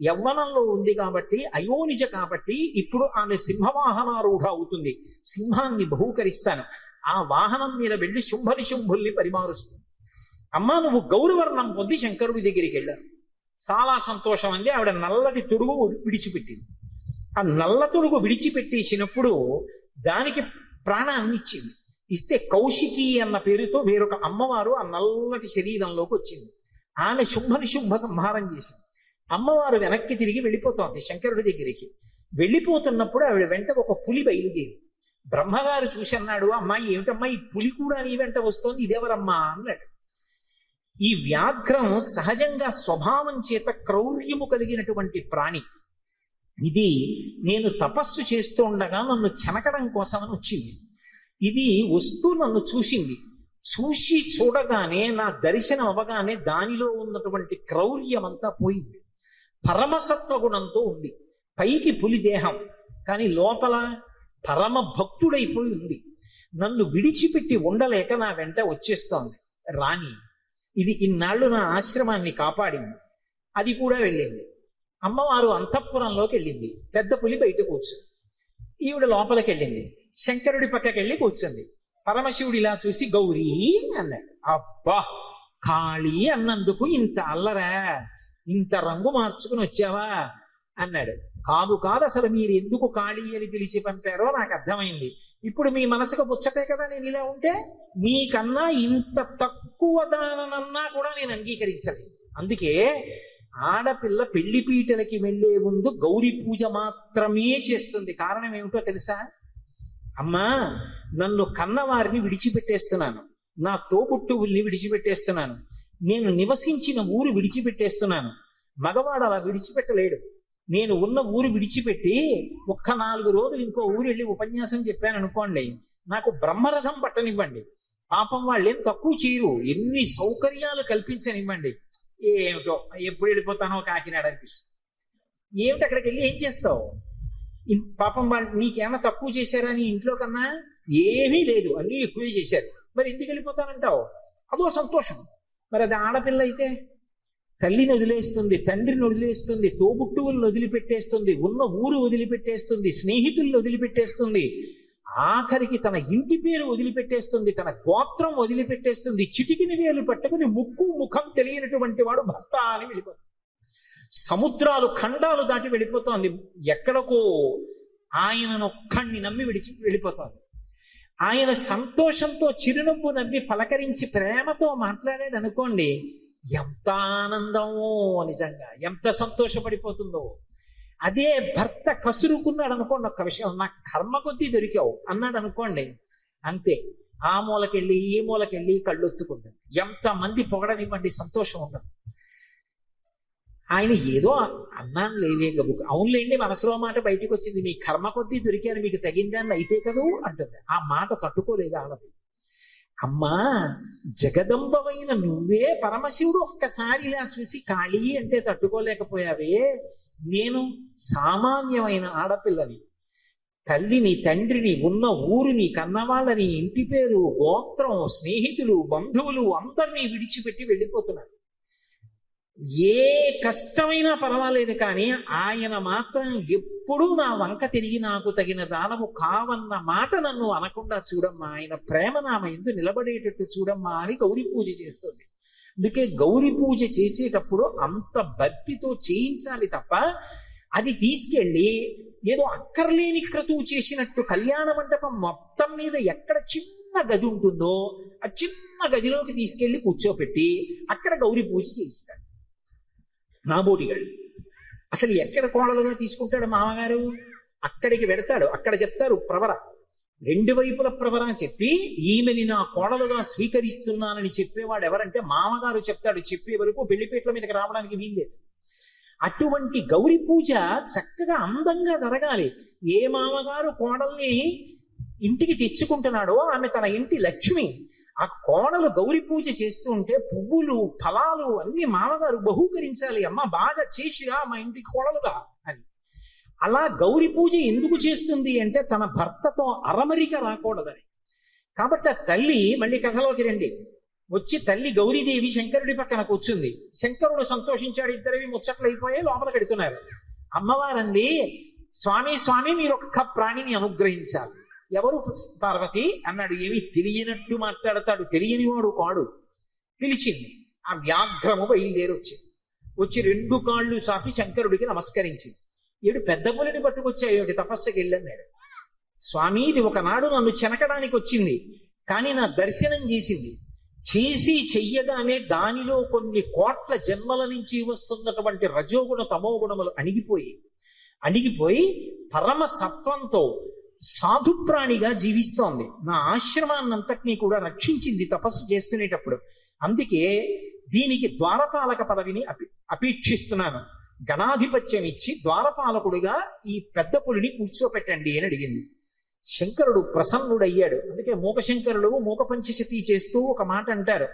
యవ్వనంలో ఉంది కాబట్టి, అయోనిజ కాబట్టి ఇప్పుడు ఆమె సింహవాహనారూఢ అవుతుంది. సింహాన్ని బహూకరిస్తాను. ఆ వాహనం మీద వెళ్ళి శుంభుల్ని పరిమారుస్తుంది. అమ్మా నువ్వు గౌరవర్ణం పొంది శంకరుడి దగ్గరికి వెళ్ళారు. చాలా సంతోషం అంది. ఆవిడ నల్లటి తొడుగు విడిచిపెట్టింది. ఆ నల్ల తొడుగు విడిచిపెట్టేసినప్పుడు దానికి ప్రాణాన్ని ఇచ్చింది. ఇస్తే కౌశికి అన్న పేరుతో వేరొక అమ్మవారు ఆ నల్లటి శరీరంలోకి వచ్చింది. ఆమె శుంభ సంహారం చేసింది. అమ్మవారు వెనక్కి తిరిగి వెళ్ళిపోతోంది శంకరుడి దగ్గరికి. వెళ్ళిపోతున్నప్పుడు ఆవిడ వెంట ఒక పులి బయలుదేరి. బ్రహ్మగారు చూసి అన్నాడు, అమ్మాయి ఏమిటమ్మా ఈ పులి కూడా నీ వెంట వస్తోంది, ఇదేవరమ్మా అన్నాడు. ఈ వ్యాఘ్రం సహజంగా స్వభావం చేత క్రౌర్యము కలిగినటువంటి ప్రాణి. ఇది నేను తపస్సు చేస్తూ ఉండగా నన్ను చెనకడం కోసమని వచ్చింది. ఇది వస్తూ నన్ను చూసింది. చూడగానే నా దర్శనం అవ్వగానే దానిలో ఉన్నటువంటి క్రౌర్యం అంతా పోయింది. పరమసత్వ గుణంతో ఉంది. పైకి పులి దేహం, కానీ లోపల పరమ భక్తుడైపోయి ఉంది. నన్ను విడిచిపెట్టి ఉండలేక నా వెంట వచ్చేస్తోంది. రాణి ఇది ఇన్నాళ్ళు నా ఆశ్రమాన్ని కాపాడింది. అది కూడా వెళ్ళింది. అమ్మవారు అంతఃపురంలోకి వెళ్ళింది. పెద్ద పులి బయట కూర్చుంది. ఈవిడ లోపలికి వెళ్ళింది. శంకరుడి పక్కకి వెళ్ళి కూర్చుంది. పరమశివుడు ఇలా చూసి గౌరీ అన్నాడు. అబ్బా కాళీ అన్నందుకు ఇంత అల్లరా, ఇంత రంగు మార్చుకుని వచ్చావా అన్నాడు. కాదు అసలు మీరు ఎందుకు కాళీ అని పిలిచి పంపారో నాకు అర్థమైంది. ఇప్పుడు మీ మనసుకు ముచ్చటే కదా నేను ఇలా ఉంటే. మీకన్నా ఇంత తక్కువ దానన్నా కూడా నేను అంగీకరించలేదు. అందుకే ఆడపిల్ల పెళ్లి పీటలకి వెళ్లే ముందు గౌరీ పూజ మాత్రమే చేస్తుంది. కారణం ఏమిటో తెలుసా? అమ్మా నన్ను కన్నవారిని విడిచిపెట్టేస్తున్నాను, నా తోబుట్టువుల్ని విడిచిపెట్టేస్తున్నాను, నేను నివసించిన ఊరు విడిచిపెట్టేస్తున్నాను. మగవాడు అలా విడిచిపెట్టలేడు. నేను ఉన్న ఊరు విడిచిపెట్టి ఒక్క 4 రోజులు ఇంకో ఊరు వెళ్ళి ఉపన్యాసం చెప్పాను అనుకోండి, నాకు బ్రహ్మరథం పట్టనివ్వండి. పాపం వాళ్ళేం తక్కువ చేయరు, ఎన్ని సౌకర్యాలు కల్పించనివ్వండి. ఏమిటో ఎప్పుడు వెళ్ళిపోతానో కాకినాడ అనిపిస్తుంది. ఏమిటి అక్కడికి వెళ్ళి ఏం చేస్తావు? పాపం వాళ్ళు నీకేమైనా తక్కువ చేశారా నీ ఇంట్లో కన్నా? ఏమీ లేదు, అన్నీ ఎక్కువే చేశారు. మరి ఎందుకు వెళ్ళిపోతానంటావు? అదో సంతోషం. మరి అది ఆడపిల్ల అయితే తల్లిని వదిలేస్తుంది, తండ్రిని వదిలేస్తుంది, తోబుట్టువులను వదిలిపెట్టేస్తుంది, ఉన్న ఊరు వదిలిపెట్టేస్తుంది, స్నేహితులను వదిలిపెట్టేస్తుంది, ఆఖరికి తన ఇంటి పేరు వదిలిపెట్టేస్తుంది, తన గోత్రం వదిలిపెట్టేస్తుంది. చిటికిని వేలు పట్టుకుని ముక్కు ముఖం తెలియనటువంటి వాడు భర్త అని వెళ్ళిపోతుంది. సముద్రాలు ఖండాలు దాటి వెళ్ళిపోతోంది. ఎక్కడికో ఆయనను ఒక్కడిని నమ్మి వెళ్ళిపోతోంది. ఆయన సంతోషంతో చిరునవ్వు నవ్వి పలకరించి ప్రేమతో మాట్లాడాడు అనుకోండి, ఎంత ఆనందమో, నిజంగా ఎంత సంతోషపడిపోతుందో. అదే భర్త కసురుకున్నాడు అనుకోండి, ఒక్క విషయం నా కర్మ కొద్దీ దొరికావు అన్నాడు అనుకోండి, అంతే ఆ మూలకెళ్ళి ఈ మూలకెళ్ళి కళ్ళొత్తుకుంటుంది. ఎంతమంది పొగడనివ్వండి, సంతోషం ఉండదు. ఆయన ఏదో అన్నాను లేవే గబుకు, అవునులేండి మనసులో మాట బయటకు వచ్చింది, మీ కర్మ కొద్దీ దొరికాను, మీకు తగిందాన్ని అయితే కదూ అంటుంది. ఆ మాట తట్టుకోలేదు ఆడది. అమ్మా జగదంబవైన నువ్వే పరమశివుడు ఒక్కసారి ఇలా చూసి కాళీ అంటే తట్టుకోలేకపోయావే. నేను సామాన్యమైన ఆడపిల్లని, తల్లిని తండ్రిని, ఉన్న ఊరిని, కన్నవాళ్ళని, ఇంటి పేరు, గోత్రం, స్నేహితులు, బంధువులు అందరినీ విడిచిపెట్టి వెళ్ళిపోతున్నాను. ఏ కష్టమైనా పర్వాలేదు, కానీ ఆయన మాత్రం ఎప్పుడూ నా వంక తిరిగి నాకు తగిన దానము కావన్న మాట నన్ను అనకుండా చూడమ్మా, ఆయన ప్రేమ నా యందు నిలబడేటట్టు చూడమ్మా అని గౌరీ పూజ చేస్తుంది. అందుకే గౌరీ పూజ చేసేటప్పుడు అంత భక్తితో చేయించాలి తప్ప అది తీసుకెళ్ళి ఏదో అక్కర్లేని క్రతువు చేసినట్టు కళ్యాణ మండపం మొత్తం మీద ఎక్కడ చిన్న గది ఉంటుందో ఆ చిన్న గదిలోకి తీసుకెళ్లి కూర్చోపెట్టి అక్కడ గౌరీ పూజ చేయిస్తాడు నాబోటిగాడు. అసలు ఎక్కడ కోడలుగా తీసుకుంటాడు మామగారు? అక్కడికి వెడతాడు, అక్కడ చెప్తారు ప్రవర, 2 వైపుల ప్రవర చెప్పి ఈమెని నా కోడలుగా స్వీకరిస్తున్నానని చెప్పేవాడు ఎవరంటే మామగారు చెప్తాడు. చెప్పే వరకు పెళ్లిపేట్ల మీదకి రావడానికి వీల్లేదు. అటువంటి గౌరీ పూజ చక్కగా అందంగా జరగాలి. ఏ మామగారు కోడల్ని ఇంటికి తెచ్చుకుంటున్నాడో ఆమె తన ఇంటి లక్ష్మి. ఆ కోడలు గౌరీ పూజ చేస్తూ ఉంటే పువ్వులు ఫలాలు అన్ని మామగారు బహూకరించాలి. అమ్మ బాగా చేసిరా మా ఇంటికి కోడలుగా అని. అలా గౌరీ పూజ ఎందుకు చేస్తుంది అంటే తన భర్తతో అరమరిక రాకూడదని. కాబట్టి ఆ తల్లి, మళ్ళీ కథలోకి రండి, వచ్చి తల్లి గౌరీదేవి శంకరుడి పక్కన కూర్చుంది. శంకరుడు సంతోషించాడు, ఇద్దరివి ముచ్చట్లయిపోయాయి, లోపల కడుతున్నారు. అమ్మవారంది, స్వామి స్వామి మీరు ఒక్క ప్రాణిని అనుగ్రహించాలి. ఎవరు పార్వతి అన్నాడు. ఏమి తెలియనట్టు మాట్లాడతాడు, తెలియనివాడు కాడు. పిలిచింది. ఆ వ్యాఘ్రము బయలుదేరి వచ్చింది. వచ్చి 2 కాళ్ళు చాపి శంకరుడికి నమస్కరించింది. ఏడు పెద్ద పులిని పట్టుకొచ్చాయేమిటి, తపస్సుకి వెళ్ళన్నాడు. స్వామి, ఇది ఒకనాడు నన్ను చెనకడానికి వచ్చింది, కానీ నా దర్శనం చేసింది. చేసి చెయ్యగానే దానిలో కొన్ని కోట్ల జన్మల నుంచి వస్తున్నటువంటి రజోగుణ తమోగుణములు అణిగిపోయి పరమ సత్వంతో సాధుప్రాణిగా జీవిస్తోంది. నా ఆశ్రమాన్నంతటినీ కూడా రక్షించింది తపస్సు చేసుకునేటప్పుడు. అందుకే దీనికి ద్వారపాలక పదవిని అపేక్షిస్తున్నాను. గణాధిపత్యం ఇచ్చి ద్వారపాలకుడిగా ఈ పెద్ద పులిని కూర్చోపెట్టండి అని అడిగింది. శంకరుడు ప్రసన్నుడయ్యాడు. అందుకే మూకశంకరులు మూక పంచశతి చేస్తూ ఒక మాట అంటారు.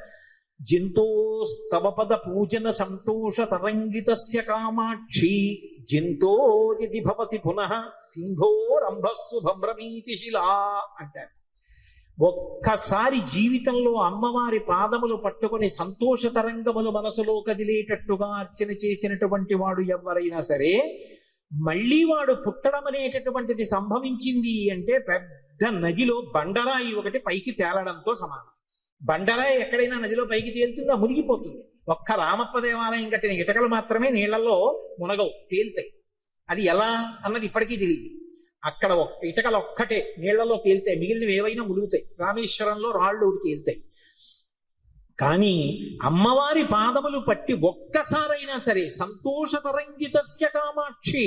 జింతోస్తవ పద పూజన సంతోష తరంగితస్య కామాక్షి జింతో యది భవతి పునః సింధోరంభస్సు భ్రమీతి శిలా అంటారు. ఒక్కసారి జీవితంలో అమ్మవారి పాదములు పట్టుకొని సంతోష తరంగములు మనసులో కదిలేటట్టుగా అర్చన చేసినటువంటి వాడు ఎవరైనా సరే, మళ్ళీ వాడు పుట్టడం అనేటటువంటిది సంభవించింది అంటే పెద్ద నదిలో బండరాయి ఒకటి పైకి తేలడంతో సమానం. బండరాయి ఎక్కడైనా నదిలో పైకి తేలుతుందా? మునిగిపోతుంది. ఒక్క రామప్ప దేవాలయం కట్టిన ఇటకలు మాత్రమే నీళ్లలో మునగవు, తేలుతాయి. అది ఎలా అన్నది ఇప్పటికీ తెలియదు. అక్కడ ఇటకలు ఒక్కటే నీళ్లలో తేలుతాయి, మిగిలినవి ఏవైనా ములుగుతాయి. రామేశ్వరంలో రాళ్ళు తేలుతాయి. కానీ అమ్మవారి పాదములు పట్టి ఒక్కసారైనా సరే సంతోష తరంగితస్య కామాక్షి,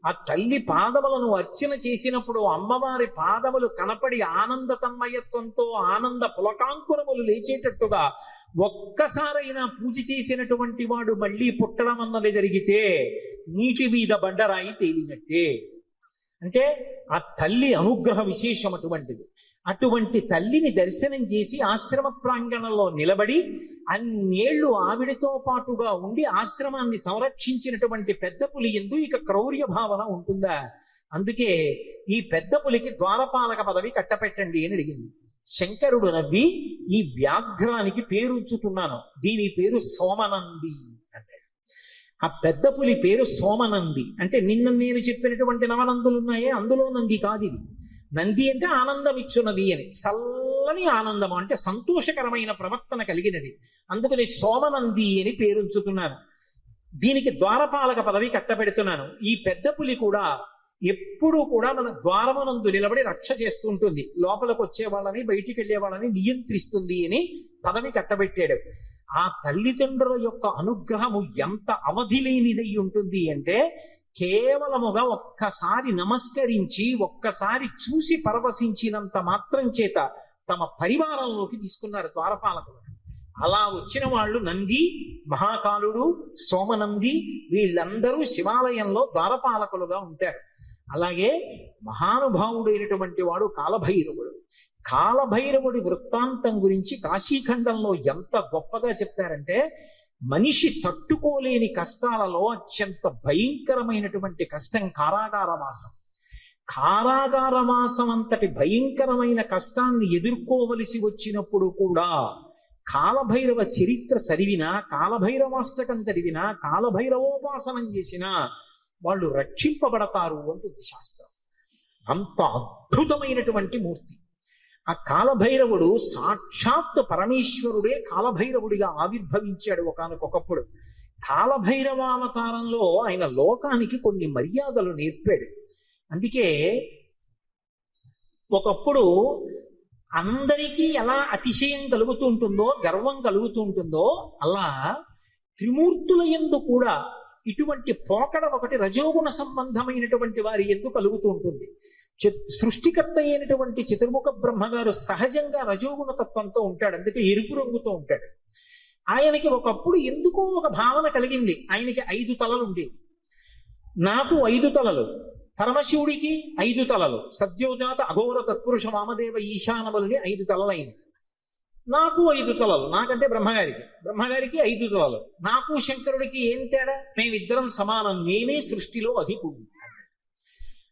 ఆ తల్లి పాదములను అర్చన చేసినప్పుడు అమ్మవారి పాదములు కనపడి ఆనంద తన్మయత్వంతో ఆనంద పులకాంకురములు లేచేటట్టుగా ఒక్కసారైనా పూజ చేసినటువంటి వాడు మళ్ళీ పుట్టడం అన్నది జరిగితే నీటి మీద బండరాయి తేలినట్టే. అంటే ఆ తల్లి అనుగ్రహ విశేషం అటువంటిది. అటువంటి తల్లిని దర్శనం చేసి ఆశ్రమ ప్రాంగణంలో నిలబడి అన్నేళ్లు ఆవిడతో పాటుగా ఉండి ఆశ్రమాన్ని సంరక్షించినటువంటి పెద్ద పులి యందు ఇక క్రౌర్య భావన ఉంటుందా? అందుకే ఈ పెద్ద పులికి ద్వారపాలక పదవి కట్టపెట్టండి అని అడిగింది. శంకరుడు నవ్వి, ఈ వ్యాఘ్రానికి పేరు ఉంచుతున్నాను, దీని పేరు సోమనంది అన్నాడు. ఆ పెద్ద పులి పేరు సోమనంది. అంటే నిన్న నేను చెప్పినటువంటి నవనందులు ఉన్నాయే, అందులో నంది కాదు ఇది. నంది అంటే ఆనందం ఇచ్చున్నది అని, చల్లని ఆనందము అంటే సంతోషకరమైన ప్రవర్తన కలిగినది. అందుకని సోమనంది అని పేరుంచుతున్నాను. దీనికి ద్వారపాలక పదవి కట్టబెడుతున్నాను. ఈ పెద్ద పులి కూడా ఎప్పుడూ కూడా మన ద్వారమునందు నిలబడి రక్ష చేస్తూ ఉంటుంది, లోపలికి వచ్చే వాళ్ళని బయటికి వెళ్ళే వాళ్ళని నియంత్రిస్తుంది అని పదవి కట్టబెట్టాడు. ఆ తల్లిదండ్రుల యొక్క అనుగ్రహము ఎంత అవధి లేనిదై ఉంటుంది అంటే, కేవలముగా ఒక్కసారి నమస్కరించి ఒక్కసారి చూసి పరవశించినంత మాత్రం చేత తమ పరివారంలోకి తీసుకున్నారు ద్వారపాలకులు. అలా వచ్చిన వాళ్ళు నంది, మహాకాలుడు, సోమనంది వీళ్ళందరూ శివాలయంలో ద్వారపాలకులుగా ఉంటారు. అలాగే మహానుభావుడైనటువంటి వాడు కాలభైరవుడు. కాలభైరవుడి వృత్తాంతం గురించి కాశీఖండంలో ఎంత గొప్పగా చెప్తారంటే, మనిషి తట్టుకోలేని కష్టాలలో అత్యంత భయంకరమైనటువంటి కష్టం కారాగారవాసం. కారాగారవాసం అంతటి భయంకరమైన కష్టాన్ని ఎదుర్కోవలసి వచ్చినప్పుడు కూడా కాలభైరవ చరిత్ర చదివినా, కాలభైరవాష్టకం చదివినా, కాలభైరవోపాసనం చేసినా వాళ్ళు రక్షింపబడతారు అంటుంది శాస్త్రం. అంత అద్భుతమైనటువంటి మూర్తి ఆ కాలభైరవుడు. సాక్షాత్ పరమేశ్వరుడే కాలభైరవుడిగా ఆవిర్భవించాడు ఒకానొకప్పుడు. కాలభైరవావతారంలో ఆయన లోకానికి కొన్ని మర్యాదలు నేర్పాడు. అందుకే ఒకప్పుడు అందరికీ ఎలా అతిశయం కలుగుతూ ఉంటుందో, గర్వం కలుగుతూ ఉంటుందో, అలా త్రిమూర్తుల యందు కూడా ఇటువంటి పోకడ ఒకటి రజోగుణ సంబంధమైనటువంటి వారి యందు కలుగుతూ ఉంటుంది. సృష్టికర్త అయినటువంటి చతుర్ముఖ బ్రహ్మగారు సహజంగా రజోగుణ తత్వంతో ఉంటాడు, అందుకే ఎరుపు రంగుతో ఉంటాడు. ఆయనకి ఒకప్పుడు ఎందుకో ఒక భావన కలిగింది, ఆయనకి 5 తలలు ఉండేవి. నాకు 5 తలలు, పరమశివుడికి 5 తలలు, సద్యోజాత అఘోర తత్పురుష వామదేవ ఈశానములని 5 తలలైంది. నాకు 5 తలలు, నాకంటే బ్రహ్మగారికి 5 తలలు. నాకు శంకరుడికి ఏం తేడా? మేమిద్దరం సమానం, నేనే సృష్టిలో అధికుడు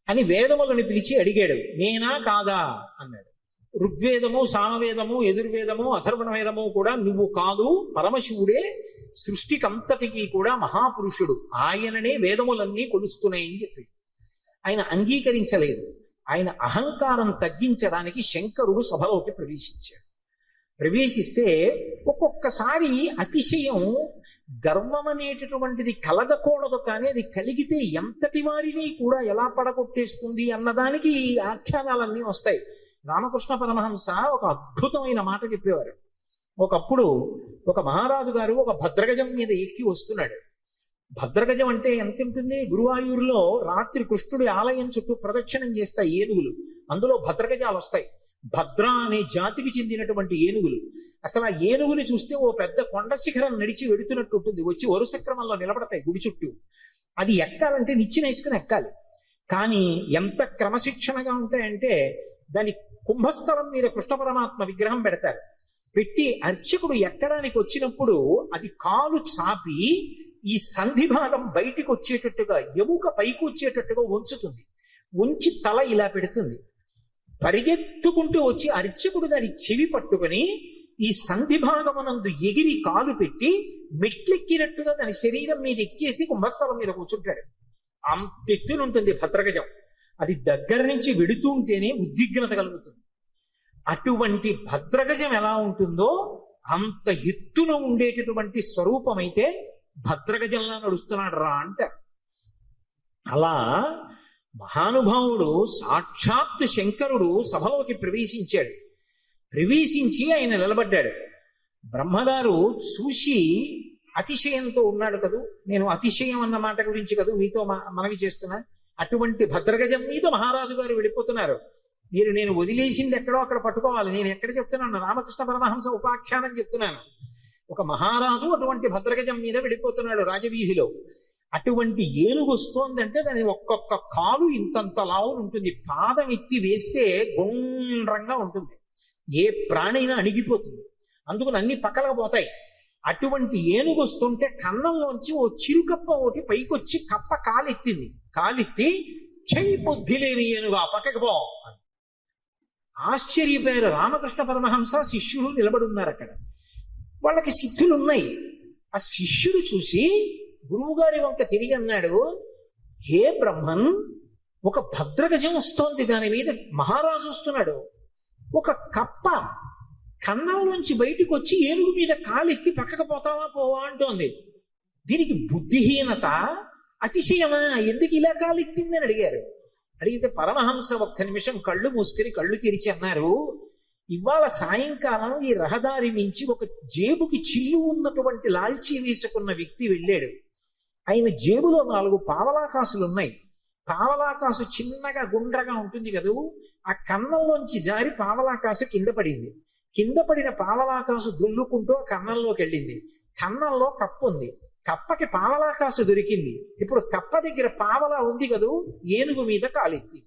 అని వేదములను పిలిచి అడిగాడు. నేనా కాదా అన్నాడు. ఋగ్వేదము, సామవేదము, యజుర్వేదము, అథర్వణ వేదము కూడా నువ్వు కాదు, పరమశివుడే సృష్టికంతటికి కూడా మహాపురుషుడు, ఆయననే వేదములన్నీ కొలుస్తున్నాయని చెప్పి ఆయన అంగీకరించలేదు. ఆయన అహంకారం తగ్గించడానికి శంకరుడు సభలోకి ప్రవేశించాడు. ప్రవేశిస్తే ఒక్కొక్కసారి అతిశయం, గర్వం అనేటటువంటిది కలగకూడదు, కానీ అది కలిగితే ఎంతటి వారిని కూడా ఎలా పడగొట్టేస్తుంది అన్నదానికి ఈ ఆఖ్యానాలన్నీ వస్తాయి. రామకృష్ణ పరమహంస ఒక అద్భుతమైన మాట చెప్పేవారు. ఒకప్పుడు ఒక మహారాజు గారు ఒక భద్రగజం మీద ఎక్కి వస్తున్నాడు. భద్రగజం అంటే ఎంత ఉంటుంది? గురువాయూరులో రాత్రి కృష్ణుడి ఆలయం చుట్టూ ప్రదక్షిణం చేస్తాయి ఏనుగులు, అందులో భద్రగజాలు వస్తాయి. భద్ర అనే జాతికి చెందినటువంటి ఏనుగులు. అసలు ఆ ఏనుగుని చూస్తే ఓ పెద్ద కొండ శిఖరం నడిచి వెడుతున్నట్టు ఉంటుంది. వచ్చి వరుస క్రమంలో నిలబడతాయి గుడి చుట్టూ. అది ఎక్కాలంటే నిచ్చెన వేసుకుని ఎక్కాలి. కానీ ఎంత క్రమశిక్షణగా ఉంటాయంటే దాని కుంభస్థలం మీద కృష్ణ పరమాత్మ విగ్రహం పెడతారు. పెట్టి అర్చకుడు ఎక్కడానికి వచ్చినప్పుడు అది కాలు చాపి ఈ సంధి భాగం బయటికి వచ్చేటట్టుగా, ఎముక పైకి వచ్చేటట్టుగా ఉంచుతుంది. ఉంచి తల ఇలా పెడుతుంది. పరిగెత్తుకుంటూ వచ్చి అర్చకుడు దాని చెవి పట్టుకుని ఈ సంధి భాగమునందు ఎగిరి కాలు పెట్టి మెట్లెక్కినట్టుగా దాని శరీరం మీద ఎక్కేసి కుంభస్థలం మీద కూర్చుంటాడు. అంతెత్తునుంటుంది భద్రగజం. అది దగ్గర నుంచి వెడుతూ ఉంటేనే ఉద్విగ్నత కలుగుతుంది. అటువంటి భద్రగజం ఎలా ఉంటుందో అంత ఎత్తున ఉండేటటువంటి స్వరూపమైతే భద్రగజంలా నడుస్తున్నాడు రా అంటారు. అలా మహానుభావుడు సాక్షాత్తు శంకరుడు సభలోకి ప్రవేశించాడు. ప్రవేశించి ఆయన నిలబడ్డాడు. బ్రహ్మగారు చూసి అతిశయంతో ఉన్నాడు కదూ. నేను అతిశయం అన్న మాట గురించి కదూ మీతో మనవి చేస్తున్నా. అటువంటి భద్రగజం మీద మహారాజు గారు వెళ్ళిపోతున్నారు. నేను వదిలేసింది ఎక్కడో అక్కడ పట్టుకోవాలి. నేను ఎక్కడ చెప్తున్నాను? రామకృష్ణ పరమహంస ఉపాఖ్యానం చెప్తున్నాను. ఒక మహారాజు అటువంటి భద్రగజం మీద వెళ్ళిపోతున్నాడు రాజవీధిలో. అటువంటి ఏనుగు వస్తోందంటే దాని ఒక్కొక్క కాలు ఇంతంత లావు ఉంటుంది. పాదం ఎత్తి వేస్తే గుండ్రంగా ఉంటుంది. ఏ ప్రాణైనా అణిగిపోతుంది. అందుకని అన్ని పక్కలకు పోతాయి. అటువంటి ఏనుగు వస్తుంటే కన్నంలోంచి ఓ చిరుకప్ప ఒకటి పైకొచ్చి కప్ప కాలెత్తింది. కాలెత్తి చెయ్యి బుద్ధి లేని ఏనుగా పక్కకు పో. ఆశ్చర్యపోయారు రామకృష్ణ పరమహంస, శిష్యులు నిలబడి ఉన్నారు అక్కడ. వాళ్ళకి సిద్ధులు ఉన్నాయి. ఆ శిష్యుడు చూసి గురువు గారి వంక తిరిగి అన్నాడు, హే బ్రహ్మన్, ఒక భద్రగజం వస్తోంది, దాని మీద మహారాజు వస్తున్నాడు. ఒక కప్ప కన్నంలోంచి బయటికి వచ్చి ఏనుగు మీద కాలెత్తి పక్కకు పోతావా పోవా అంటోంది. దీనికి బుద్ధిహీనత, అతిశయమా? ఎందుకు ఇలా కాలెత్తిందని అడిగారు. అడిగితే పరమహంస ఒక్క నిమిషం కళ్ళు మూసుకుని కళ్ళు తెరిచి అన్నారు, ఇవాళ సాయంకాలం ఈ రహదారి మించి ఒక జేబుకి చిల్లు ఉన్నటువంటి లాల్చీ వేసుకున్న వ్యక్తి వెళ్ళాడు. ఆయన జేబులో 4 పావలాకాసులు ఉన్నాయి. పావలాకాసు చిన్నగా గుండ్రగా ఉంటుంది కదూ. ఆ కన్నంలోంచి జారి పావలాకాసు కింద పడింది. కింద పడిన పావలాకాసు దుల్లుకుంటూ ఆ కన్నంలోకి వెళ్ళింది. కన్నంలో కప్ప ఉంది. కప్పకి పావలాకాసు దొరికింది. ఇప్పుడు కప్ప దగ్గర పావలా ఉంది కదూ, ఏనుగు మీద కాలెత్తి.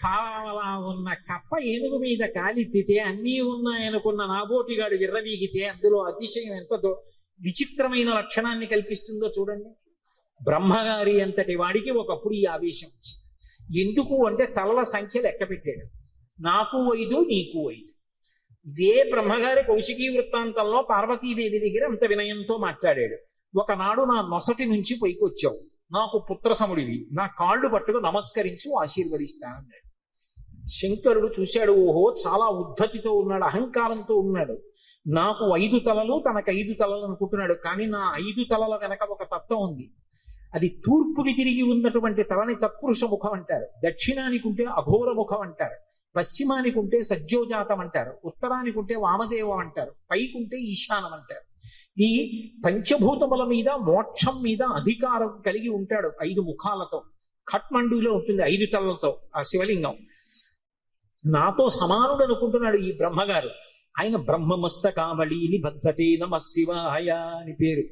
పావలా ఉన్న కప్ప ఏనుగు మీద కాలెత్తితే అన్నీ ఉన్నాయనుకున్న నాబోటిగాడు విర్రవీగితే అందులో అతిశయం ఎంత విచిత్రమైన లక్షణాన్ని కల్పిస్తుందో చూడండి. బ్రహ్మగారి అంతటి వాడికి ఒకప్పుడు ఈ ఆవేశం వచ్చింది. ఎందుకు అంటే తలల సంఖ్య లెక్క పెట్టాడు. నాకు 5, నీకు 5. ఇదే బ్రహ్మగారి కౌశికీ వృత్తాంతంలో పార్వతీదేవి దగ్గర అంత వినయంతో మాట్లాడాడు. ఒకనాడు నా నొసటి నుంచి పైకి వచ్చావు, నాకు పుత్రసముడివి, నా కాళ్ళు పట్టుకు నమస్కరించు, ఆశీర్వదిస్తా అన్నాడు. శంకరుడు చూశాడు, ఓహో చాలా ఉద్ధతితో ఉన్నాడు, అహంకారంతో ఉన్నాడు. నాకు 5 తలలు, తనకు 5 తలలు అనుకుంటున్నాడు. కానీ నా 5 తలల వెనక ఒక తత్వం ఉంది. అది తూర్పుకి తిరిగి ఉన్నటువంటి తలని తత్పురుష ముఖం అంటారు, దక్షిణానికి ఉంటే అఘోర ముఖం అంటారు, పశ్చిమానికి ఉంటే సజ్జోజాతం అంటారు, ఉత్తరానికి ఉంటే వామదేవం అంటారు, పైకుంటే ఈశానం అంటారు. ఈ పంచభూతముల మీద, మోక్షం మీద అధికారం కలిగి ఉంటాడు 5 ముఖాలతో. ఖట్మండులో ఉంటుంది 5 తలలతో ఆ శివలింగం. నాతో సమానుడు అనుకుంటున్నాడు ఈ బ్రహ్మగారు. ఆయన బ్రహ్మమస్తకామళి నిబద్ధతే నమః శివాయ అని పేరు.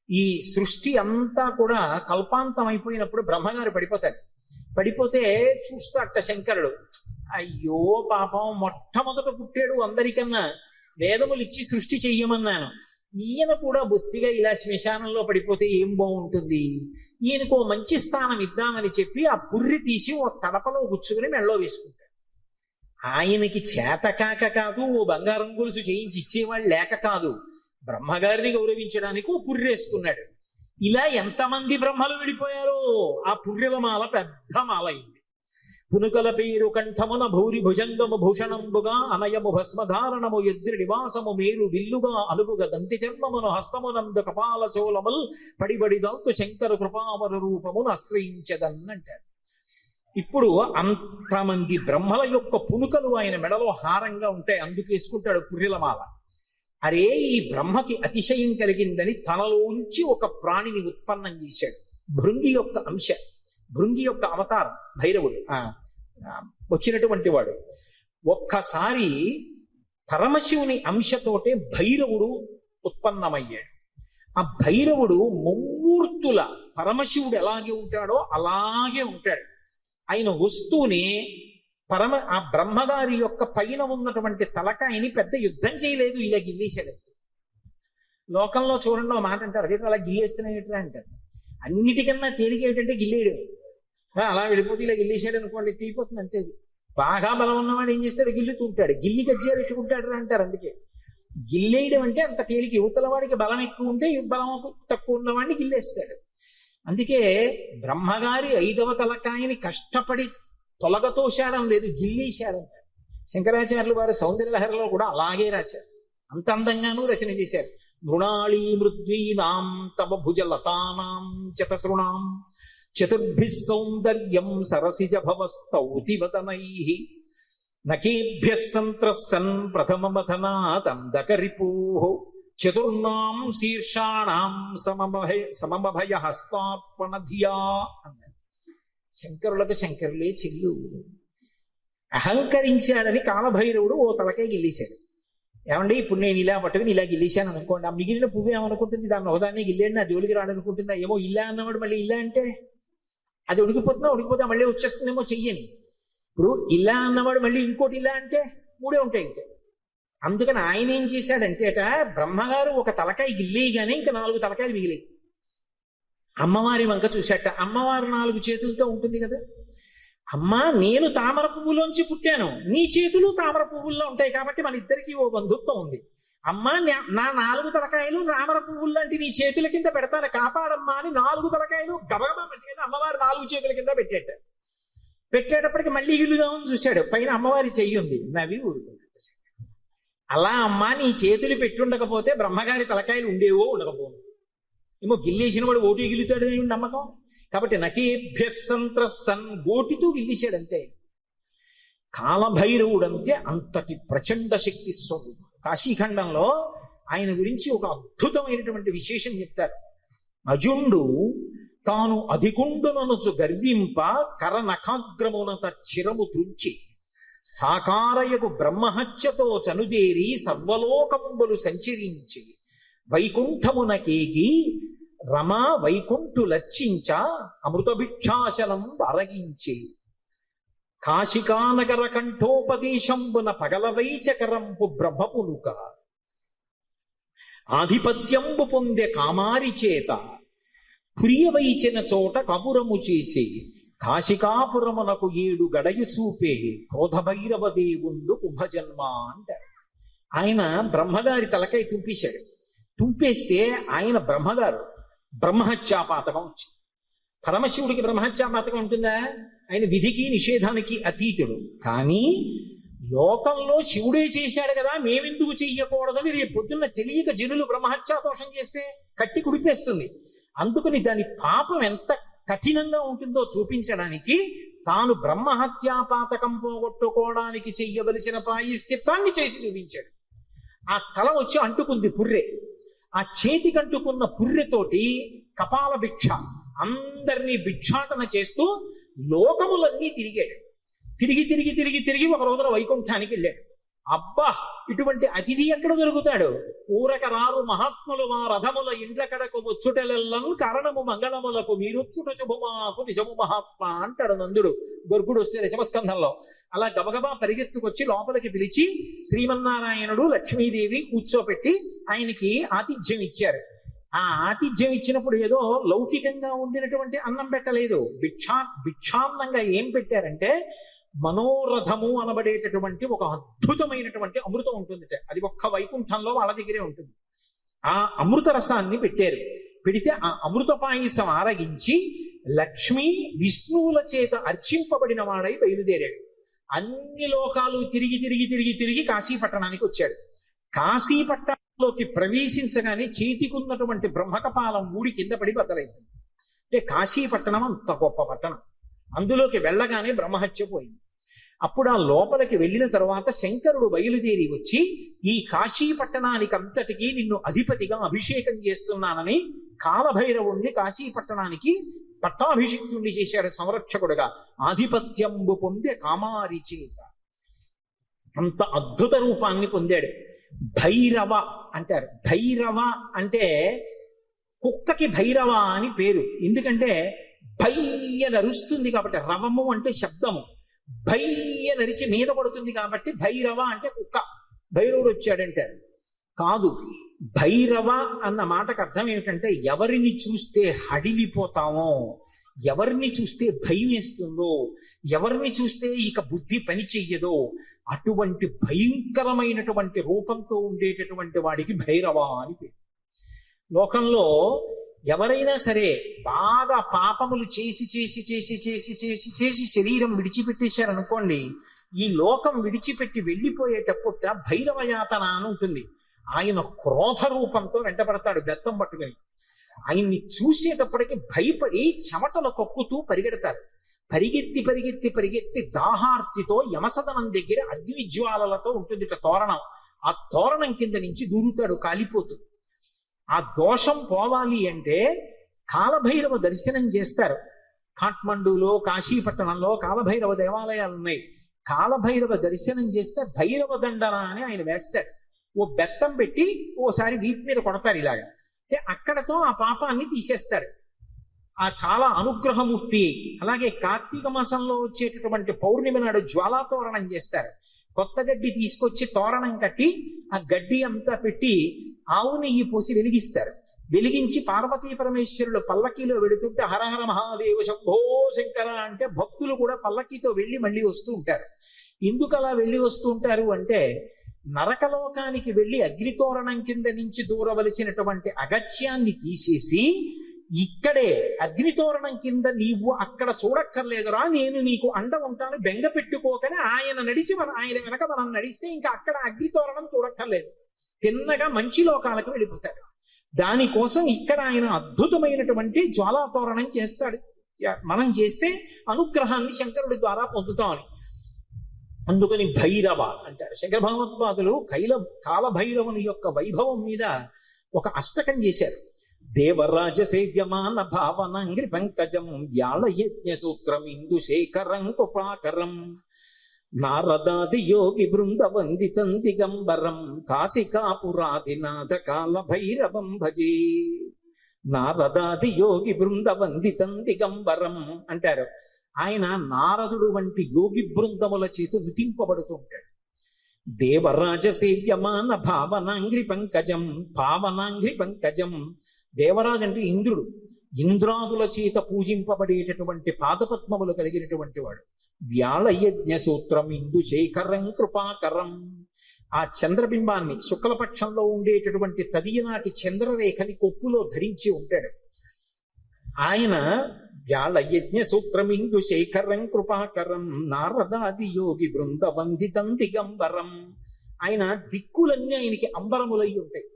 ఈ సృష్టి అంతా కూడా కల్పాంతం అయిపోయినప్పుడు బ్రహ్మగారు పడిపోతాడు. పడిపోతే చూస్తాట శంకరుడు, అయ్యో పాపం, మొట్టమొదట పుట్టాడు అందరికన్నా, వేదములు ఇచ్చి సృష్టి చెయ్యమన్నాను, ఈయన కూడా బొత్తిగా ఇలా శ్మశానంలో పడిపోతే ఏం బాగుంటుంది, ఈయనకు మంచి స్థానం ఇద్దామని చెప్పి ఆ పుర్రి తీసి ఓ తడపలో గుచ్చుకుని మెళ్ళో వేసుకుంటాడు. ఆయనకి చేతకాక కాదు, ఓ బంగారం గొలుసు చేయించి ఇచ్చేవాళ్ళు లేక కాదు, బ్రహ్మగారిని గౌరవించడానికి ఓ పుర్రేసుకున్నాడు. ఇలా ఎంతమంది బ్రహ్మలు విడిపోయారో ఆ పుర్రెల మాల పెద్ద మాల అయింది. పునుకల పేరు కంఠమున భూరి భుజంగము భూషణంబుగా అనయము భస్మధారణము ఎద్రి నివాసము మేరు విల్లుగా అనుగుగా దంతి చర్మమును హస్తమునందు కపాల చోళముల్ పడిబడి దంతు శంకర కృపావర రూపమును ఆశ్రయించదన్నంటాడు. ఇప్పుడు అంతమంది బ్రహ్మల యొక్క పునుకలు ఆయన మెడలో హారంగా ఉంటాయి, అందుకేసుకుంటాడు పుర్రెలమాల. అరే, ఈ బ్రహ్మకి అతిశయం కలిగిందని తనలోంచి ఒక ప్రాణిని ఉత్పన్నం చేశాడు. భృంగి యొక్క అంశ, భృంగి యొక్క అవతారం భైరవుడు వచ్చినటువంటి వాడు. ఒక్కసారి పరమశివుని అంశతోటే భైరవుడు ఉత్పన్నమయ్యాడు. ఆ భైరవుడు ముమ్మూర్తుల పరమశివుడు ఎలాగే ఉంటాడో అలాగే ఉంటాడు. ఆయన వస్తూనే ఆ బ్రహ్మగారి యొక్క పైన ఉన్నటువంటి తలకాయని పెద్ద యుద్ధం చేయలేదు, ఇలా గిల్లేశాడు. లోకంలో చూడండి ఒక మాట అంటారు, అదే అలా గిల్లేస్తున్నాయిట్రా అంటారు. అన్నిటికన్నా తేలిక ఏమిటంటే గిల్లేయడం. అలా వెళ్ళిపోతే ఇలా గిల్లేసాడు అనుకోండి, తీరిపోతుంది అంతే. బాగా బలం ఉన్నవాడు ఏం చేస్తాడు, గిల్లుతూ ఉంటాడు. గిల్లి గజ్జాలు ఎట్టుకుంటాడు అంటారు. అందుకే గిల్లేయడం అంటే అంత తేలిక. యువతల వాడికి బలం ఎక్కువ ఉంటే బలం తక్కువ ఉన్నవాడిని గిల్లేస్తాడు. అందుకే బ్రహ్మగారి 5వ తలకాయని కష్టపడి తొలగతోశాడం లేదు, గిల్లేశాడు. శంకరాచార్యులు వారి సౌందర్యలహరిలో కూడా అలాగే రాశారు. అంత అందంగానూ రచన చేశారు. మృణాళీ మృద్వీనాం తవ భుజలతానాం చతసృణాం చతుర్భిః సౌందర్యం సరసిజ భవస్తౌతివదనైః నకేభ్యః సంత్రస్సన్ ప్రథమమథనాదం దకరిపూః చతుర్ణాం శీర్షాణాం సమమభయ హస్తార్పణ ధియా అన్నారు. శంకరులకు శంకరులే చెల్లు. అహంకరించాడని కాలభైరవుడు ఓ తలకాయ గిల్లేశాడు. ఏమండి, ఇప్పుడు నేను ఇలా పట్టుకుని ఇలా గిల్లేశాను అనుకోండి, ఆ మిగిలిన పువ్వు ఏమనుకుంటుంది, దాన్ని ఒకదాన్ని గిల్లేండి నా జోలికి రాడనుకుంటుందా? ఏమో ఇలా అన్నవాడు మళ్ళీ ఇలా అంటే అది ఉడికిపోతే మళ్ళీ వచ్చేస్తుందేమో చెయ్యని. ఇప్పుడు ఇలా అన్నవాడు మళ్ళీ ఇంకోటి ఇలా అంటే 3 ఉంటాయి ఇంకా. అందుకని ఆయన ఏం చేశాడంటేట, బ్రహ్మగారు ఒక తలకాయ గిల్లేయగానే ఇంకా 4 తలకాయలు మిగిలాయి. అమ్మవారి వంక చూశాట. అమ్మవారు 4 చేతులతో ఉంటుంది కదా. అమ్మా, నేను తామర పువ్వులోంచి పుట్టాను, నీ చేతులు తామర పువ్వుల్లో ఉంటాయి కాబట్టి మన ఇద్దరికి ఓ బంధుత్వం ఉంది. అమ్మా, నా 4 తలకాయలు తామర పువ్వులు లాంటి నీ చేతుల కింద పెడతాను, కాపాడమ్మా అని 4 తలకాయలు గబగబా పెట్టి అమ్మవారు 4 చేతుల కింద పెట్టేటప్పటికి మళ్ళీ గిల్లుదామని చూశాడు. పైన అమ్మవారి చెయ్యి ఉంది, నవ్వి ఊరుకున్నాడు. అలా అమ్మా, నీ చేతులు పెట్టుండకపోతే బ్రహ్మగారి తలకాయలు ఉండేవో ఉండకపోను. ఏమో గిల్లేసిన వాడు ఓటు గిల్లుతాడు నమ్మకం. కాబట్టి నకేభ్యః సంత్రస్సన్ గోటితో గిల్లేశాడంతే. కాలభైరవుడంటే అంతటి ప్రచండ శక్తి స్వరూపం. కాశీఖండంలో ఆయన గురించి ఒక అద్భుతమైనటువంటి విశేషం చెప్తారు. అజుండు తాను అధికుండుననుచు గర్వింప కరనఖాగ్రమునత చిరము త్రుంచి సాకారయకు బ్రహ్మహత్యతో చనుదేరి సర్వలోకంబులు సంచరించి వైకుంఠమునకేగి రమా వైకుంఠులర్చించ అమృతభిక్షాశనం అరగించి కాశికానగర కంఠోపదేశంబున పగలవైచకరంపు బ్రహ్మపునుక ఆధిపత్యంబు పొందె కామారి చేత పురియవైచిన చోట కపురము చేసి కాశికాపురమునకు 7 గడయు చూపే క్రోధభైరవ దేవుండు కుంభజన్మ అంటారు. ఆయన బ్రహ్మగారి తలకై తుంపేశాడు. తుంపేస్తే ఆయన బ్రహ్మగారు బ్రహ్మహత్యాపాతకం వచ్చింది. పరమశివుడికి బ్రహ్మహత్యాపాతకం ఉంటుందా? ఆయన విధికి నిషేధానికి అతీతుడు. కానీ లోకంలో శివుడే చేశాడు కదా, మేమెందుకు చెయ్యకూడదని రేపు పొద్దున్న తెలియక జనులు బ్రహ్మహత్యాదోషం చేస్తే కట్టి కుడిపేస్తుంది. అందుకని దాని పాపం ఎంత కఠినంగా ఉంటుందో చూపించడానికి తాను బ్రహ్మహత్యాపాతకం పోగొట్టుకోవడానికి చెయ్యవలసిన ప్రాయశ్చిత్తాన్ని చేసి చూపించాడు. ఆ తల వచ్చి అంటుకుంది పుర్రె. ఆ చేతికి అంటుకున్న పుర్రెతోటి కపాల భిక్ష అందరినీ భిక్షాటన చేస్తూ లోకములన్నీ తిరిగాడు. తిరిగి ఒక రోజున వైకుంఠానికి వెళ్ళాడు. అబ్బా, ఇటువంటి అతిథి ఎక్కడ దొరుకుతాడు? ఊరక రారు మహాత్ములు మా రథముల ఇండ్ల కడకు వచ్చుటెల్లన్ కారణము మంగళములకు మీరొచ్చుట శుభమాకు నిజము మహాత్మా అంటాడు నందుడు గొర్గుడు వస్తే దశమస్కంధంలో. అలా గబగబా పరిగెత్తుకొచ్చి లోపలికి పిలిచి శ్రీమన్నారాయణుడు లక్ష్మీదేవి కూర్చోపెట్టి ఆయనకి ఆతిథ్యం ఇచ్చారు. ఆ ఆతిథ్యం ఇచ్చినప్పుడు ఏదో లౌకికంగా ఉండినటువంటి అన్నం పెట్టలేదు, భిక్షాన్నంగా ఏం పెట్టారంటే మనోరథము అనబడేటటువంటి ఒక అద్భుతమైనటువంటి అమృతం ఉంటుంది. అది ఒక్క వైకుంఠంలో వాళ్ళ దగ్గరే ఉంటుంది. ఆ అమృత రసాన్ని పెట్టారు. పెడితే ఆ అమృత పాయసం ఆరగించి లక్ష్మి విష్ణువుల చేత అర్చింపబడిన వాడై బయలుదేరాడు. అన్ని లోకాలు తిరిగి తిరిగి తిరిగి తిరిగి కాశీ పట్టణానికి వచ్చాడు. కాశీ పట్టణంలోకి ప్రవేశించగానే చేతికున్నటువంటి బ్రహ్మకపాలం ఊడి కింద పడి బద్దలైంది. అంటే కాశీ పట్టణం అంత గొప్ప పట్టణం. అందులోకి వెళ్ళగానే బ్రహ్మహత్య పోయింది. అప్పుడు ఆ లోపలికి వెళ్ళిన తర్వాత శంకరుడు బయలుదేరి వచ్చి ఈ కాశీ పట్టణానికి అంతటికీ నిన్ను అధిపతిగా అభిషేకం చేస్తున్నానని కాలభైరవుణ్ణి కాశీ పట్టణానికి పట్టాభిషిక్తుణ్ణి చేశాడు సంరక్షకుడుగా. ఆధిపత్యంబు పొందే కామారి చేత అంత అద్భుత రూపాన్ని పొందాడు. భైరవ అంటారు. భైరవ అంటే కుక్కకి భైరవ అని పేరు. ఎందుకంటే భయ్య నరుస్తుంది కాబట్టి, రవము అంటే శబ్దము, భయ్య నరిచి మీద పడుతుంది కాబట్టి భైరవ అంటే కుక్క. భైరవుడు వచ్చాడంటారు. కాదు, భైరవ అన్న మాటకు అర్థం ఏమిటంటే ఎవరిని చూస్తే హడిలిపోతామో, ఎవరిని చూస్తే భయం వేస్తుందో, ఎవరిని చూస్తే ఇక బుద్ధి పని చెయ్యదో అటువంటి భయంకరమైనటువంటి రూపంతో ఉండేటటువంటి వాడికి భైరవ అని పేరు. లోకంలో ఎవరైనా సరే బాగా పాపములు చేసి చేసి చేసి చేసి చేసి చేసి శరీరం విడిచిపెట్టేశారనుకోండి, ఈ లోకం విడిచిపెట్టి వెళ్ళిపోయేటప్పుడు భైరవ యాతన అని ఉంటుంది. ఆయన క్రోధ రూపంతో వెంటబడతాడు బెత్తం పట్టుకుని. ఆయన్ని చూసేటప్పటికి భయపడి చెమటలు కక్కుతూ పరిగెడతారు. పరిగెత్తి పరిగెత్తి పరిగెత్తి దాహార్తితో యమసదనం దగ్గర అగ్నిజ్వాలలతో ఉంటుంది తోరణం. ఆ తోరణం కింద నుంచి దూరుతాడు కాలిపోతూ. ఆ దోషం పోవాలి అంటే కాలభైరవ దర్శనం చేస్తారు. కాఠ్మండూలో, కాశీపట్టణంలో కాలభైరవ దేవాలయాలు ఉన్నాయి. కాలభైరవ దర్శనం చేస్తే భైరవ దండన అని ఆయన వేస్తాడు. ఓ బెత్తం పెట్టి ఓసారి వీపు మీద కొడతారు ఇలాగా. అంటే అక్కడతో ఆ పాపాన్ని తీసేస్తారు. ఆ చాలా అనుగ్రహమూర్తి. అలాగే కార్తీక మాసంలో వచ్చేటటువంటి పౌర్ణమి నాడు జ్వాలాతోరణం చేస్తారు. కొత్త గడ్డి తీసుకొచ్చి తోరణం కట్టి ఆ గడ్డి అంతా పెట్టి ఆవు నెయ్యి పోసి వెలిగిస్తారు. వెలిగించి పార్వతీ పరమేశ్వరులు పల్లకీలో వెళుతుంటే హరహర మహాదేవ శంభో శంకర అంటే భక్తులు కూడా పల్లకీతో వెళ్ళి మళ్ళీ వస్తూ ఉంటారు. ఎందుకు అలా వెళ్ళి వస్తూ ఉంటారు అంటే, నరకలోకానికి వెళ్ళి అగ్నితోరణం కింద నుంచి దూరవలసినటువంటి అగత్యాన్ని తీసేసి ఇక్కడే అగ్నితోరణం కింద నీవు అక్కడ చూడక్కర్లేదురా, నేను నీకు అండ ఉంటాను, బెంగ పెట్టుకోకని ఆయన నడిచి ఆయన వెనక మనం నడిస్తే ఇంకా అక్కడ అగ్నితోరణం చూడక్కర్లేదు, తిన్నగా మంచి లోకాలకు వెళ్ళిపోతాడు. దానికోసం ఇక్కడ ఆయన అద్భుతమైనటువంటి జ్వాలాతోరణం చేస్తాడు. మనం చేస్తే అనుగ్రహాన్ని శంకరుడి ద్వారా పొందుతామని. అందుకని భైరవ అంటారు. శంకర భగవత్పాదులు కాలభైరవుని యొక్క వైభవం మీద ఒక అష్టకం చేశారు. దేవరాజ సేవ్యమాన భావనంగ్రి పంకజం వ్యాళ యజ్ఞ సూత్రం ఇందు శేఖరం కృపాకరం నారదాది యోగి బృంద వందితం దిగంబరం కాశికాపురాధినాథ కాల భైరవం భజే. నారదాది యోగి బృంద వందితం దిగంబరం అంటారు. ఆయన నారదుడు వంటి యోగి బృందముల చేత విధింపబడుతూ ఉంటాడు. దేవరాజ సేవ్యమాన భావనాంగ్రి పంకజం, పావనాంగ్రి పంకజం. దేవరాజు అంటే ఇంద్రుడు. ఇంద్రాదుల చేత పూజింపబడేటటువంటి పాదపద్మములు కలిగినటువంటి వాడు. వ్యాళయజ్ఞ సూత్రం ఇందు శేఖరం కృపాకరం. ఆ చంద్రబింబాన్ని శుక్లపక్షంలో ఉండేటటువంటి తదియనాటి చంద్రరేఖని కొప్పులో ధరించి ఉంటాడు ఆయన. వ్యాళయజ్ఞ సూత్రం ఇందు శేఖరం కృపాకరం నారదాది యోగి బృంద వందితం దిగంబరం. ఆయన దిక్కులన్నీ ఆయనకి అంబరములై ఉంటాయి.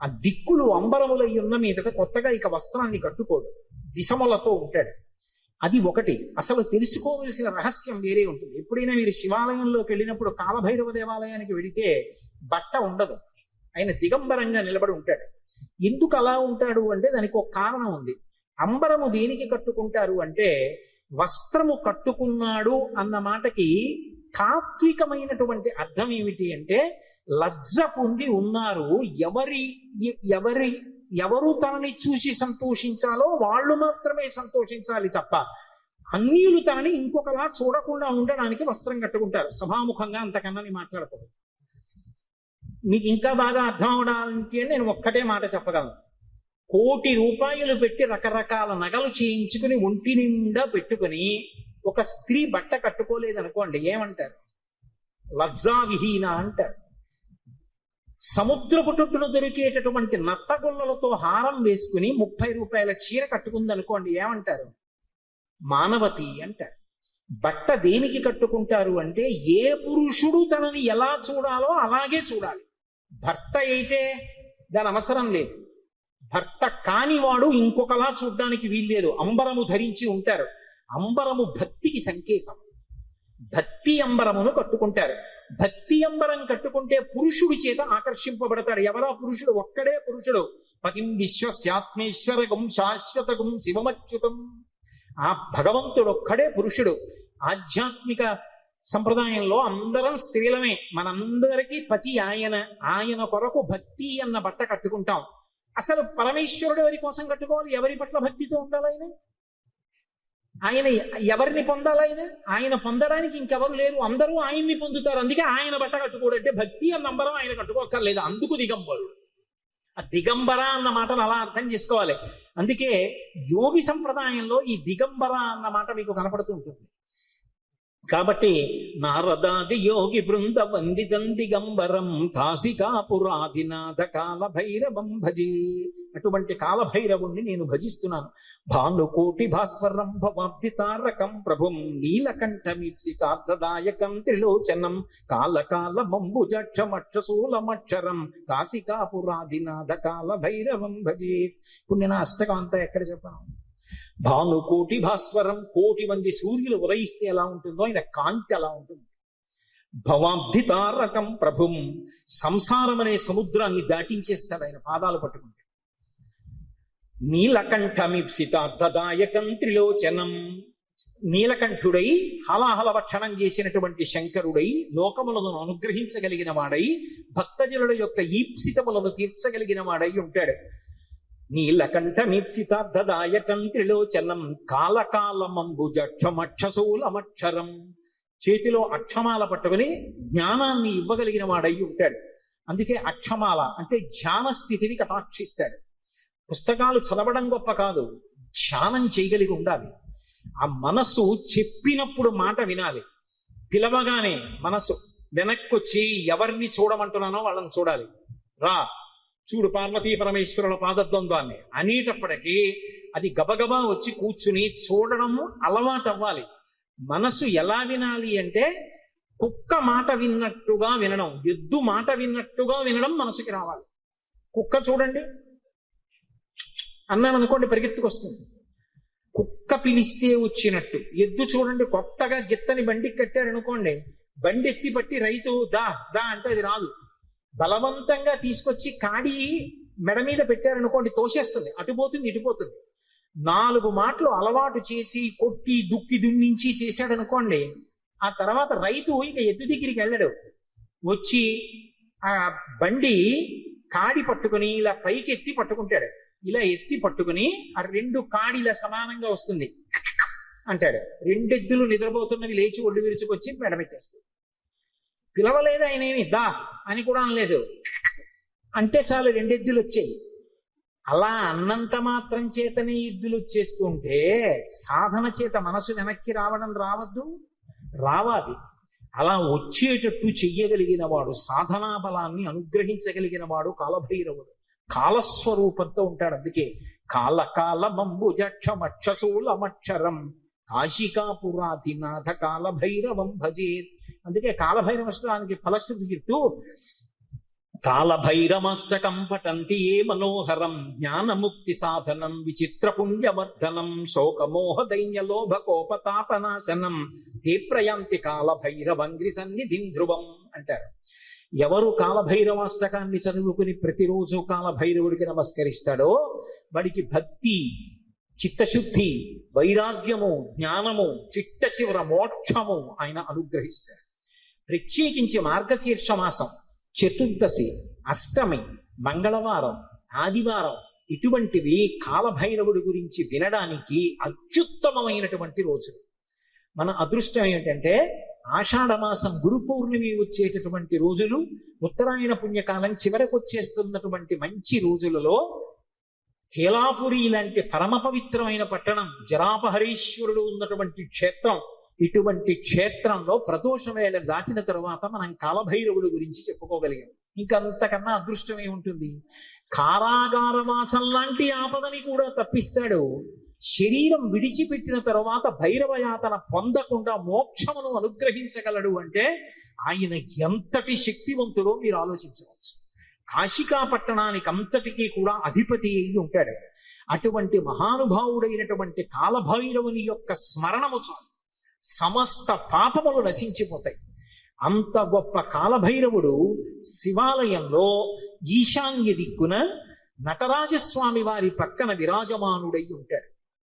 ఆ దిక్కులు అంబరములై ఉన్న మీదట కొత్తగా ఇక వస్త్రాన్ని కట్టుకోడు, దిశములతో ఉంటాడు. అది ఒకటి. అసలు తెలుసుకోవలసిన రహస్యం వేరే ఉంటుంది. ఎప్పుడైనా మీరు శివాలయంలోకి వెళ్ళినప్పుడు కాలభైరవ దేవాలయానికి వెళితే బట్ట ఉండదు, ఆయన దిగంబరంగా నిలబడి ఉంటాడు. ఎందుకు అలా ఉంటాడు అంటే దానికి ఒక కారణం ఉంది. అంబరము దేనికి కట్టుకుంటారు అంటే, వస్త్రము కట్టుకున్నాడు అన్న మాటకి తాత్వికమైనటువంటి అర్థం ఏమిటి అంటే, లజ్జ పొంది ఉన్నారు. ఎవరు తనని చూసి సంతోషించాలో వాళ్ళు మాత్రమే సంతోషించాలి తప్ప అన్యులు తనని ఇంకొకలా చూడకుండా ఉండడానికి వస్త్రం కట్టుకుంటారు. సభాముఖంగా అంతకన్నా నేను మాట్లాడకూడదు. మీకు ఇంకా బాగా అర్థం అవడానికి నేను ఒక్కటే మాట చెప్పగలను. 1,00,00,000 రూపాయలు పెట్టి రకరకాల నగలు చేయించుకుని ఒంటి నిండా పెట్టుకుని ఒక స్త్రీ బట్ట కట్టుకోలేదనుకోండి, ఏమంటారు? లజ్జావిహీన అంటారు. సముద్రపు టొట్టున దొరికేటటువంటి నత్తగొల్లలతో హారం వేసుకుని 30 రూపాయల చీర కట్టుకుంది అనుకోండి, ఏమంటారు? మానవతి అంటారు. బట్ట దేనికి కట్టుకుంటారు అంటే, ఏ పురుషుడు తనని ఎలా చూడాలో అలాగే చూడాలి. భర్త అయితే దాని అవసరం లేదు. భర్త కానివాడు ఇంకొకలా చూడ్డానికి వీల్లేదు. అంబరము ధరించి ఉంటారు. అంబరము భక్తికి సంకేతం. భక్తి అంబరమును కట్టుకుంటారు. భక్తి అంబరం కట్టుకుంటే పురుషుడి చేత ఆకర్షింపబడతాడు. ఎవరా పురుషుడు? ఒక్కడే పురుషుడు. పతిం విశ్వస్యాత్మేశ్వరగం శాశ్వతగం శివమచ్యుతం. ఆ భగవంతుడు ఒక్కడే పురుషుడు. ఆధ్యాత్మిక సంప్రదాయంలో అందరం స్త్రీలమే. మనందరికీ పతి ఆయన కొరకు భక్తి అన్న బట్ట కట్టుకుంటాం. అసలు పరమేశ్వరుడు ఎవరి కోసం కట్టుకోవాలి? ఎవరి పట్ల భక్తితో ఉండాలి? ఆయన ఎవరిని పొందాలి? ఆయన పొందడానికి ఇంకెవరు లేరు, అందరూ ఆయన్ని పొందుతారు. అందుకే ఆయన బట్ట కట్టుకోడంటే భక్తి అన్న నంబరం ఆయన కట్టుకోక్కర్లేదు. అందుకు దిగంబరుడు. ఆ దిగంబర అన్న మాటను అలా అర్థం చేసుకోవాలి. అందుకే యోగి సంప్రదాయంలో ఈ దిగంబర అన్న మాట మీకు కనపడుతూ ఉంటుంది. కాబట్టి నారదాది యోగి బృంద వందితం దిగంబరం కాశికాపురాధినాథ కాలభైరవం భజే. అటువంటి కాలభైరవుణ్ణి నేను భజిస్తున్నాను. భానుకోటి భాస్వరం భవాబ్ది తారకం ప్రభుం నీలకంఠమీప్సితార్థదాయకం త్రిలోచనం కాలకాల మంబుజక్షమక్షశూలమక్షరం కాశికాపురాధినాథ కాలభైరవం భజే. ఇప్పుడు నేను అష్టకం అంతా ఎక్కడ చెప్పాను? భానుకోటి భాస్వరం, కోటి మంది సూర్యులు ఉదయిస్తే ఎలా ఉంటుందో ఆయన కాంతి అలా ఉంటుంది. భవాబ్ది తారకం ప్రభుం, సంసారం అనే సముద్రాన్ని దాటించేస్తాడు ఆయన పాదాలు పట్టుకుంటే. నీలకంఠమీప్సితార్థదాయకం త్రిలోచనం, నీలకంఠుడై హలాహల భక్షణం చేసినటువంటి శంకరుడై లోకములను అనుగ్రహించగలిగిన వాడై భక్తజనుల యొక్క ఈప్సితములను తీర్చగలిగిన వాడై ఉంటాడు. నీలకంఠమీప్సితార్థదాయకం త్రిలోచనం కాలకాలమంబుజక్షమక్షశూలమక్షరం, చేతిలో అక్షమాల పట్టుకుని జ్ఞానాన్ని ఇవ్వగలిగిన వాడై ఉంటాడు. అందుకే అక్షమాల అంటే ధ్యాన స్థితిని కటాక్షిస్తాడు. పుస్తకాలు చదవడం గొప్ప కాదు, ధ్యానం చేయగలిగి ఉండాలి. ఆ మనస్సు చెప్పినప్పుడు మాట వినాలి. పిలవగానే మనసు వెనక్కొచ్చి ఎవరిని చూడమంటున్నానో వాళ్ళని చూడాలి. రా చూడు పార్వతీ పరమేశ్వరుల పాదద్వంద్వాన్ని అనేటప్పటికీ అది గబగబా వచ్చి కూర్చుని చూడడము అలవాటు అవ్వాలి. మనసు ఎలా వినాలి అంటే కుక్క మాట విన్నట్టుగా వినడం, ఎద్దు మాట విన్నట్టుగా వినడం మనసుకి రావాలి. కుక్క చూడండి అన్నాను అనుకోండి పరిగెత్తుకొస్తుంది, కుక్క పిలిస్తే వచ్చినట్టు. ఎద్దు చూడండి కొత్తగా గిత్తని బండికి కట్టారు అనుకోండి, బండి ఎత్తి పట్టి రైతు దా దా అంటే అది రాదు. బలవంతంగా తీసుకొచ్చి కాడి మెడ మీద పెట్టారనుకోండి తోసేస్తుంది, అటుపోతుంది ఇటుపోతుంది. 4 మాటలు అలవాటు చేసి కొట్టి దుక్కి దున్నించి చేశాడనుకోండి, ఆ తర్వాత రైతు ఇక ఎద్దు దగ్గరికి వెళ్ళడు. వచ్చి ఆ బండి కాడి పట్టుకుని ఇలా పైకి ఎత్తి పట్టుకుంటాడు. ఇలా ఎత్తి పట్టుకుని ఆ 2 కాడిలా సమానంగా వస్తుంది అంటాడు. 2 ఎద్దులు నిద్రపోతున్నవి లేచి ఒళ్ళు విరుచుకొచ్చి మెడబెట్టేస్తాయి. పిలవలేదు ఆయన, ఏమి దా అని కూడా అనలేదు, అంటే చాలు 2 ఎద్దులు వచ్చాయి. అలా అన్నంత మాత్రం చేతనే ఎద్దులు వచ్చేస్తుంటే సాధన చేత మనసు వెనక్కి రావద్దు, రావాలి. అలా వచ్చేటట్టు చెయ్యగలిగిన వాడు, సాధనా బలాన్ని అనుగ్రహించగలిగిన వాడు కాలభైరవుడు. కాలస్వరూపంతో ఉంటాడు. అందుకే కాలకాలమంబుజక్షమక్షశూలమక్షరం కాశికాపురాధినాథ కాలభైరవం భజేత్. అందుకే కాలభైరవష్టానికి ఫలశ్రుతి చెప్తూ కాలభైరమష్టకం పఠంతి ఏ మనోహరం జ్ఞానముక్తి సాధనం విచిత్ర పుణ్యవర్ధనం శోకమోహ దైన్యలోభ కోపతాపనాశనం తే ప్రయాంతి కాలభైరవంగ్రి సన్నిధిం ధ్రువం అంటారు. ఎవరు కాలభైరవాష్టకాన్ని చదువుకుని ప్రతిరోజు కాలభైరవుడికి నమస్కరిస్తాడో వాడికి భక్తి, చిత్తశుద్ధి, వైరాగ్యము, జ్ఞానము, చిట్ట చివర మోక్షము ఆయన అనుగ్రహిస్తాడు. ప్రత్యేకించి మార్గశీర్ష మాసం, చతుర్దశి, అష్టమి, మంగళవారం, ఆదివారం ఇటువంటివి కాలభైరవుడి గురించి వినడానికి అత్యుత్తమమైనటువంటి రోజులు. మన అదృష్టం ఏంటంటే ఆషాఢమాసం గురు పౌర్ణమి వచ్చేటటువంటి రోజులు, ఉత్తరాయణ పుణ్యకాలం చివరకు వచ్చేస్తున్నటువంటి మంచి రోజులలో హేలాపురి లాంటి పరమ పవిత్రమైన పట్టణం, జరాపహరీశ్వరుడు ఉన్నటువంటి క్షేత్రం, ఇటువంటి క్షేత్రంలో ప్రదోష వేళ దాటిన తరువాత మనం కాలభైరవుడు గురించి చెప్పుకోగలిగాం. ఇంకంతకన్నా అదృష్టం ఏముంటుంది? కారాగారవాసం లాంటి ఆపదని కూడా తప్పిస్తాడు. శరీరం విడిచిపెట్టిన తరువాత భైరవ యాతన పొందకుండా మోక్షమును అనుగ్రహించగలడు అంటే ఆయన ఎంతటి శక్తివంతుడో మీరు ఆలోచించవచ్చు. కాశికా పట్టణానికి అంతటికీ కూడా అధిపతి అయి ఉంటాడు. అటువంటి మహానుభావుడైనటువంటి కాలభైరవుని యొక్క స్మరణము చాలు, సమస్త పాపములు నశించిపోతాయి. అంత గొప్ప కాలభైరవుడు శివాలయంలో ఈశాన్య దిక్కున నటరాజస్వామి వారి పక్కన విరాజమానుడై ఉంటాడు.